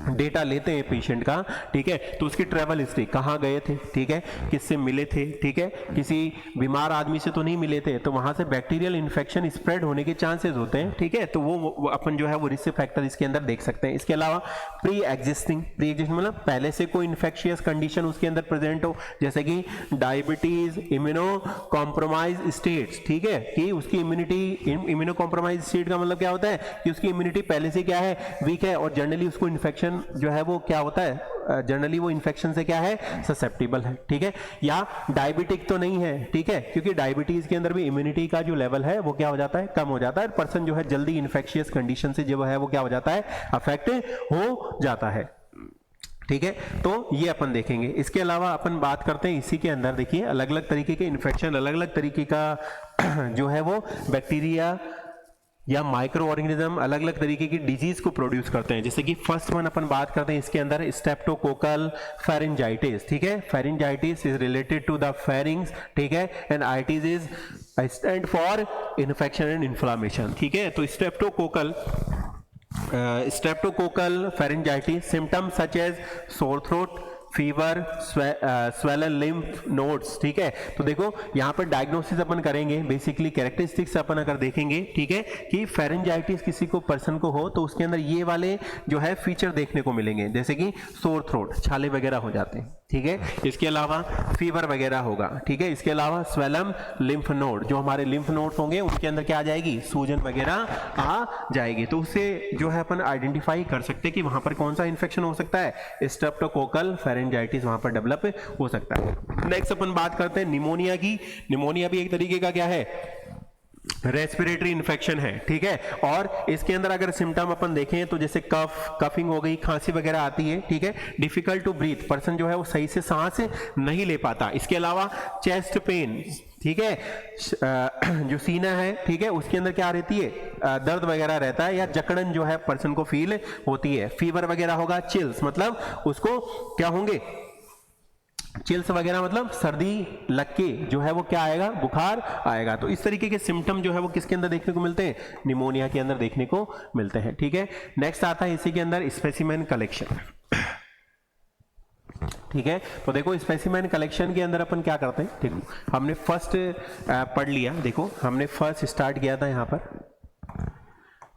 डेटा लेते हैं पेशेंट का, ठीक है, तो उसकी ट्रैवल हिस्ट्री, कहाँ गए थे, ठीक है, किससे मिले थे, ठीक है, किसी बीमार आदमी से तो नहीं मिले थे, तो वहां से बैक्टीरियल इन्फेक्शन स्प्रेड होने के चांसेस होते हैं, ठीक है, तो वो अपन जो है वो रिस्क फैक्टर इसके अंदर देख सकते हैं। इसके अलावा प्री एग्जिस्टिंग मतलब पहले से कोई इन्फेक्शियस कंडीशन उसके अंदर प्रेजेंट हो, जैसे कि डायबिटीज, इम्यूनो कॉम्प्रोमाइज स्टेट्स, ठीक है, कि उसकी इम्यूनो कॉम्प्रोमाइज स्टेट का मतलब क्या होता है कि उसकी इम्यूनिटी पहले से क्या है, वीक है, और जनरली उसको इन्फेक्शन जो है वो क्या होता है, जनरली वो इन्फेक्शन से क्या है, ससेप्टेबल है, ठीक है, या डायबिटिक तो नहीं है, ठीक है, क्योंकि डायबिटीज के अंदर भी इम्यूनिटी का जो लेवल है वो क्या हो जाता है, कम हो जाता है। पर्सन जो है जल्दी इन्फेक्शियस कंडीशन से जो है वो क्या हो जाता है, अफेक्ट हो जाता है, ठीक है। तो ये अपन देखेंगे। इसके अलावा अपन बात करते हैं इसी के अंदर, देखिए अलग अलग तरीके के इन्फेक्शन, अलग अलग तरीके का जो है वो बैक्टीरिया या माइक्रो ऑर्गेनिज्म अलग अलग तरीके की डिजीज को प्रोड्यूस करते हैं। जैसे कि फर्स्ट वन अपन बात करते हैं इसके अंदर स्ट्रेप्टोकोकल फेरिंजाइटिस, ठीक है, pharyngitis is related to the pharynx, ठीक है, and itis is stand for infection and inflammation, ठीक है। तो streptococcal pharyngitis symptoms such as sore throat, fever, swollen lymph nodes, ठीक है। तो देखो यहाँ पर डायग्नोसिस अपन करेंगे, बेसिकली कैरेक्टरिस्टिक्स अपन अगर देखेंगे, ठीक है, कि फेरेंजाइटिस किसी को पर्सन को हो तो उसके अंदर ये वाले जो है फीचर देखने को मिलेंगे, जैसे कि सोर थ्रोट, छाले वगैरह हो जाते हैं, ठीक है, इसके अलावा फीवर वगैरह होगा, ठीक है, इसके अलावा स्वेलम लिम्फ नोड, जो हमारे लिम्फ नोड्स होंगे उनके अंदर क्या आ जाएगी, सूजन वगैरह आ जाएगी। तो उससे जो है अपन आइडेंटिफाई कर सकते हैं कि वहां पर कौन सा इंफेक्शन हो सकता है, स्ट्रेप्टोकोकल फेरेंजाइटिस वहां पर डेवलप हो सकता है। नेक्स्ट अपन बात करते हैं निमोनिया की। निमोनिया भी एक तरीके का क्या है, रेस्पिरेटरी इन्फेक्शन है, ठीक है, और इसके अंदर अगर सिम्टम अपन देखें तो जैसे कफिंग हो गई, खांसी वगैरह आती है, ठीक है, डिफिकल्ट टू ब्रीथ, पर्सन जो है वो सही से सांस नहीं ले पाता। इसके अलावा चेस्ट पेन, ठीक है, जो सीना है, ठीक है, उसके अंदर क्या रहती है, दर्द वगैरह रहता है या जकड़न जो है पर्सन को फील होती है। फीवर वगैरह होगा, चिल्स मतलब उसको क्या होंगे, चिल्स वगैरह मतलब सर्दी लग के जो है वो क्या आएगा, बुखार आएगा। तो इस तरीके के सिम्टम जो है वो किसके अंदर देखने को मिलते हैं, निमोनिया के अंदर देखने को मिलते हैं, ठीक है। नेक्स्ट आता है इसी के अंदर स्पेसिमेन कलेक्शन, ठीक है। तो देखो स्पेसिमेन कलेक्शन के अंदर अपन क्या करते हैं, देखो हमने फर्स्ट पढ़ लिया, देखो हमने फर्स्ट स्टार्ट किया था, यहाँ पर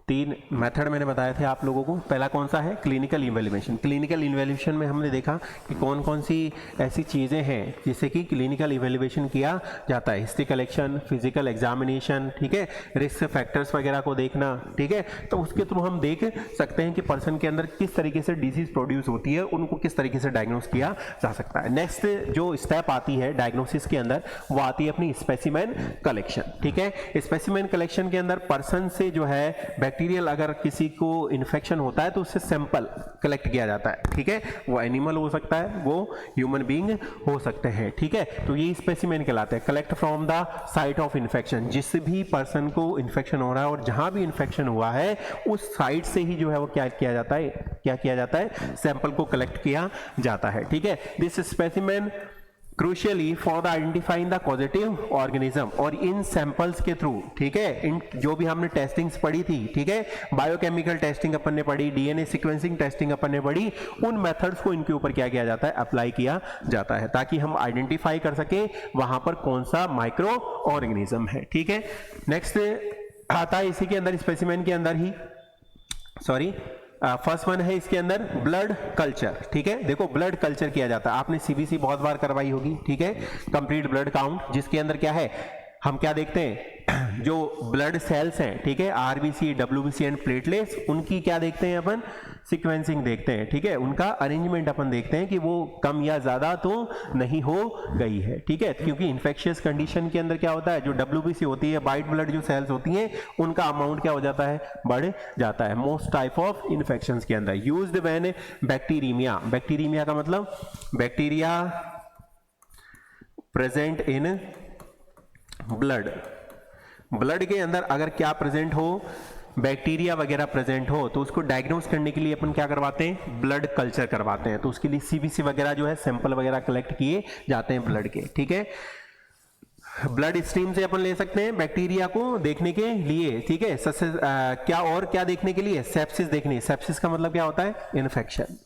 3 मेथड मैंने बताए थे आप लोगों को। पहला कौन सा है, क्लिनिकल इवैल्यूएशन। क्लिनिकल इवैल्यूएशन में हमने देखा कि कौन कौन सी ऐसी चीज़ें हैं जिससे कि क्लिनिकल इवैल्यूएशन किया जाता है, हिस्ट्री कलेक्शन, फिजिकल एग्जामिनेशन, ठीक है, रिस्क फैक्टर्स वगैरह को देखना, ठीक है। तो उसके थ्रू हम देख सकते हैं कि पर्सन के अंदर किस तरीके से डिजीज प्रोड्यूस होती है, उनको किस तरीके से डायग्नोस किया जा सकता है। नेक्स्ट जो स्टेप आती है डायग्नोसिस के अंदर वो आती है अपनी स्पेसिमेन कलेक्शन, ठीक है। स्पेसिमेन कलेक्शन के अंदर पर्सन से जो है बैक्टीरियल अगर किसी को इन्फेक्शन होता है तो उससे सैंपल कलेक्ट किया जाता है, ठीक है, वो एनिमल हो सकता है, वो ह्यूमन बीइंग हो सकते हैं, ठीक है। तो ये स्पेसिमेन कहलाते हैं। Collect from the site of infection, जिस भी पर्सन को इन्फेक्शन हो रहा है और जहां भी इन्फेक्शन हुआ है उस साइट से ही जो है वो क्या किया जाता है, सैंपल को कलेक्ट किया जाता है, ठीक है। This specimen crucially for the identifying the positive organism, और इन सैंपल्स के थ्रू, ठीक है, इन जो भी हमने टेस्टिंग्स पढ़ी थी, ठीक है, बायोकेमिकल टेस्टिंग अपन ने पढ़ी, डीएनए सीक्वेंसिंग टेस्टिंग अपन ने पढ़ी, उन मेथड्स को इनके ऊपर क्या किया जाता है, अप्लाई किया जाता है, ताकि हम आइडेंटिफाई कर सके वहां पर कौन सा माइक्रो ऑर्गेनिज्म है, ठीक है। नेक्स्ट आता है इसी के अंदर स्पेसिमेन के अंदर ही, सॉरी फर्स्ट वन है इसके अंदर ब्लड कल्चर, ठीक है। देखो ब्लड कल्चर किया जाता है, आपने सीबीसी बहुत बार करवाई होगी, ठीक है, कंप्लीट ब्लड काउंट, जिसके अंदर क्या है, हम क्या देखते हैं, जो ब्लड सेल्स हैं, ठीक है, आरबीसी, डब्ल्यूबीसी एंड प्लेटलेट्स, उनकी क्या देखते हैं अपन, सीक्वेंसिंग देखते हैं, ठीक है, उनका अरेंजमेंट अपन देखते हैं कि वो कम या ज्यादा तो नहीं हो गई है, ठीक है, क्योंकि इन्फेक्शियस कंडीशन के अंदर क्या होता है, जो डब्ल्यूबीसी होती है, वाइट ब्लड जो सेल्स होती हैं, उनका अमाउंट क्या हो जाता है, बढ़ जाता है मोस्ट टाइप ऑफ इन्फेक्शंस के अंदर। यूज्ड व्हेन बैक्टीरिया, बैक्टीरिया का मतलब bacteria present in blood, blood के अंदर अगर क्या प्रेजेंट हो, बैक्टीरिया वगैरह प्रेजेंट हो, तो उसको डायग्नोस करने के लिए अपन क्या करवाते हैं, ब्लड कल्चर करवाते हैं। तो उसके लिए सीबीसी वगैरह जो है सैंपल वगैरह कलेक्ट किए जाते हैं ब्लड के, ठीक है। ब्लड स्ट्रीम से अपन ले सकते हैं बैक्टीरिया को देखने के लिए, ठीक है। क्या और क्या देखने के लिए, सेप्सिस देखने, सेप्सिस का मतलब क्या होता है, इन्फेक्शन।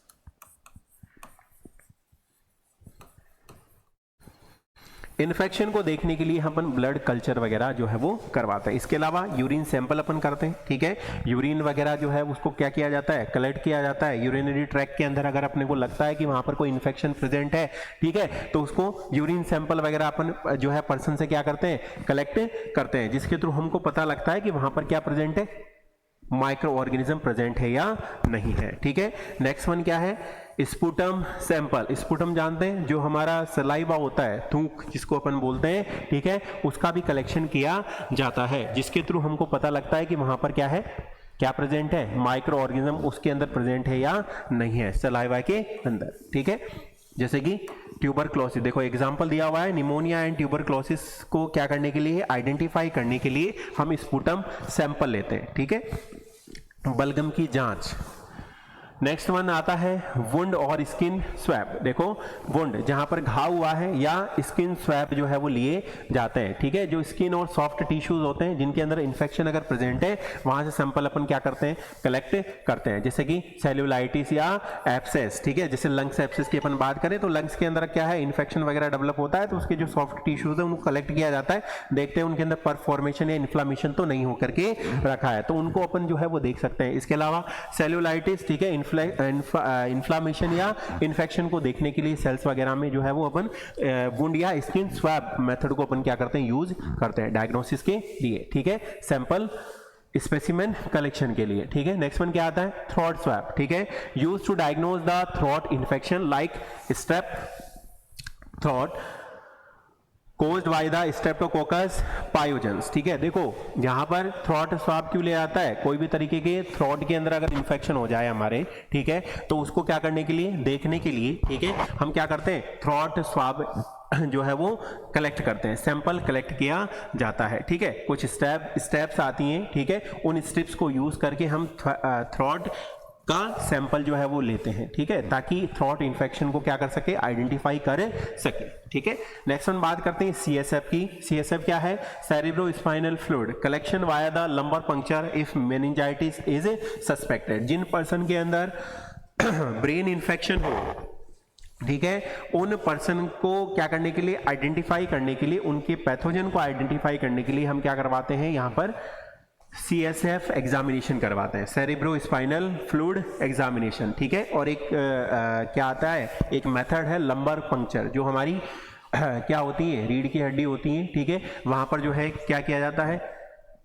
इन्फेक्शन को देखने के लिए अपन ब्लड कल्चर वगैरह जो है वो करवाते हैं। इसके अलावा यूरिन सैंपल अपन करते हैं, ठीक है। यूरिन वगैरह जो है उसको क्या किया जाता है, कलेक्ट किया जाता है। यूरिनरी ट्रैक के अंदर अगर अपने को लगता है कि वहां पर कोई इन्फेक्शन प्रेजेंट है, ठीक है, तो उसको यूरिन सैंपल वगैरह अपन जो है पर्सन से क्या करते हैं, कलेक्ट करते हैं, जिसके थ्रू हमको पता लगता है कि वहां पर क्या प्रेजेंट है, माइक्रो ऑर्गेनिज्म प्रेजेंट है या नहीं है, ठीक है। नेक्स्ट वन क्या है, स्पुटम सैंपल। स्पुटम जानते हैं, जो हमारा सलाइवा होता है, थूक जिसको अपन बोलते हैं, ठीक है, उसका भी कलेक्शन किया जाता है, जिसके थ्रू हमको पता लगता है कि वहां पर क्या है, क्या प्रेजेंट है, माइक्रो ऑर्गेनिज्म उसके अंदर प्रेजेंट है या नहीं है, सलाइवा के अंदर, ठीक है। जैसे कि ट्यूबरक्लोसिस, देखो एग्जांपल दिया हुआ है, निमोनिया एंड ट्यूबरक्लोसिस को क्या करने के लिए, आइडेंटिफाई करने के लिए हम स्पुटम सैंपल लेते हैं, ठीक है। बलगम की जांच। नेक्स्ट वन आता है वुंड और स्किन स्वैब। देखो वुंड जहां पर घाव हुआ है, या स्किन स्वैब जो है वो लिए जाते हैं, ठीक है। जो स्किन और सॉफ्ट टिश्यूज होते हैं जिनके अंदर इन्फेक्शन अगर प्रेजेंट है, वहां से सैंपल अपन क्या करते हैं, कलेक्ट करते हैं। जैसे कि सेल्यूलाइटिस या एब्सेस, ठीक है। जैसे लंग्स एब्सेस की अपन बात करें, तो लंग्स के अंदर क्या है, इन्फेक्शन वगैरह डेवलप होता है, तो उसके जो सॉफ्ट टिश्यूज है उनको कलेक्ट किया जाता है, देखते हैं उनके अंदर परफॉर्मेशन या इन्फ्लामेशन तो नहीं होकर के रखा है, तो उनको अपन जो है वो देख सकते हैं। इसके अलावा सेल्यूलाइटिस, ठीक है, इन्फ्लामेशन या इन्फेक्शन को देखने के लिए सेल्स वगैरह में जो है वो अपन वुंड या स्किन स्वैब मेथड को अपन क्या करते हैं, यूज करते हैं डायग्नोसिस के लिए, ठीक है, सैंपल स्पेसिमेन कलेक्शन के लिए, ठीक है। नेक्स्ट वन क्या आता है, थ्रोट स्वैब, ठीक है, use to diagnose the throat infection like strep throat caused by the streptococcus pyogenes, ठीक है। देखो यहाँ पर थ्रोट स्वाब क्यों ले आता है, कोई भी तरीके के थ्रोट के अंदर अगर इन्फेक्शन हो जाए हमारे, ठीक है, तो उसको क्या करने के लिए, देखने के लिए, ठीक है, हम क्या करते हैं, थ्रोट स्वाब जो है वो कलेक्ट करते हैं, सैंपल कलेक्ट किया जाता है, ठीक है। कुछ स्टेप्स आती हैं, ठीक है, उन स्टेप्स को यूज करके हम थ्रोट का सैंपल जो है वो लेते हैं, ठीक है, ताकि थ्रोट इन्फेक्शन को क्या कर सके, आइडेंटिफाई कर सके, ठीक है। नेक्स्ट हम बात करते हैं सीएसएफ की। सीएसएफ क्या है, cerebrospinal fluid collection via the lumbar puncture if meningitis is suspected. जिन पर्सन के अंदर ब्रेन इन्फेक्शन हो, ठीक है, उन पर्सन को क्या करने के लिए, आइडेंटिफाई करने के लिए, उनके पैथोजन को आइडेंटिफाई करने के लिए हम क्या करवाते हैं, यहाँ पर CSF एग्जामिनेशन करवाते हैं, सेरेब्रोस्पाइनल फ्लूइड एग्जामिनेशन, ठीक है। और एक क्या आता है, एक मेथड है लंबर पंक्चर, जो हमारी क्या होती है, रीढ़ की हड्डी होती है, ठीक है, वहां पर जो है क्या किया जाता है,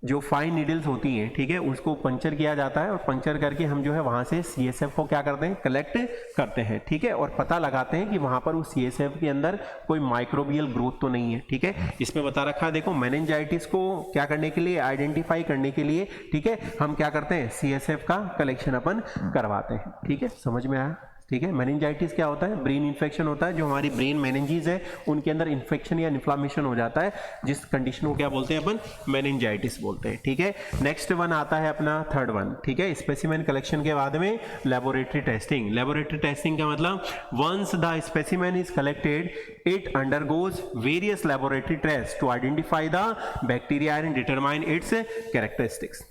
जो फाइन नीडल्स होती हैं, ठीक है, उसको पंचर किया जाता है, और पंचर करके हम जो है वहां से CSF को क्या करते हैं, कलेक्ट करते हैं, ठीक है, और पता लगाते हैं कि वहां पर उस CSF के अंदर कोई माइक्रोबियल ग्रोथ तो नहीं है, ठीक है। इसमें बता रखा है, देखो मेनिंजाइटिस को क्या करने के लिए, आइडेंटिफाई करने के लिए, ठीक है, हम क्या करते हैं, CSF का कलेक्शन अपन करवाते हैं, ठीक है, समझ में आया, ठीक है। मेनिंजाइटिस क्या होता है, ब्रेन इन्फेक्शन होता है, जो हमारी ब्रेन मेनिंजीज है उनके अंदर इन्फेक्शन या इन्फ्लामेशन हो जाता है, जिस कंडीशन को क्या बोलते हैं अपन, मेनिंजाइटिस बोलते हैं, ठीक है। नेक्स्ट वन आता है अपना थर्ड वन, ठीक है, स्पेसिमेन कलेक्शन के बाद में लेबोरेटरी टेस्टिंग। लेबोरेटरी टेस्टिंग का मतलब once the specimen is collected it undergoes various laboratory test to identify the bacteria and determine its characteristics,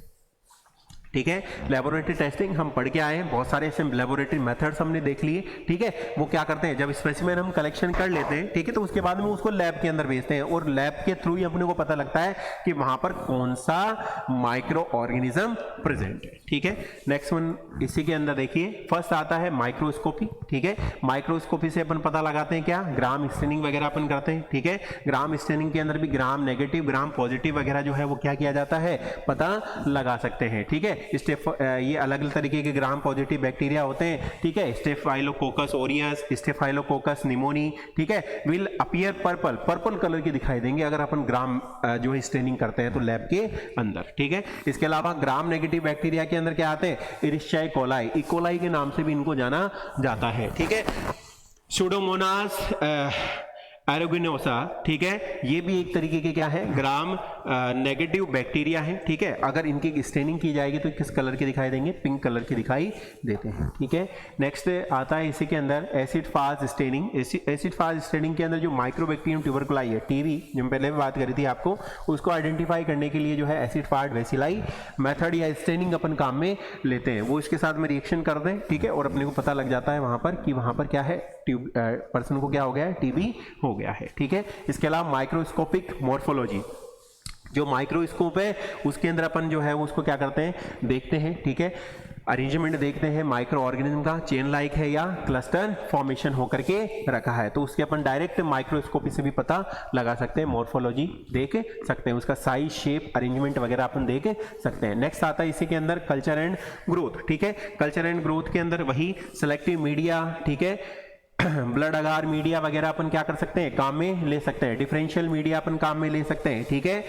ठीक है। लेबोरेटरी टेस्टिंग हम पढ़ के आए हैं, बहुत सारे ऐसे लेबोरेटरी मेथड्स हमने देख लिए, ठीक है। वो क्या करते हैं, जब स्पेसिमेन हम कलेक्शन कर लेते हैं, ठीक है, तो उसके बाद में उसको लैब के अंदर भेजते हैं और लैब के थ्रू ही अपने को पता लगता है कि वहां पर कौन सा माइक्रो ऑर्गेनिज्म प्रेजेंट है, ठीक है। नेक्स्ट वन इसी के अंदर देखिए, फर्स्ट आता है माइक्रोस्कोपी, ठीक है। माइक्रोस्कोपी से अपन पता लगाते हैं क्या, ग्राम स्टेनिंग वगैरह अपन करते हैं, ठीक है। ग्राम स्टेनिंग के अंदर भी ग्राम नेगेटिव, ग्राम पॉजिटिव वगैरह जो है वो क्या किया जाता है, पता लगा सकते हैं, ठीक है। ये अलग अलग तरीके के ग्राम पॉजिटिव बैक्टीरिया होते हैं, ठीक है। स्टेफाइलोकोकस ओरियस, स्टेफाइलोकोकस निमोनी, ठीक है, विल अपीयर पर्पल कलर की दिखाई देंगे अगर अपन ग्राम जो है स्टेनिंग करते हैं तो लैब के अंदर, ठीक है। इसके अलावा ग्राम नेगेटिव बैक्टीरिया के अंदर क्या आते हैं, इरिश्चाई कोलाई, इकोलाई के नाम से भी इनको जाना जाता है, ठीक है। सुडोमोनास एरोगिनोसा, ठीक है, ये भी एक तरीके के क्या है, ग्राम नेगेटिव बैक्टीरिया है, ठीक है। अगर इनकी स्टेनिंग की जाएगी तो किस कलर के दिखाई देंगे, पिंक कलर के दिखाई देते हैं, ठीक है। नेक्स्ट आता है इसी के अंदर एसिड फाज स्टेनिंग। एसिड फाज स्टेनिंग के अंदर जो माइक्रोबैक्टीरियम ट्यूबरकुलाई है, टीबी, जो मैं पहले भी बात करी थी आपको, उसको आइडेंटिफाई करने के लिए जो है एसिड फाज वेसिलाई मेथड या स्टेनिंग अपन काम में लेते हैं। वो इसके साथ में रिएक्शन कर दें, ठीक है, और अपने को पता लग जाता है वहां पर कि वहां पर क्या है, पर्सन को क्या हो गया है, टीबी हो गया है, ठीक है। इसके अलावा माइक्रोस्कोपिक मॉर्फोलॉजी, जो माइक्रोस्कोप है उसके अंदर अपन जो है उसको क्या करते हैं, देखते हैं, ठीक है, अरेंजमेंट देखते हैं माइक्रो ऑर्गेनिज्म का, चेन लाइक है या क्लस्टर फॉर्मेशन होकर के रखा है, तो उसके अपन डायरेक्ट माइक्रोस्कोपी से भी पता लगा सकते हैं, मॉर्फोलॉजी देख सकते हैं, उसका साइज, शेप, अरेंजमेंट वगैरह अपन देख सकते हैं। नेक्स्ट आता है इसी के अंदर कल्चर एंड ग्रोथ, ठीक है। कल्चर एंड ग्रोथ के अंदर वही सिलेक्टिव मीडिया, ठीक है, ब्लड अगार मीडिया वगैरह अपन क्या कर सकते हैं, काम में ले सकते हैं। डिफरेंशियल मीडिया अपन काम में ले सकते हैं, ठीक है।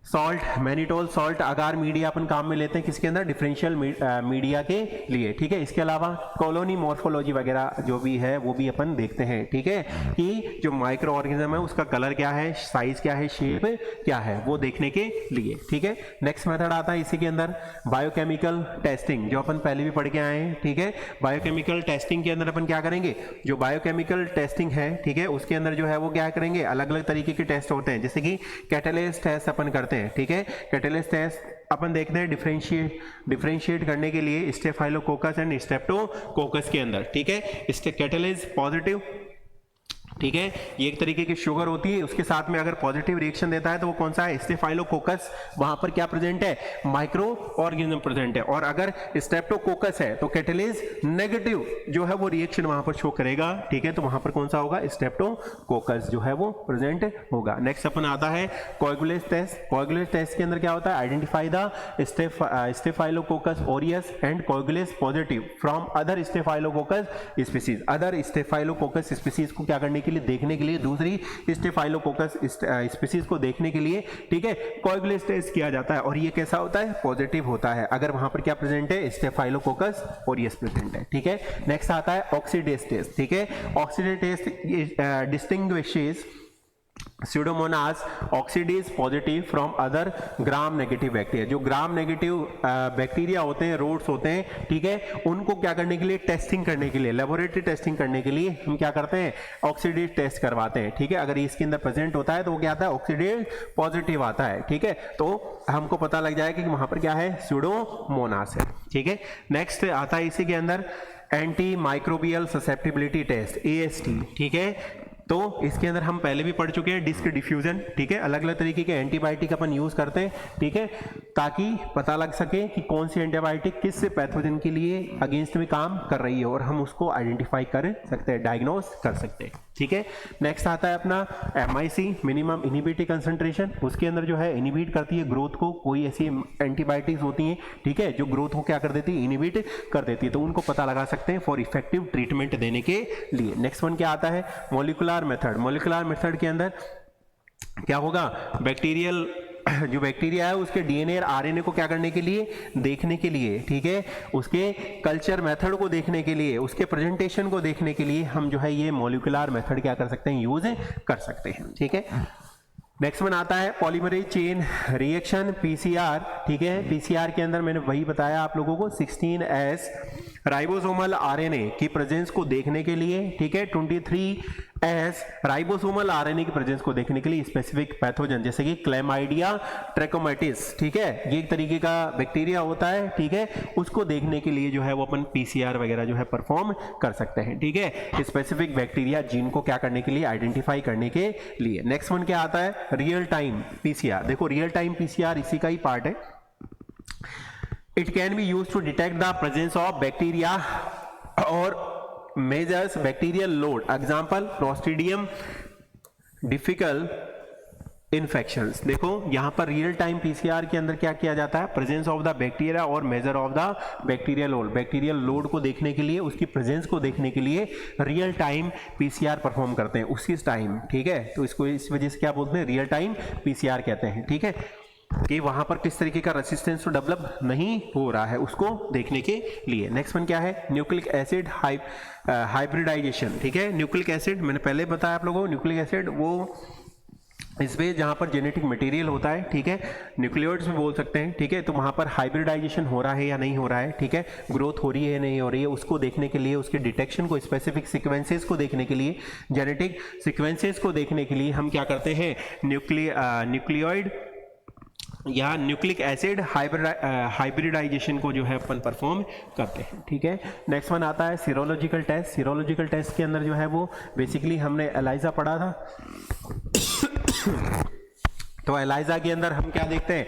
सॉल्ट, मैनिटोल सॉल्ट अगार मीडिया अपन काम में लेते हैं किसके अंदर, डिफरेंशियल मीडिया के लिए, ठीक है। इसके अलावा कॉलोनी मॉर्फोलॉजी वगैरह जो भी है वो भी अपन देखते हैं, ठीक है, कि जो माइक्रो ऑर्गेनिज्म है उसका कलर क्या है, साइज क्या है, शेप क्या है, वो देखने के लिए, ठीक है। नेक्स्ट मेथड आता है इसी के अंदर बायोकेमिकल टेस्टिंग, जो अपन पहले भी पढ़ के आए हैं, ठीक है। बायोकेमिकल टेस्टिंग के अंदर अपन क्या करेंगे, जो बायोकेमिकल टेस्टिंग है, ठीक है, उसके अंदर जो है वो क्या करेंगे, अलग अलग तरीके के टेस्ट होते हैं, जैसे कि कैटालिसिस टेस्ट अपन करते हैं, ठीक है। कैटालिसिस टेस्ट अपन देखते हैं डिफरेंशिएट करने के लिए स्टेफाइलोकोकस एंड स्ट्रेप्टोकोकस के अंदर, ठीक है। कैटालिसिस पॉजिटिव, ठीक है, ये एक तरीके की शुगर होती है, उसके साथ में अगर पॉजिटिव रिएक्शन देता है तो वो कौन सा है, स्टेफाइलोकोकस, वहां पर क्या प्रेजेंट है, माइक्रो ऑर्गेनिज्म प्रेजेंट है। और अगर स्ट्रेप्टोकोकस है तो कैटालिसिस नेगेटिव जो है वो रिएक्शन वहां पर शो करेगा, ठीक है, तो वहां पर कौन सा होगा, स्ट्रेप्टोकोकस जो है वो प्रेजेंट होगा। नेक्स्ट अपन आता है कोएगुलेस टेस्ट। कोएगुलेस टेस्ट के अंदर क्या होता है, identify the Staphylococcus aureus and coagulase positive from other Staphylococcus species. Other Staphylococcus species को क्या करने के लिए, देखने के लिए, दूसरी स्टेफाइलोकोकस स्पीसीज को देखने के लिए, ठीक है, कोएगुलेस टेस्ट किया जाता है। और ये कैसा होता है, पॉजिटिव होता है अगर वहां पर क्या प्रेजेंट है, स्टेफाइलोकोकस ओरियस प्रेजेंट है, ठीक है। नेक्स्ट आता है ऑक्सीडेज टेस्ट, ठीक है। Oxidase test distinguishes pseudomonas oxidase positive from other gram negative bacteria. जो ग्राम नेगेटिव बैक्टीरिया होते हैं, रोड्स होते हैं, ठीक है, उनको क्या करने के लिए, टेस्टिंग करने के लिए, लेबोरेटरी टेस्टिंग करने के लिए हम क्या करते हैं, ऑक्सीडेज टेस्ट करवाते हैं, ठीक है। अगर इसके अंदर प्रेजेंट होता है तो वो क्या आता है, ऑक्सीडेज पॉजिटिव आता है, ठीक है, तो हमको पता लग जाएगा कि वहां पर क्या है, स्यूडोमोनास है, ठीक है। नेक्स्ट आता है इसी के अंदर antimicrobial susceptibility test, AST, ठीक है। तो इसके अंदर हम पहले भी पढ़ चुके हैं डिस्क डिफ्यूजन, ठीक है, अलग अलग तरीके के एंटीबायोटिक अपन यूज करते हैं, ठीक है, ताकि पता लग सके कि कौन सी एंटीबायोटिक किस पैथोजन के लिए अगेंस्ट में काम कर रही है और हम उसको आइडेंटिफाई कर सकते हैं, डायग्नोस कर सकते हैं, ठीक है। नेक्स्ट आता है अपना MIC, मिनिमम इनिबिटिव कंसंट्रेशन। उसके अंदर जो है इनिबिट करती है ग्रोथ को, कोई ऐसी एंटीबायोटिक्स होती हैं, ठीक है, जो ग्रोथ को क्या कर देती है, इनिबिट कर देती है, तो उनको पता लगा सकते हैं फॉर इफेक्टिव ट्रीटमेंट देने के लिए। नेक्स्ट वन क्या आता है, मॉलिक्यूलर मेथड। मॉलिक्यूलर मेथड के अंदर क्या होगा, बैक्टीरियल जो बैक्टीरिया है उसके DNA और RNA को क्या करने के लिए, देखने के लिए, ठीक है, उसके कल्चर मेथड को देखने के लिए, उसके प्रेजेंटेशन को देखने के लिए हम जो है ये मॉलिक्यूलर मेथड क्या कर सकते हैं, यूज कर सकते हैं, ठीक है। नेक्स्ट वन आता है पॉलीमरेज चेन रिएक्शन, PCR, ठीक है। PCR के अंदर मैंने वही बताया आप लोगों को, 16S राइबोसोमल आरएनए की प्रेजेंस को देखने के लिए, ठीक है, 23S राइबोसोमल आरएनए की प्रेजेंस को देखने के लिए स्पेसिफिक पैथोजन जैसे कि क्लैमाइडिया ट्रैकोमैटिस, ठीक है, ये एक तरीके का बैक्टीरिया होता है, ठीक है, उसको देखने के लिए जो है वो अपन पीसीआर वगैरह जो है परफॉर्म कर सकते हैं, ठीक है, स्पेसिफिक बैक्टीरिया जीन को क्या करने के लिए, आइडेंटिफाई करने के लिए। नेक्स्ट वन क्या आता है, रियल टाइम पीसीआर। देखो रियल टाइम पीसीआर इसी का ही पार्ट है। It can be used to detect the presence of bacteria और measures bacterial load, example Clostridium difficile infections. देखो यहां पर रियल टाइम पीसीआर के अंदर क्या किया जाता है, प्रेजेंस ऑफ द बैक्टीरिया और measure of the bacterial load, bacterial load को देखने के लिए, उसकी प्रेजेंस को देखने के लिए रियल टाइम पीसीआर परफॉर्म करते हैं उसी टाइम, ठीक है, तो इसको इस वजह से क्या बोलते हैं, रियल टाइम पीसीआर कहते हैं, ठीक है, कि वहां पर किस तरीके का रेसिस्टेंस तो डेवलप नहीं हो रहा है उसको देखने के लिए। नेक्स्ट वन क्या है, न्यूक्लिक एसिड हाइब्रिडाइजेशन, ठीक है, न्यूक्लिक एसिड मैंने पहले बताया आप लोगों को, न्यूक्लिक एसिड वो इसमें जहां पर जेनेटिक मटेरियल होता है, ठीक है, न्यूक्लियोइड्स में बोल सकते हैं, ठीक है, तो वहां पर हाइब्रिडाइजेशन हो रहा है या नहीं हो रहा है, ठीक है, ग्रोथ हो रही है या नहीं हो रही है, उसको देखने के लिए, उसके डिटेक्शन को, स्पेसिफिक सीक्वेंसेस को देखने के लिए, जेनेटिक सीक्वेंसेस को देखने के लिए हम क्या करते हैं, न्यूक्लियोइड या न्यूक्लिक एसिड हाइब्रिडाइजेशन को जो है अपन परफॉर्म करते हैं, ठीक है। नेक्स्ट वन आता है सीरोलॉजिकल टेस्ट। सीरोलॉजिकल टेस्ट के अंदर जो है वो बेसिकली हमने एलाइजा पढ़ा था तो एलाइजा के अंदर हम क्या देखते हैं,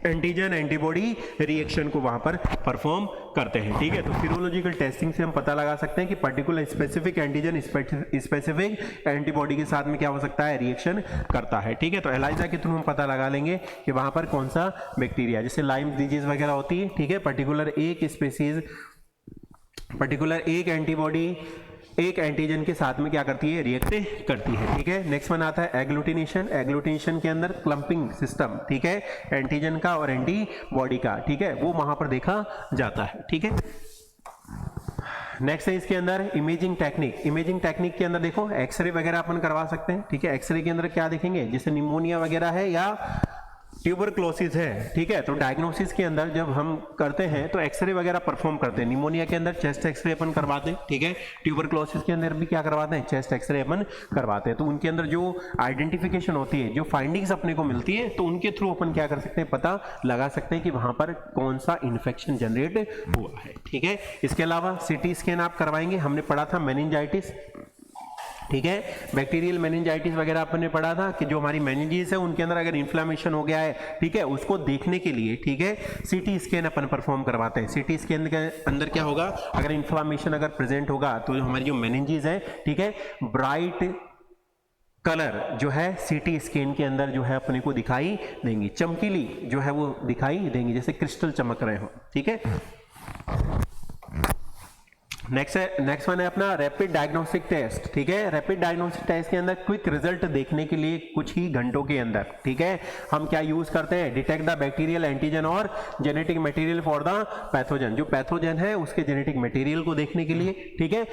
एंटीजन एंटीबॉडी रिएक्शन को वहां पर परफॉर्म करते हैं, ठीक है, तो सीरोलॉजिकल टेस्टिंग से हम पता लगा सकते हैं कि particular specific antigen specific antibody के साथ में क्या हो सकता है, रिएक्शन करता है, ठीक है, तो एलाइजा के थ्रू हम पता लगा लेंगे कि वहां पर कौन सा बैक्टीरिया, जैसे लाइम डिजीज वगैरह होती है, ठीक है, पर्टिकुलर एक स्पेसीज, पर्टिकुलर एक एंटीबॉडी एक एंटीजन के साथ में क्या करती है, रिएक्ट करती है, ठीक है। नेक्स्ट वन आता है एग्लूटिनेशन। एग्लूटिनेशन के अंदर क्लंपिंग सिस्टम, ठीक है, एंटीजन का और एंटीबॉडी का, ठीक है, वो वहां पर देखा जाता है, ठीक है। नेक्स्ट है इसके अंदर इमेजिंग टेक्निक। इमेजिंग टेक्निक के अंदर देखो एक्सरे वगैरह अपन करवा सकते हैं, ठीक है, एक्सरे के अंदर क्या देखेंगे, जैसे निमोनिया वगैरह है या ट्यूबरक्लोसिस है, ठीक है, तो डायग्नोसिस के अंदर जब हम करते हैं तो एक्सरे वगैरह परफॉर्म करते हैं। निमोनिया के अंदर चेस्ट एक्सरे अपन करवाते हैं, ठीक है, ट्यूबरक्लोसिस के अंदर भी क्या करवाते हैं, चेस्ट एक्सरे अपन करवाते हैं, तो उनके अंदर जो आइडेंटिफिकेशन होती है, जो फाइंडिंग्स अपने को मिलती है, तो उनके थ्रू अपन क्या कर सकते हैं, पता लगा सकते हैं कि वहां पर कौन सा इन्फेक्शन जनरेट हुआ है, ठीक है। इसके अलावा सीटी स्कैन आप करवाएंगे, हमने पढ़ा था मेनिंजाइटिस, ठीक है, बैक्टीरियल मेनिंजाइटिस वगैरह अपन ने पढ़ा था कि जो हमारी मेनिंजेस है उनके अंदर अगर इन्फ्लेमेशन हो गया है, ठीक है, उसको देखने के लिए, ठीक है, सीटी स्कैन अपन परफॉर्म करवाते हैं। सीटी स्कैन के अंदर क्या होगा, अगर इन्फ्लेमेशन अगर प्रेजेंट होगा तो हमारी जो मेनिंजेस है, ठीक है, ब्राइट कलर जो है सीटी स्कैन के अंदर जो है अपने को दिखाई देंगी, चमकीली जो है वो दिखाई देंगी, जैसे क्रिस्टल चमक रहे हो, ठीक है। नेक्स्ट वन है अपना रैपिड डायग्नोस्टिक टेस्ट, ठीक है, रैपिड डायग्नोस्टिक टेस्ट के अंदर क्विक रिजल्ट देखने के लिए कुछ ही घंटों के अंदर, ठीक है, हम क्या यूज करते हैं, डिटेक्ट द बैक्टीरियल एंटीजन और genetic material for the pathogen. जो पैथोजन है उसके जेनेटिक मटेरियल को देखने के लिए, ठीक है,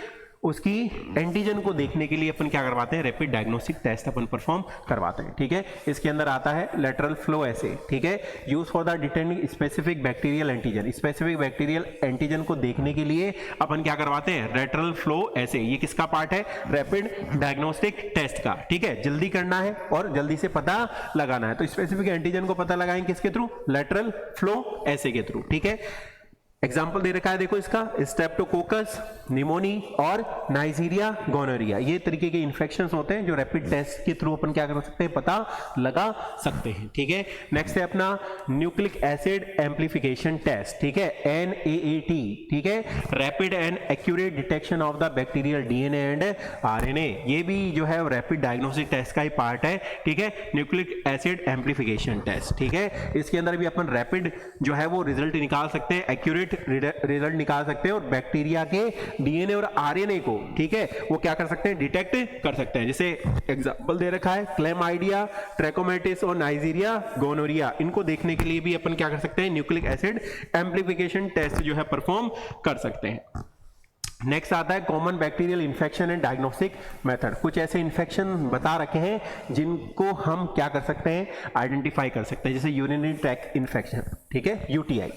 उसकी एंटीजन को देखने के लिए अपन क्या करवाते हैं, रैपिड डायग्नोस्टिक टेस्ट अपन परफॉर्म करवाते हैं, ठीक है। इसके अंदर आता है लेटरल फ्लो एसे, ठीक है, use for the detecting specific bacterial antigen. Specific bacterial antigen को देखने के लिए अपन क्या करवाते हैं, लेटरल फ्लो एसे। ये किसका पार्ट है, रैपिड डायग्नोस्टिक टेस्ट का, ठीक है, जल्दी करना है और जल्दी से पता लगाना है, तो स्पेसिफिक एंटीजन को पता लगाएंगे किसके थ्रू, लेटरल फ्लो एसे के थ्रू, ठीक है। एग्जाम्पल दे रखा है देखो इसका, स्ट्रेप्टोकोकस, निमोनी और नाइजीरिया गोनोरिया, ये तरीके के इन्फेक्शंस होते हैं जो रैपिड टेस्ट के थ्रू अपन क्या कर सकते हैं, पता लगा सकते हैं, ठीक है। नेक्स्ट है अपना न्यूक्लिक एसिड एम्प्लीफिकेशन टेस्ट, ठीक है, NAAT, ठीक है, rapid and accurate detection of the bacterial DNA and RNA। ये भी जो है रैपिड डायग्नोस्टिक टेस्ट का ही पार्ट है, ठीक है, न्यूक्लिक एसिड एम्प्लीफिकेशन टेस्ट, ठीक है। इसके अंदर भी अपन रैपिड जो है वो रिजल्ट निकाल सकते हैं, एक्यूरेट रिजल्ट निकाल सकते हैं और बैक्टीरिया के DNA और RNA को, ठीक है, वो क्या कर सकते हैं, डिटेक्ट कर सकते हैं। जैसे एग्जांपल दे रखा है क्लैमाइडिया ट्रैकोमैटिस और नाइजीरिया गोनोरिया, इनको देखने के लिए भी अपन क्या कर सकते हैं, न्यूक्लिक एसिड एम्प्लीफिकेशन टेस्ट जो है परफॉर्म कर सकते हैं। नेक्स्ट आता है common bacterial infection and diagnostic method. कुछ ऐसे इन्फेक्शन बता रखे हैं जिनको हम क्या कर सकते हैं, आइडेंटिफाई कर सकते हैं, जैसे यूरिनरी ट्रैक्ट इन्फेक्शन, ठीक है, UTI,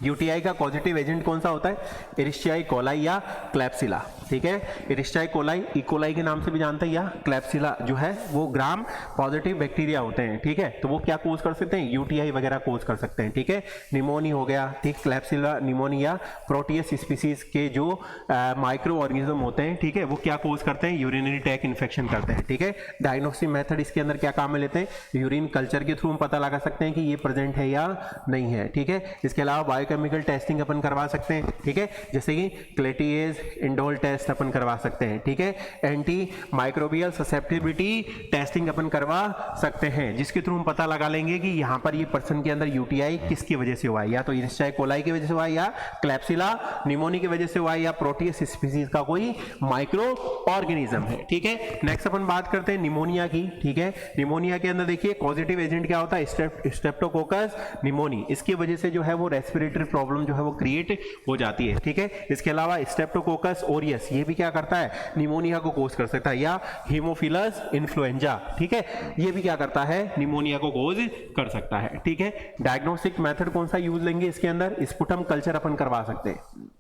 यूटीआई का पॉजिटिव एजेंट कौन सा होता है? एरिस्टियाई कोलाई या क्लैप्सिला, ठीक है। एरिस्टियाई कोलाई इकोलाई के नाम से भी जानते हैं, या क्लैप्सिला जो है वो ग्राम पॉजिटिव बैक्टीरिया होते हैं, ठीक है। तो वो क्या कोज कर सकते हैं? यूटीआई वगैरह कोज कर सकते हैं, ठीक है। निमोनिया हो गया, ठीक। क्लैप्सिला निमोनिया प्रोटियस स्पीसीज के जो माइक्रो ऑर्गेनिज्म होते हैं, ठीक है, वो क्या कोज करते हैं? यूरिनरी ट्रैक्ट इन्फेक्शन करते हैं, ठीक है। डायग्नोस्टिक मेथड इसके अंदर क्या काम में लेते हैं? यूरिन कल्चर के थ्रू हम पता लगा सकते हैं कि ये प्रेजेंट है या नहीं है, ठीक है। इसके अलावा बायोकेमिकल टेस्टिंग अपन करवा सकते हैं, ठीक है, जैसे कि क्लेटिएज इंडोल टेस्ट अपन करवा सकते हैं, ठीक है। एंटी माइक्रोबियल ससेप्टिबिलिटी टेस्टिंग अपन करवा सकते हैं, जिसके थ्रू हम पता लगा लेंगे कि यहाँ पर ये पर्सन के अंदर यूटीआई किसकी वजह से हुआ है, या तो एरिस्टियाई कोलाई की वजह से हुआ है, या क्लैप्सिला निमोनिया की वजह से हुआ है, या प्रोटियस स्पीसीज का कोई माइक्रो ऑर्गेनिज्म है, ठीक है। नेक्स्ट अपन बात करते हैं निमोनिया की, ठीक है। निमोनिया के अंदर देखिए पॉजिटिव एजेंट क्या होता है? स्ट्रेप्टोकोकस निमोनी, इसकी वजह से जो है वो रेस्पिरेटरी प्रॉब्लम जो है वो क्रिएट हो जाती है, ठीक है। इसके अलावा स्ट्रेप्टोकोकस ओरियस ये भी क्या करता है? निमोनिया को कोज कर सकता है, या हीमोफिलस इन्फ्लुएंजा, ठीक है, ये भी क्या करता है? निमोनिया को कोज कर सकता है, ठीक है। डायग्नोस्टिक मेथड कौन सा यूज लेंगे इसके अंदर? स्पुटम कल्चर अपन करवा सकते हैं,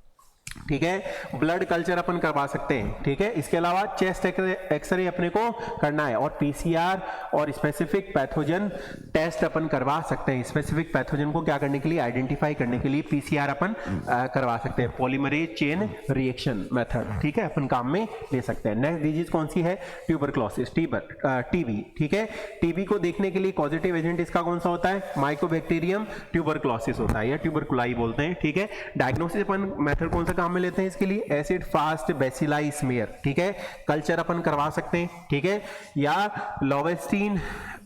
ठीक है। ब्लड कल्चर अपन करवा सकते हैं, ठीक है। इसके अलावा चेस्ट एक्सरे अपने को करना है, और पीसीआर और स्पेसिफिक पैथोजन टेस्ट अपन करवा सकते हैं। स्पेसिफिक पैथोजन को क्या करने के लिए? आइडेंटिफाई करने के लिए पीसीआर अपन करवा सकते हैं, पॉलीमरेज चेन रिएक्शन मेथड, ठीक है, अपन काम में ले सकते हैं। नेक्स्ट डिजीज कौन सी है? ट्यूबरक्लोसिस, टीबी, ठीक है। टीबी को देखने के लिए पॉजिटिव एजेंट इसका कौन सा होता है? माइकोबैक्टीरियम ट्यूबरक्लोसिस होता है, या ट्यूबरकुलाई बोलते हैं, ठीक है। डायग्नोसिस अपन मेथड कौन सा काम में लेते हैं इसके लिए? एसिड फास्ट बेसिलाई स्मीयर, ठीक है, कल्चर अपन करवा सकते हैं, ठीक है, या लोवेस्टीन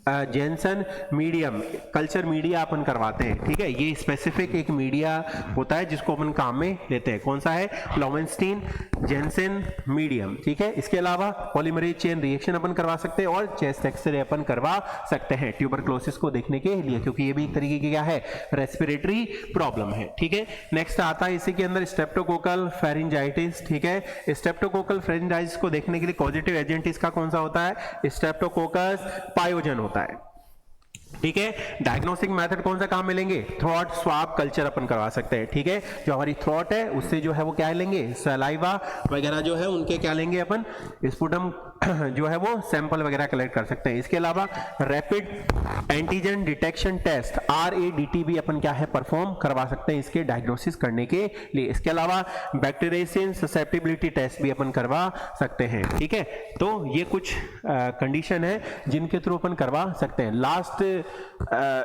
जेंसन मीडियम कल्चर मीडिया अपन करवाते हैं, ठीक है। ये स्पेसिफिक एक मीडिया होता है जिसको अपन काम में लेते हैं, कौन सा है? लोवेस्टीन जेंसन मीडियम, ठीक है। इसके अलावा पॉलीमरेज चेन रिएक्शन अपन करवा सकते हैं, और चेस्ट एक्सरे अपन करवा सकते हैं ट्यूबरक्लोसिस को देखने के लिए, क्योंकि ये भी एक तरीके की क्या है? रेस्पिरेटरी प्रॉब्लम है, ठीक है। नेक्स्ट आता है इसी के अंदर स्ट्रेप्टोकोकल फेरिंजाइटिस, ठीक है। स्ट्रेप्टोकोकल फेरिंजाइटिस को देखने के लिए पॉजिटिव एजेंट इसका कौन सा होता है? स्ट्रेप्टोकोकस पायोजन होता है, ठीक है। डायग्नोस्टिक मेथड कौन सा काम में लेंगे? थ्रोट स्वाब कल्चर अपन करवा सकते हैं, ठीक है। जो हमारी थ्रोट है उससे जो है वो क्या लेंगे? सलाइवा वगैरह जो है उनके क्या लेंगे अपन? स्पुटम जो है वो सैंपल वगैरह कलेक्ट कर सकते हैं। इसके अलावा rapid antigen detection test RADT भी अपन क्या है? परफॉर्म करवा सकते हैं इसके डायग्नोसिस करने के लिए। इसके अलावा बैक्टीरियसिन ससेप्टिबिलिटी टेस्ट भी अपन करवा सकते हैं, ठीक है। तो ये कुछ कंडीशन है जिनके थ्रू अपन करवा सकते हैं। लास्ट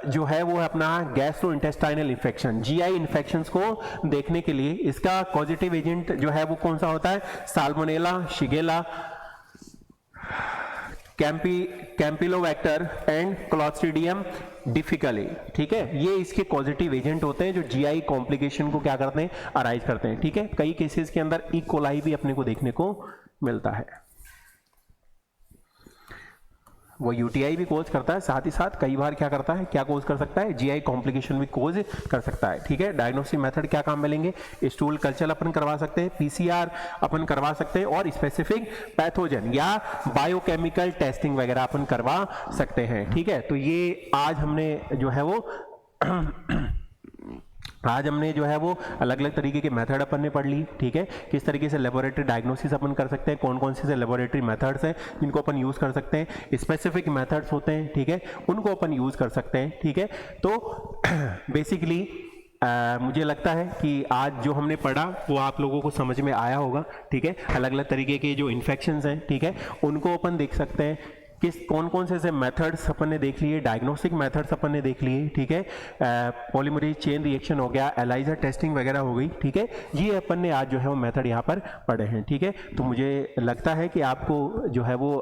जो है वो अपना गैस्ट्रोइंटेस्टाइनल इन्फेक्शन, GI इन्फेक्शंस को देखने के लिए इसका पॉजिटिव एजेंट जो है वो कौन सा होता है? Salmonella, Shigella, Campylobacter and Clostridium difficile, ठीक है। ये इसके पॉजिटिव एजेंट होते हैं जो GI कॉम्प्लिकेशन को क्या करते हैं? अराइज करते हैं, ठीक है। कई केसेस के अंदर ई कोलाई भी अपने को देखने को मिलता है, वो यूटीआई भी कोज करता है, साथ ही साथ कई बार क्या करता है? क्या कोज कर सकता है? GI कॉम्प्लिकेशन भी कोज कर सकता है, ठीक है। डायग्नोस्टिक मेथड क्या काम में लेंगे? स्टूल कल्चर अपन करवा सकते हैं, PCR अपन करवा सकते हैं, और स्पेसिफिक पैथोजन या बायोकेमिकल टेस्टिंग वगैरह अपन करवा सकते हैं, ठीक है। तो ये आज हमने जो है वो अलग अलग तरीके के मेथड अपन ने पढ़ ली, ठीक है। किस तरीके से लेबोरेटरी डायग्नोसिस अपन कर सकते हैं, कौन कौन से लेबोरेटरी मेथड्स हैं जिनको अपन यूज कर सकते हैं, स्पेसिफिक मेथड्स होते हैं, ठीक है, उनको अपन यूज कर सकते हैं, ठीक है। तो बेसिकली मुझे लगता है कि आज जो हमने पढ़ा वो आप लोगों को समझ में आया होगा, ठीक है। अलग अलग तरीके के जो इन्फेक्शंस हैं, ठीक है, उनको अपन देख सकते हैं। कौन कौन से मेथड्स अपन ने देख लिए, डायग्नोस्टिक मेथड्स अपन ने देख लिए, ठीक है। पॉलीमरेज चेन रिएक्शन हो गया, एलाइजर टेस्टिंग वगैरह हो गई, ठीक है। ये अपन ने आज जो है वो मेथड यहाँ पर पढ़े हैं, ठीक है। तो मुझे लगता है कि आपको जो है वो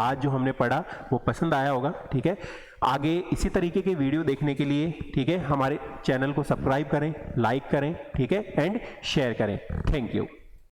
आज जो हमने पढ़ा वो पसंद आया होगा, ठीक है। आगे इसी तरीके के वीडियो देखने के लिए, ठीक है, हमारे चैनल को सब्सक्राइब करें, लाइक करें, ठीक है, एंड शेयर करें। Thank you.